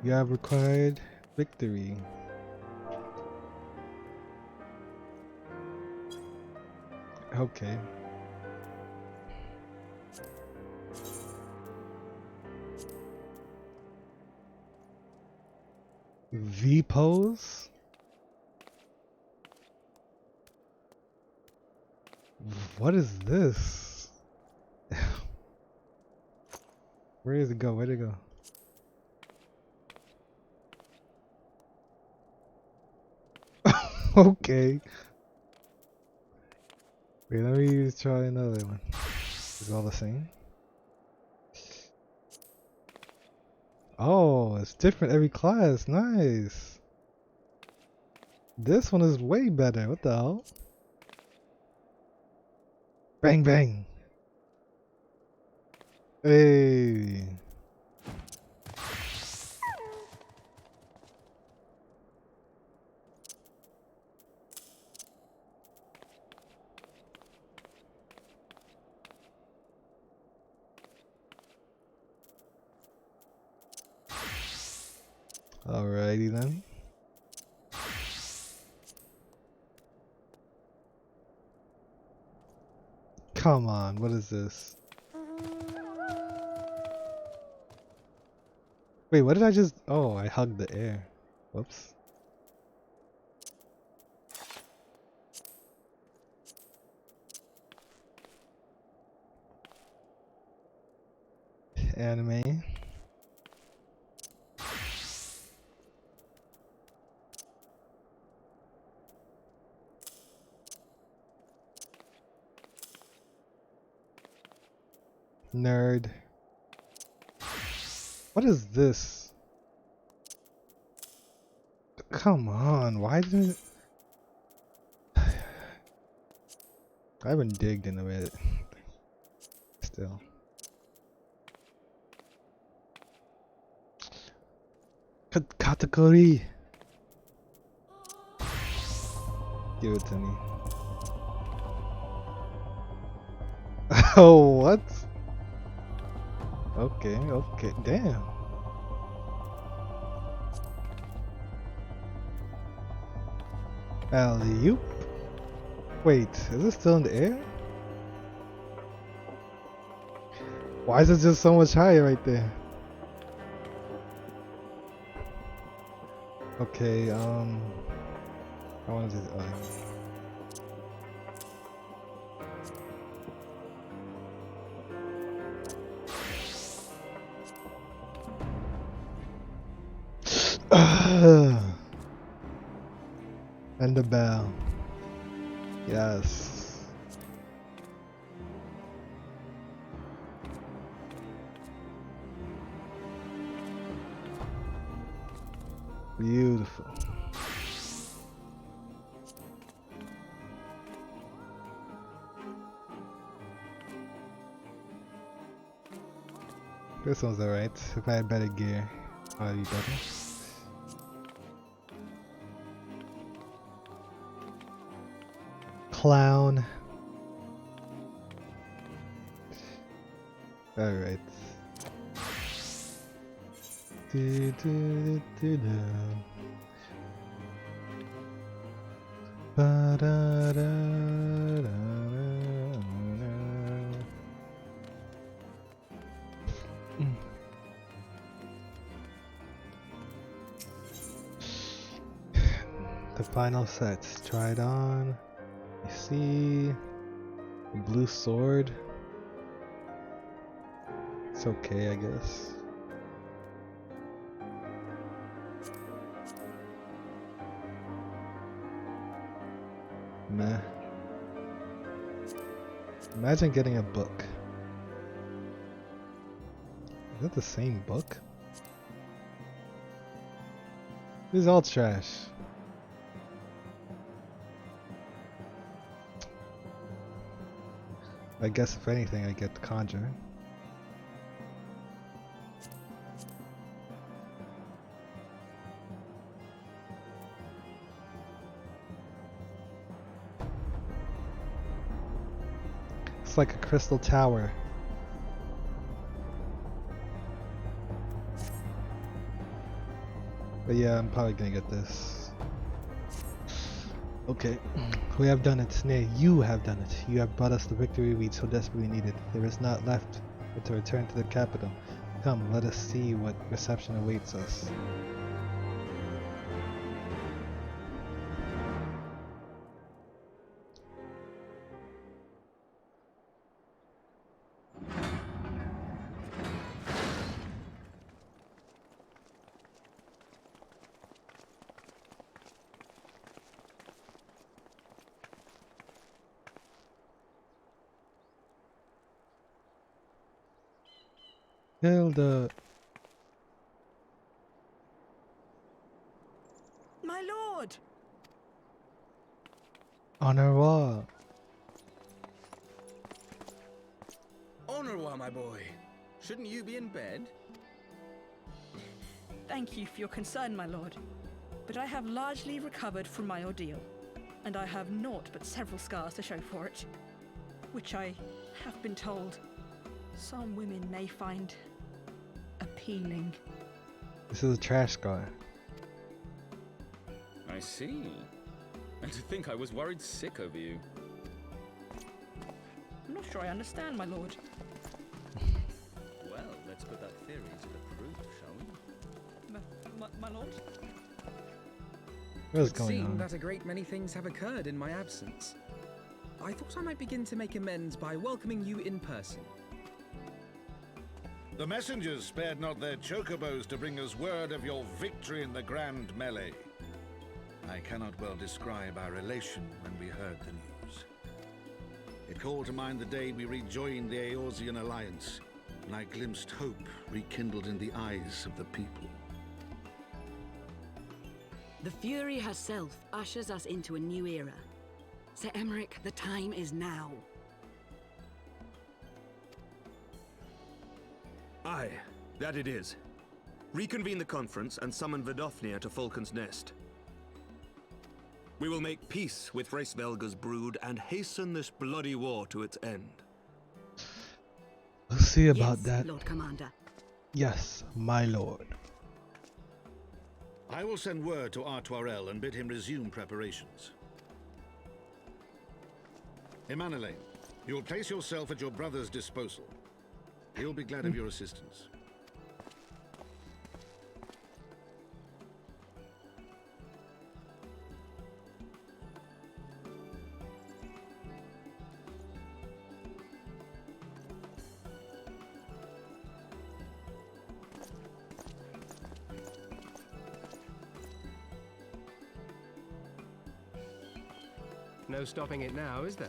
A: You have required victory. Okay. V pose? What is this? Where does it go? Where'd it go? Okay. Wait, let me try another one. Is it all the same? Oh, it's different every class. Nice. This one is way better. What the hell? Bang bang. Hey. Alrighty then. Come on, what is this? Wait, what did I just... Oh, I hugged the air. Whoops. Anime. Nerd. What is this? Come on, why didn't it... I haven't digged in a minute. Still. Katakuri! Give it to me. Oh, what? Okay, okay, damn. Alley-oop. Wait, is it still in the air? Why is it just so much higher right there? Okay, I want to do and the bell. Yes. Beautiful. This one's alright. If I had better gear, I'd be better. Clown. Alright. The final sets. Try it on. You see the blue sword. It's okay, I guess. Meh. Imagine getting a book. Is that the same book? This is all trash. I guess if anything, I get the Conjure. It's like a crystal tower. But yeah, I'm probably gonna get this. Okay, we have done it. Nay, you have done it. You have brought us the victory we so desperately needed. There is not left but to return to the capital. Come, let us see what reception awaits us. Hilda.
I: My lord!
A: On her wall.
L: Honorwa, my boy. Shouldn't you be in bed?
I: Thank you for your concern, my lord. But I have largely recovered from my ordeal, and I have naught but several scars to show for it, which I have been told some women may find appealing.
A: This is a trash guy.
K: I see. And to think I was worried sick over you.
I: I'm not sure I understand, my lord.
K: Well, let's put that theory to the proof, shall we?
I: My lord?
A: What's
C: It would
A: going
C: seem
A: on?
C: that a great many things have occurred in my absence. I thought I might begin to make amends by welcoming you in person.
M: The messengers spared not their chocobos to bring us word of your victory in the grand melee. I cannot well describe our elation when we heard the news. It called to mind the day we rejoined the Eorzean alliance, and I glimpsed hope rekindled in the eyes of the people.
P: The Fury herself ushers us into a new era. Sir Emmerich, the time is now.
H: Aye, that it is. Reconvene the conference and summon Vidofnir to Falcon's Nest. We will make peace with Hraesvelga's brood and hasten this bloody war to its end.
A: We'll see about
P: Yes,
A: that.
P: Lord Commander.
A: Yes, my lord.
M: I will send word to Artoirel and bid him resume preparations. Emanuele, you will place yourself at your brother's disposal. He'll be glad of your assistance.
D: No stopping it now, is there?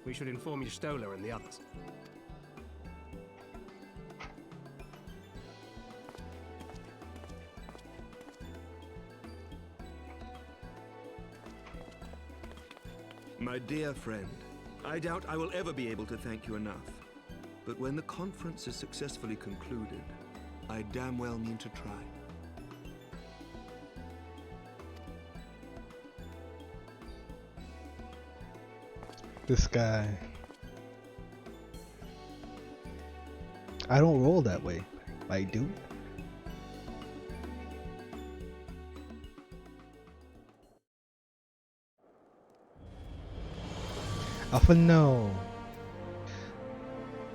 D: We should inform Y'shtola and the others.
H: My dear friend, I doubt I will ever be able to thank you enough. But when the conference is successfully concluded, I damn well mean to try.
A: This guy. I don't roll that way. I do. Alpha no.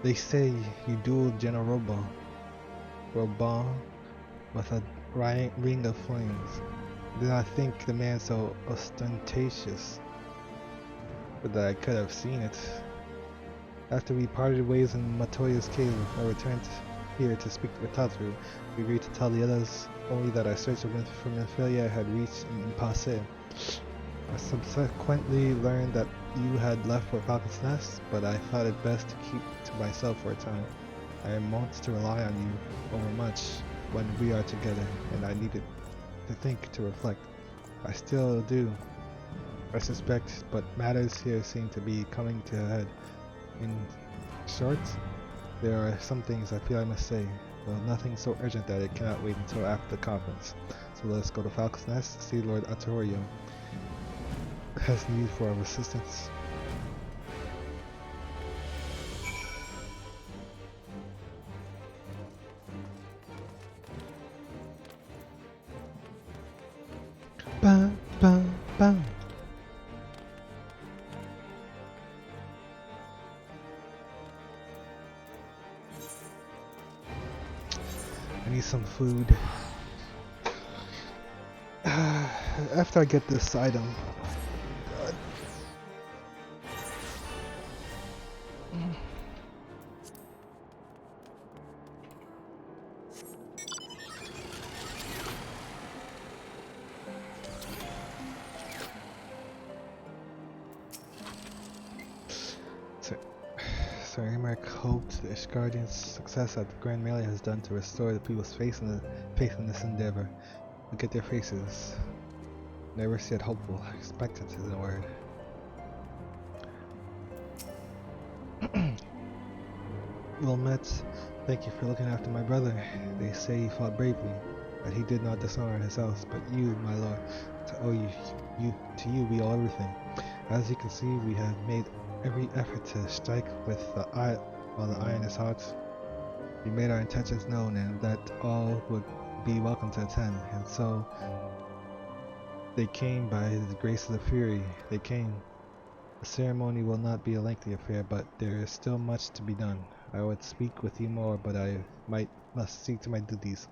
A: They say you duel General Robon with a ring of flames. Did not think the man so ostentatious, but that I could have seen it. After we parted ways in Matoya's cave, I returned here to speak with Tatru. We agreed to tell the others only that our search for Minfilia had reached in Passé. I subsequently learned that you had left for Falcon's Nest, but I thought it best to keep to myself for a time. I am wont to rely on you overmuch when we are together, and I needed to think, to reflect. I still do, I suspect, but matters here seem to be coming to a head. In short, there are some things I feel I must say, though nothing so urgent that it cannot wait until after the conference. So let us go to Falcon's Nest to see Lord Artorio has need for our assistance. Bam, bam, bam. I need some food. After I get this item. God. Sir Emmerich hoped the Ishgardian's success at the Grand Melee has done to restore the people's faith in this endeavor. Look at their faces. Never said hopeful. Expectant is the word. Wilmette, thank you for looking after my brother. They say he fought bravely, that he did not dishonor his house, but you, my lord, to you we owe everything. As you can see, we have made every effort to strike with the eye while the iron is hot. We made our intentions known, and that all would be welcome to attend, and so they came by the grace of the Fury. They came. The ceremony will not be a lengthy affair, but there is still much to be done. I would speak with you more, but I must see to my duties.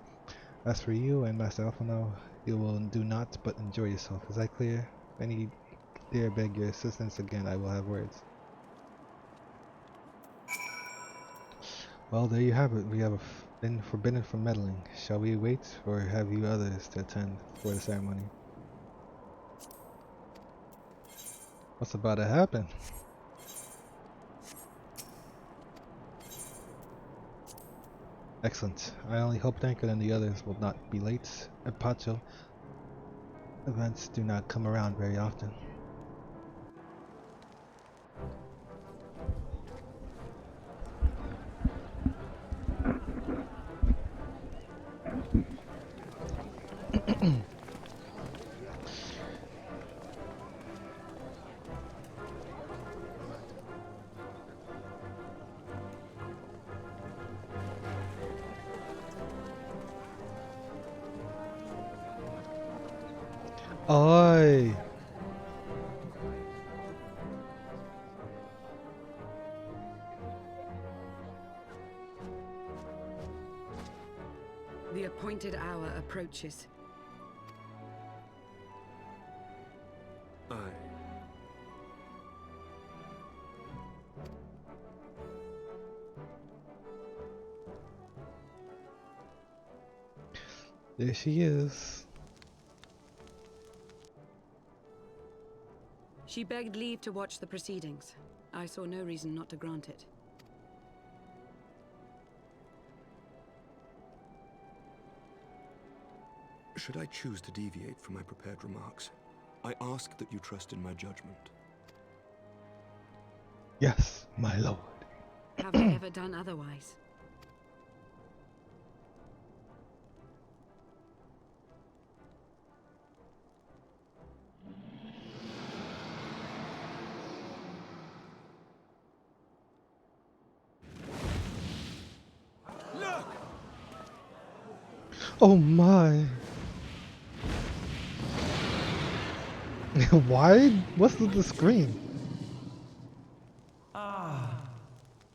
A: As for you and Master Alphonso, you will do naught but enjoy yourself. Is that clear? If any dare beg your assistance again, I will have words. Well, there you have it. We have been forbidden from meddling. Shall we wait, or have you others to attend for the ceremony? What's about to happen? Excellent. I only hope Tancred and the others will not be late. At Pacho, events do not come around very often. Oi!
P: The appointed hour approaches.
H: Aye.
A: There she is.
P: She begged leave to watch the proceedings. I saw no reason not to grant it.
H: Should I choose to deviate from my prepared remarks, I ask that you trust in my judgment.
A: Yes, my lord.
P: Have I ever done otherwise?
J: Look!
A: Oh my. Why? What's with the screen?
Q: Ah,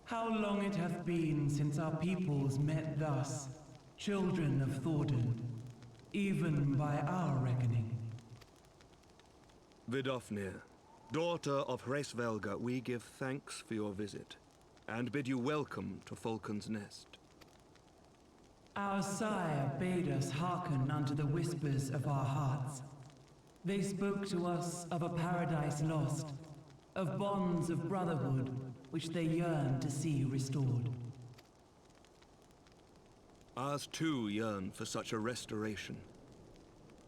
Q: how long it hath been since our peoples met thus, children of Thordan, even by our reckoning.
H: Vidofnir, daughter of Hraesvelga, we give thanks for your visit, and bid you welcome to Falcon's Nest.
Q: Our sire bade us hearken unto the whispers of our hearts. They spoke to us of a paradise lost, of bonds of brotherhood which they yearned to see restored.
H: Ours too yearn for such a restoration,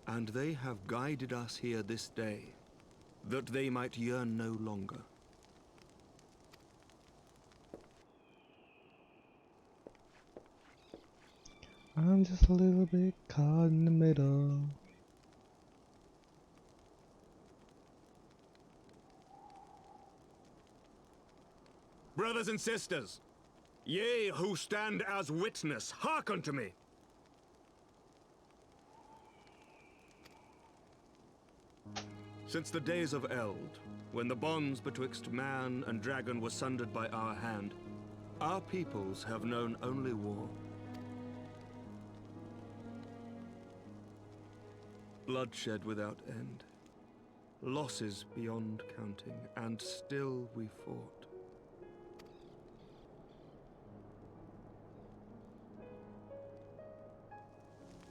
H: and they have guided us here this day, that they might yearn no longer.
A: I'm just a little bit caught in the middle.
N: Brothers and sisters, ye who stand as witness, hearken to me. Since the days of Eld, when the bonds betwixt man and dragon were sundered by our hand, our peoples have known only war. Bloodshed without end, losses beyond counting, and still we fought.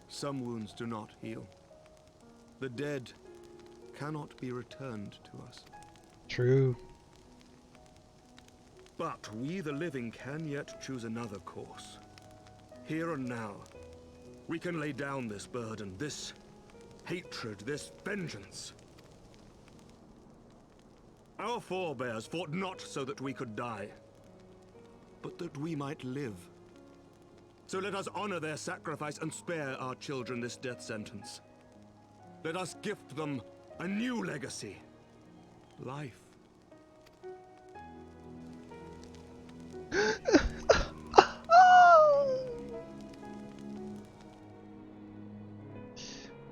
N: Some wounds do not heal. The dead cannot be returned to us.
A: True.
N: But we, the living, can yet choose another course. Here and now, we can lay down this burden, this hatred, this vengeance. Our forebears fought not so that we could die, but that we might live. So let us honor their sacrifice and spare our children this death sentence. Let us gift them a new legacy. Life.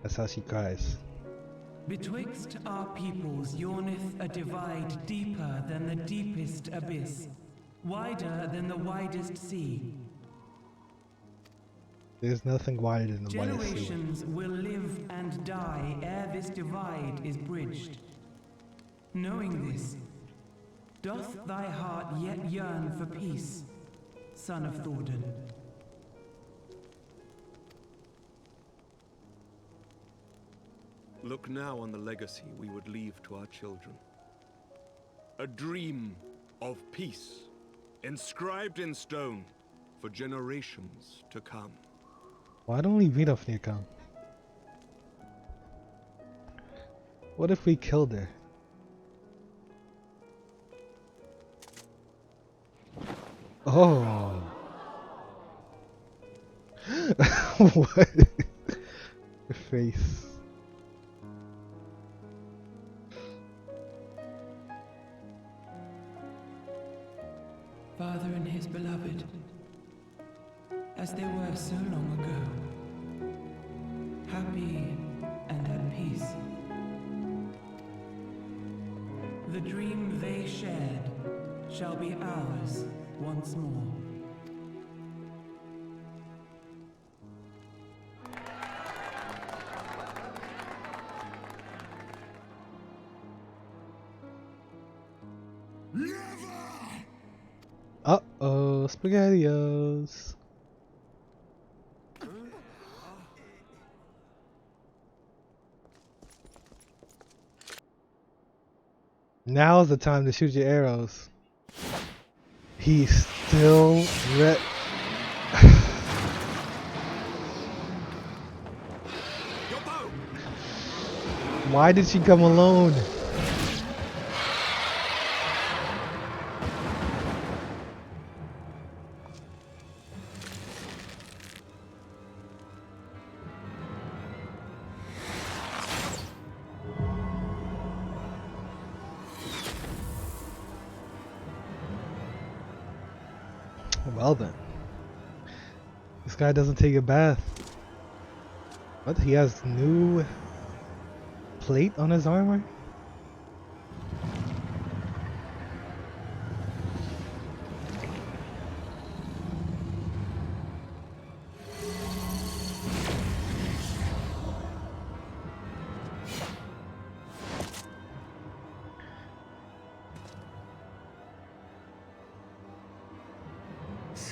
A: That's how she cries.
Q: Betwixt our peoples yawneth a divide deeper than the deepest abyss, wider than the widest sea.
A: There's nothing wider than the widest sea.
Q: Generations will live and die ere this divide is bridged. Knowing this, doth thy heart yet yearn for peace, son of Thordan?
N: Look now on the legacy we would leave to our children. A dream of peace, inscribed in stone for generations to come.
A: Why don't we Vidofnir come? What if we killed her? Oh. What? Your face.
Q: Father and his beloved, as they were so long ago, happy and at peace. The dream they shared shall be ours once more.
A: Uh-oh, SpaghettiOs. Now's the time to shoot your arrows. He's still Why did she come alone? Well then. This guy doesn't take a bath. What? He has new plate on his armor?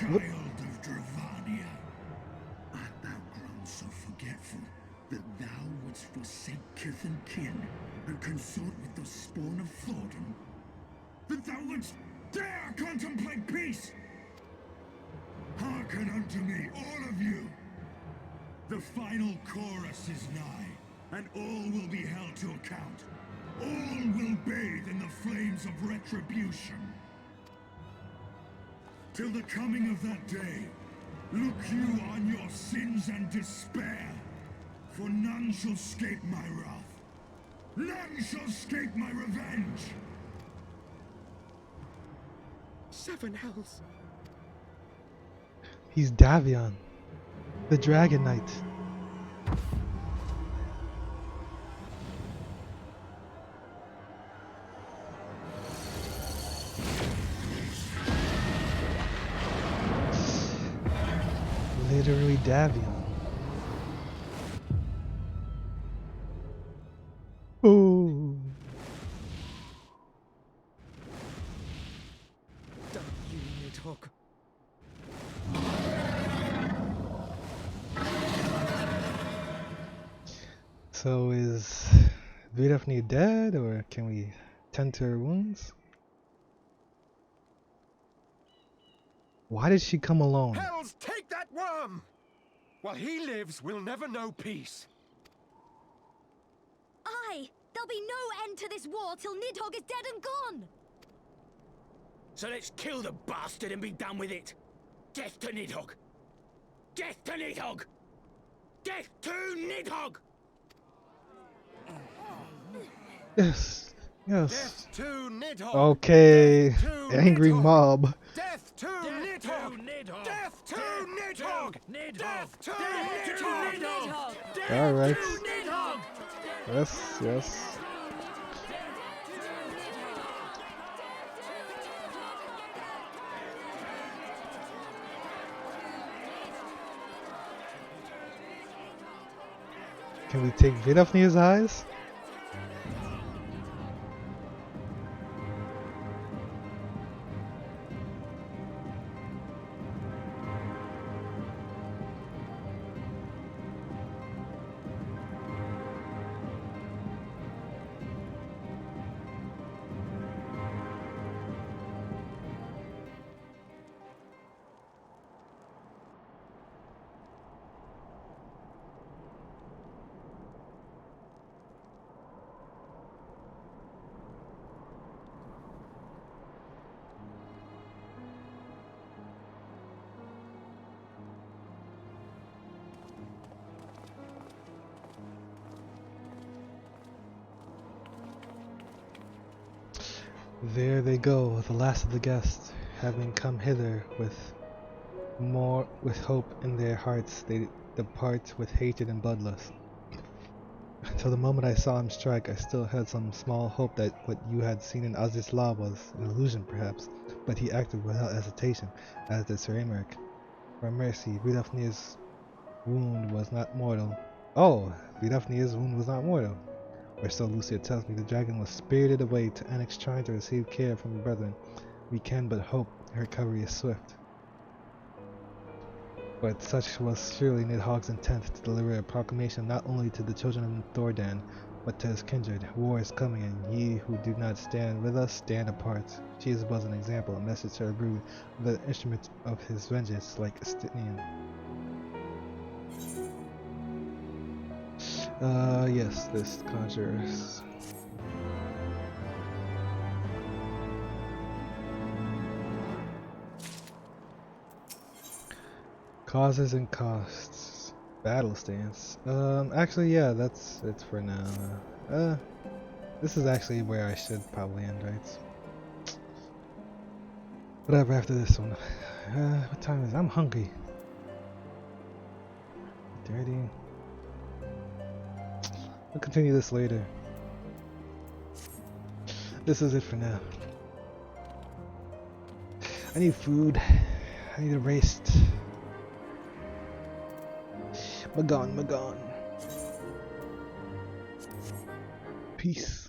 R: Child of Dravania, art thou grown so forgetful that thou wouldst forsake kith and kin and consort with the spawn of Thordan? That thou wouldst dare contemplate peace? Hearken unto me, all of you! The final chorus is nigh, and all will be held to account. All will bathe in the flames of retribution. Till the coming of that day, look you on your sins and despair, for none shall escape my wrath. None shall escape my revenge!
L: Seven hells.
A: He's Davion, the Dragon Knight. Literally Davion. Ooh.
L: Damn you, Nidhogg.
A: So is Vidofnir dead, or can we tend to her wounds? Why did she come alone?
S: Hells take that worm! While he lives, we'll never know peace.
T: Aye! There'll be no end to this war till Nidhogg is dead and gone!
J: So let's kill the bastard and be done with it. Death to Nidhogg! Death to Nidhogg! Death to Nidhogg!
A: Yes. Yes.
S: Death to Nidhogg!
A: Okay.
S: Death to
A: Angry
S: Nidhogg!
A: mob.
S: Death to Nidhogg! Death to Nidhogg! Death to Nidhogg!
A: Alright. Yes, yes. Can we take Vidofnir's eyes? There they go, the last of the guests, having come hither with hope in their hearts, they depart with hatred and bloodlust. Until the moment I saw him strike, I still had some small hope that what you had seen in Aziz's law was an illusion, perhaps, but he acted without hesitation, as did Sir Emeric. For mercy, Vidofnir's wound was not mortal. Oh, Vidofnir's wound was not mortal. Or so Lucia tells me. The dragon was spirited away to Annex, trying to receive care from the brethren. We can but hope her recovery is swift. But such was surely Nidhogg's intent, to deliver a proclamation not only to the children of Thordan, but to his kindred. War is coming, and ye who do not stand with us, stand apart. She was an example, a message to her brood, the instrument of his vengeance, like Estinian. Yes, this conjures. Causes and costs. Battle stance. Actually, yeah, that's it for now. This is actually where I should probably end, right? Whatever, after this one. What time is it? I'm hungry. 30. We'll continue this later. This is it for now. I need food. I need a rest. Magon. Peace.